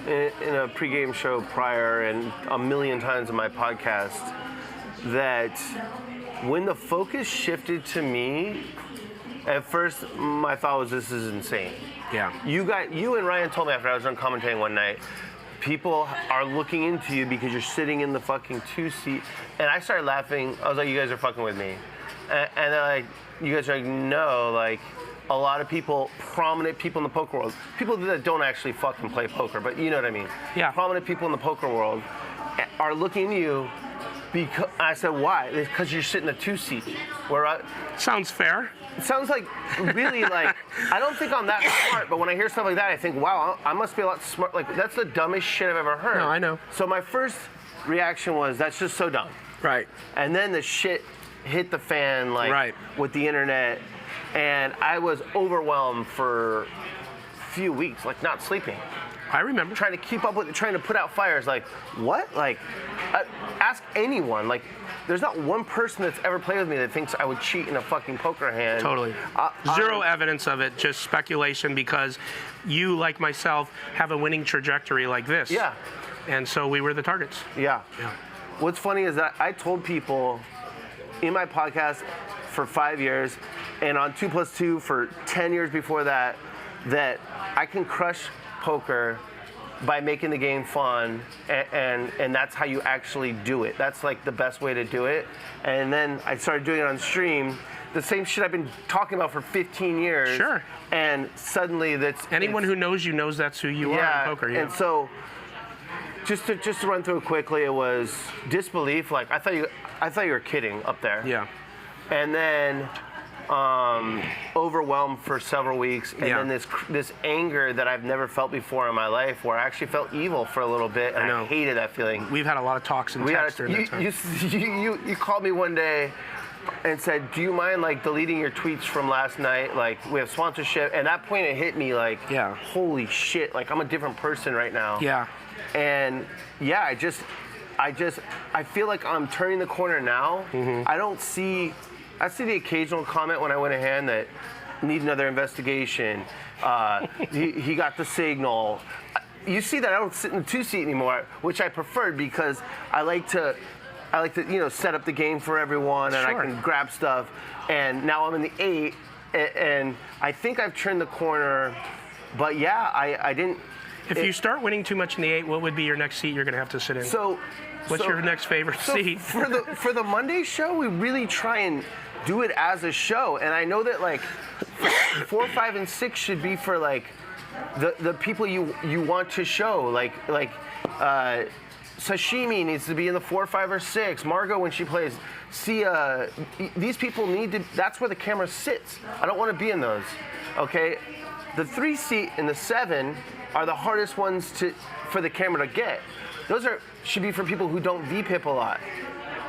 in a pregame show prior and a million times in my podcast, that when the focus shifted to me, at first my thought was, this is insane. Yeah. You and Ryan told me after I was done commentating one night, people are looking into you because you're sitting in the fucking 2-seat. And I started laughing. I was like, you guys are fucking with me. And they're like, you guys are like, no, like, a lot of people, prominent people in the poker world, people that don't actually fucking play poker, but you know what I mean. Yeah. Prominent people in the poker world are looking at you because, I said, why? Because you're sitting in a 2-seat. Sounds fair. It sounds like really like, I don't think I'm that smart, but when I hear stuff like that, I think, wow, I must be a lot smart. Like, that's the dumbest shit I've ever heard. No, I know. So my first reaction was, that's just so dumb. Right. And then the shit hit the fan, like, with the internet, and I was overwhelmed for a few weeks, like, not sleeping. I remember. Trying to keep up with it, trying to put out fires, like, what? Like, ask anyone, like, there's not one person that's ever played with me that thinks I would cheat in a fucking poker hand. Totally. Zero evidence of it, just speculation, because you, like myself, have a winning trajectory like this. Yeah. And so we were the targets. Yeah. What's funny is that I told people in my podcast for 5 years, and on 2+2 for 10 years before that, that I can crush poker by making the game fun, and that's how you actually do it. That's like the best way to do it. And then I started doing it on stream, the same shit I've been talking about for 15 years. Sure. And suddenly anyone who knows you knows that's who you are in poker. Yeah. And so just to run through it quickly, it was disbelief. Like, I thought you were kidding up there. Yeah. And then overwhelmed for several weeks, and then this anger that I've never felt before in my life, where I actually felt evil for a little bit, and I hated that feeling. We've had a lot of talks and texts during that time. You called me one day and said, do you mind like deleting your tweets from last night? Like, we have sponsorship. And at that point it hit me like, holy shit, like I'm a different person right now. Yeah. And yeah, I feel like I'm turning the corner now. Mm-hmm. I see the occasional comment when I went ahead that need another investigation. He got the signal. You see that I don't sit in the 2-seat anymore, which I preferred because I like to set up the game for everyone, and I can grab stuff. And now I'm in the 8, and I think I've turned the corner. But yeah, I didn't. If you start winning too much in the 8, what would be your next seat you're going to have to sit in? What's your next favorite seat? For the Monday show, we really try and do it as a show, and I know that like 4, 5, and 6 should be for like the people you want to show. Like Sashimi needs to be in the 4, 5, or 6. Margot when she plays. Sia. These people need to. That's where the camera sits. I don't want to be in those. Okay. The 3-seat and the 7 are the hardest ones for the camera to get. Those should be for people who don't VPIP a lot.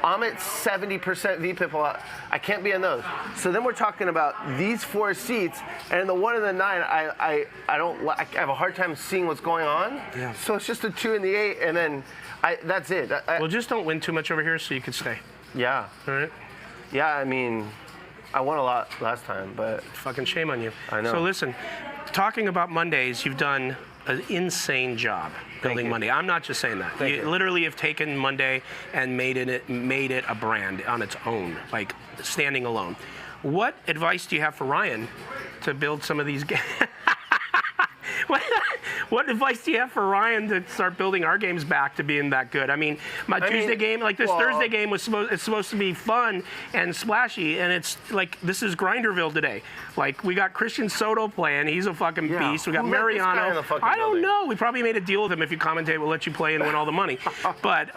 I'm at 70% VPIP a lot. I can't be in those. So then we're talking about these 4 seats, and in the 1 and the 9, I have a hard time seeing what's going on. Yeah. So it's just a 2 and the 8, and then that's it. Well, just don't win too much over here so you can stay. Yeah. All right. Yeah, I mean, I won a lot last time, but fucking shame on you. I know. So listen, talking about Mondays, you've done an insane job building Monday. I'm not just saying that. You literally have taken Monday and made it a brand on its own, like standing alone. What advice do you have for Ryan to build some of these games? What advice do you have for Ryan to start building our games back to being that good? I mean, Tuesday game, like this Thursday game was supposed to be fun and splashy, and it's like this is Grinderville today. Like we got Christian Soto playing, he's a fucking beast. We got Who let this guy in Mariano. the fucking I don't building? know. We probably made a deal with him. If you commentate, we'll let you play and win all the money. But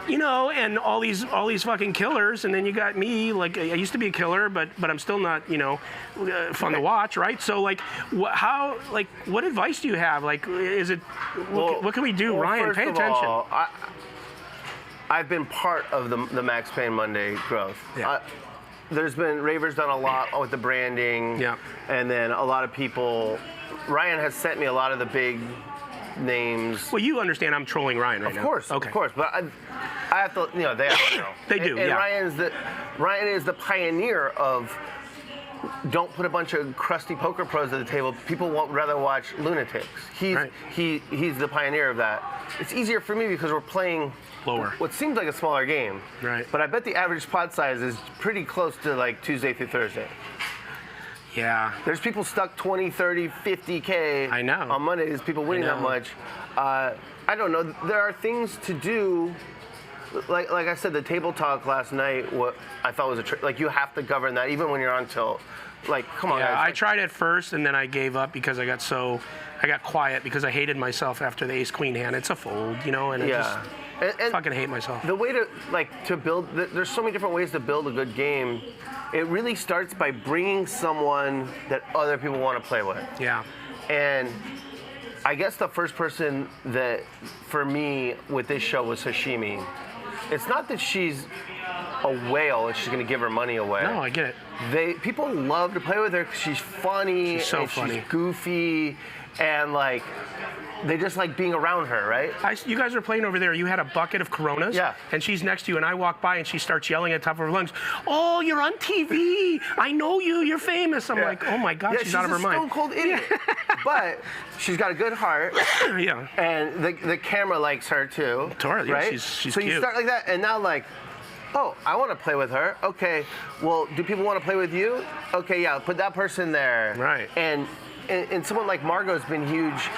you know, and all these fucking killers, and then you got me. Like I used to be a killer, but I'm still not, you know, fun to watch, right? So like, what advice do you have? Like, is it what can we do, Ryan? Pay attention. All, I've been part of the Max Payne Monday growth. Yeah. There's been Raver's done a lot with the branding. Yeah. And then a lot of people. Ryan has sent me a lot of the big names. Well, you understand I'm trolling Ryan right now. Of course, okay. of course. But I have to, you know, they have to know. They do, And yeah. Ryan is the pioneer of don't put a bunch of crusty poker pros at the table. People would rather watch lunatics. He's the pioneer of that. It's easier for me because we're playing lower. What seems like a smaller game. Right. But I bet the average pot size is pretty close to like Tuesday through Thursday. Yeah. There's people stuck 20, 30, 50K. I know. On Mondays, people winning that much. I don't know. There are things to do. Like I said, the table talk last night, what I thought was like you have to govern that even when you're on tilt. Like, come on, yeah, guys. I tried at first, and then I gave up because I got quiet because I hated myself after the ace queen hand. It's a fold, you know, and I just fucking hate myself. The way to build, there's so many different ways to build a good game. It really starts by bringing someone that other people want to play with. Yeah. And I guess the first person that, for me, with this show was Hashimi. It's not that she's a whale and she's going to give her money away. No, I get it. People love to play with her because she's funny. She's so and funny. She's goofy, and like they just like being around her, right? You guys were playing over there. You had a bucket of Coronas. Yeah. And she's next to you, and I walk by, and she starts yelling at the top of her lungs, "Oh, you're on TV! I know you. You're famous." I'm like, "Oh my God, she's out of her mind." She's a stone cold idiot. But she's got a good heart. Yeah. And the camera likes her too. Totally. Right? She's so cute. you start like that, and now like, oh, I want to play with her. Okay. Well, do people want to play with you? Okay, yeah. Put that person there. Right. And someone like Margot's been huge,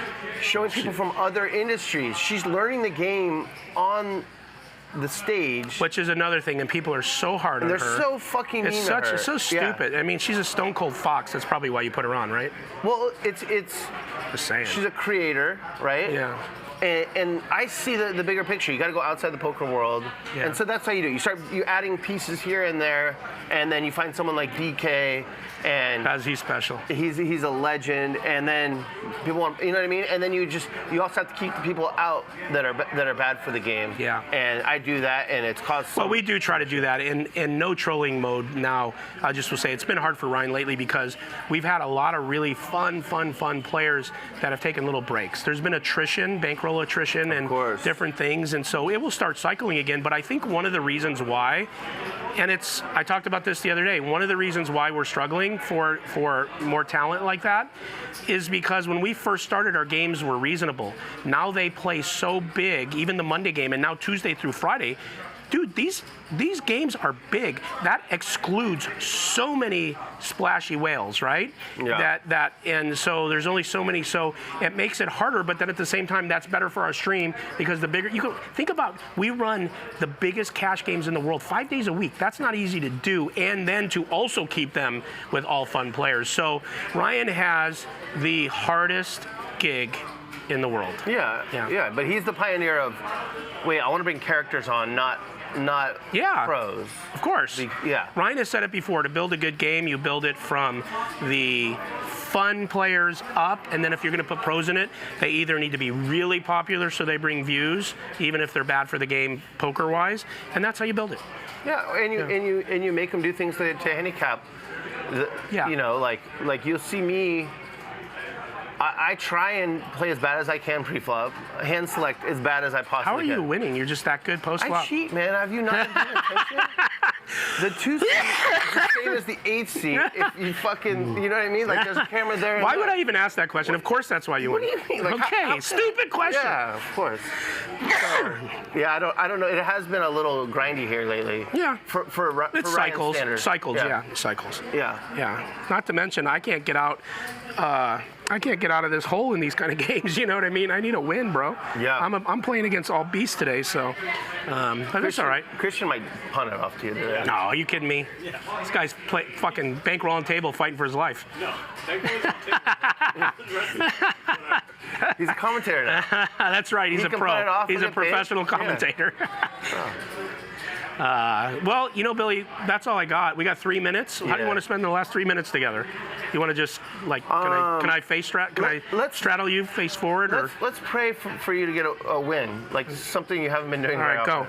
showing people from other industries. She's learning the game on the stage. Which is another thing, and people are so hard on her. They're so fucking mean to her. It's so stupid. I mean, she's a stone cold fox. That's probably why you put her on, right? Well, it's Just saying. she's a creator, right? Yeah. And I see the bigger picture. You got to go outside the poker world, Yeah. and so that's how you do. You adding pieces here and there, and then you find someone like DK, and How's he special? he's a legend. And then people want, you know what I mean. And then you also have to keep the people out that are bad for the game. Yeah. And I do that, and it's caused. Well, we do try to do that in no trolling mode now. I just will say it's been hard for Ryan lately because we've had a lot of really fun players that have taken little breaks. There's been attrition, bankroll attrition, and different things, and so it will start cycling again. But I think one of the reasons why, and I talked about this the other day, one of the reasons why we're struggling for more talent like that is because when we first started, our games were reasonable. Now they play so big, even the Monday game, and now Tuesday through Friday. Dude, these games are big. That excludes so many splashy whales, right? Yeah. And so there's only so many, so it makes it harder. But then at the same time, that's better for our stream because the bigger you can think about. We run the biggest cash games in the world 5 days a week. That's not easy to do, and then to also keep them with all fun players. So Ryan has the hardest gig in the world. Yeah. But he's the pioneer of. Wait, I want to bring characters on, not pros. Of course. Yeah. Ryan has said it before. To build a good game, you build it from the fun players up, and then if you're going to put pros in it, they either need to be really popular so they bring views, even if they're bad for the game poker-wise, and that's how you build it. Yeah, and you make them do things to handicap. You know, like you'll see me. I try and play as bad as I can pre-flop. Hand select as bad as I possibly can. How are you winning? You're just that good post-flop. I cheat, man. Have you not been paying attention? The 2 seat is the same as the 8 seat. If you fucking, you know what I mean? Like there's a camera there. Why would I even ask that question? Of course that's why you win. What do you mean? Like, okay, stupid question. Yeah, of course. So, yeah, I don't know. It has been a little grindy here lately. Yeah. For it's Ryan's cycles. standards. Cycles. Yeah. Not to mention, I can't get out. I can't get out of this hole in these kind of games. You know what I mean? I need a win, bro. Yeah. I'm playing against all beasts today, so but it's all right. Christian might punt it off to you today. No, are you kidding me? This guy's fucking bankrolling table fighting for his life. No. He's a commentator now. That's right. He's He a can punt it pro. off He's and a get paid. professional Yeah. commentator. Well, you know, Billy, that's all I got. We got 3 minutes. How do you Yeah. want to spend the last 3 minutes together? You want to just like, can I face straddle? Can let's- I straddle you face forward or? Let's pray for you to get a win, like something you haven't been doing All very right, go.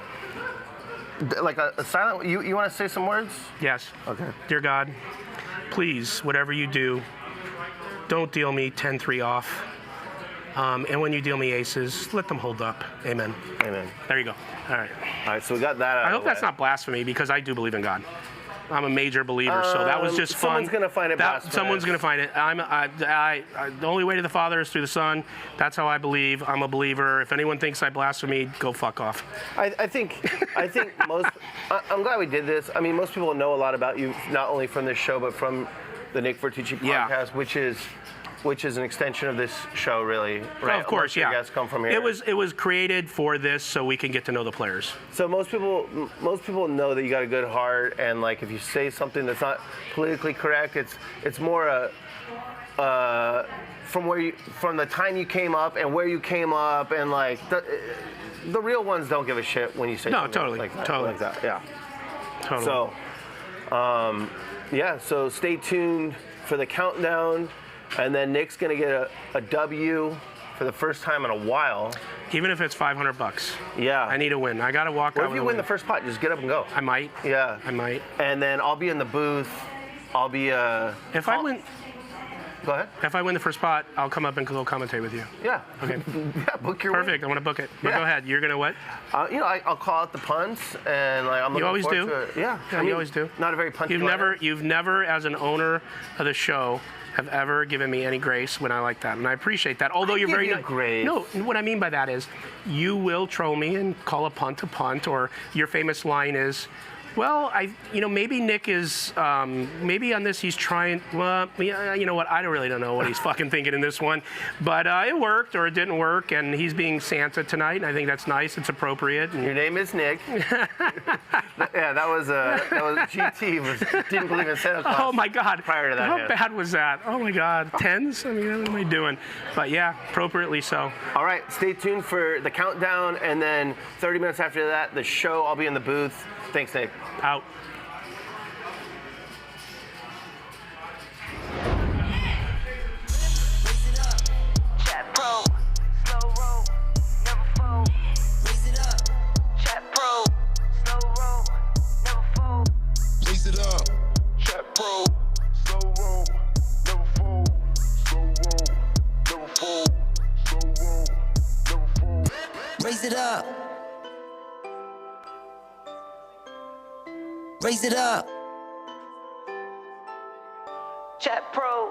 often. Like a silent. You want to say some words? Yes. Okay. Dear God, please, whatever you do, don't deal me 10-3 off. And when you deal me aces, let them hold up. Amen. Amen. There you go. All right. All right, so we got that out I of hope the that's way. not blasphemy because I do believe in God. I'm a major believer, so that was just fun. Someone's gonna find it blasphemous. Someone's gonna find it. The only way to the Father is through the Son. That's how I believe. I'm a believer. If anyone thinks I blaspheme, go fuck off. I think most. I'm glad we did this. I mean, most people know a lot about you, not only from this show, but from the Nick Vertucci podcast, Yeah. which is an extension of this show, really. Right? Oh, of course, Most your yeah. guests come from here. It was created for this, so we can get to know the players. So most people know that you got a good heart, and like if you say something that's not politically correct, it's more from the time you came up and where you came up, and like the real ones don't give a shit when you say No, something totally, like that, totally. like that. Yeah. Totally. So, so stay tuned for the countdown, and then Nick's gonna get a W for the first time in a while. Even if it's $500, Yeah. I need a win. I got to walk What out if with you a win the first pot? Just get up and go. I might. Yeah. I might. And then I'll be in the booth. I'll be If I win, Go ahead. if I win the first spot, I'll come up and go commentate with you. Yeah. Okay. Yeah. Book your Perfect. I want to book it. But Yeah. go ahead. You're gonna what? I'll call out the punts, and like I'm looking You always forward do. to it. Yeah. Yeah, you always do. Not a very punchy. You've never, as an owner of the show, have ever given me any grace when I like that, and I appreciate that. Although you're give very you grace. No, what I mean by that is, you will troll me and call a punt, or your famous line is, well, maybe Nick is, maybe on this he's trying. Well, you know what? I don't know what he's fucking thinking in this one, but it worked or it didn't work, and he's being Santa tonight, and I think that's nice. It's appropriate. And Your name is Nick. Yeah, that was GT didn't believe in Santa Claus. oh my God! Prior to that, how yeah. bad was that? Oh my God! Tens? I mean, what am I doing? But yeah, appropriately so. All right, stay tuned for the countdown, and then 30 minutes after that, the show. I'll be in the booth. Thanks, Nick. Out. Chat pro, slow roll, never fold. Raise it up. Chat pro, slow roll, never fold. Raise it up. Chat pro. Slow roll. Never fold. Slow roll. Never fold. Slow roll. Never fold. Raise it up. Raise it up. Chat pro.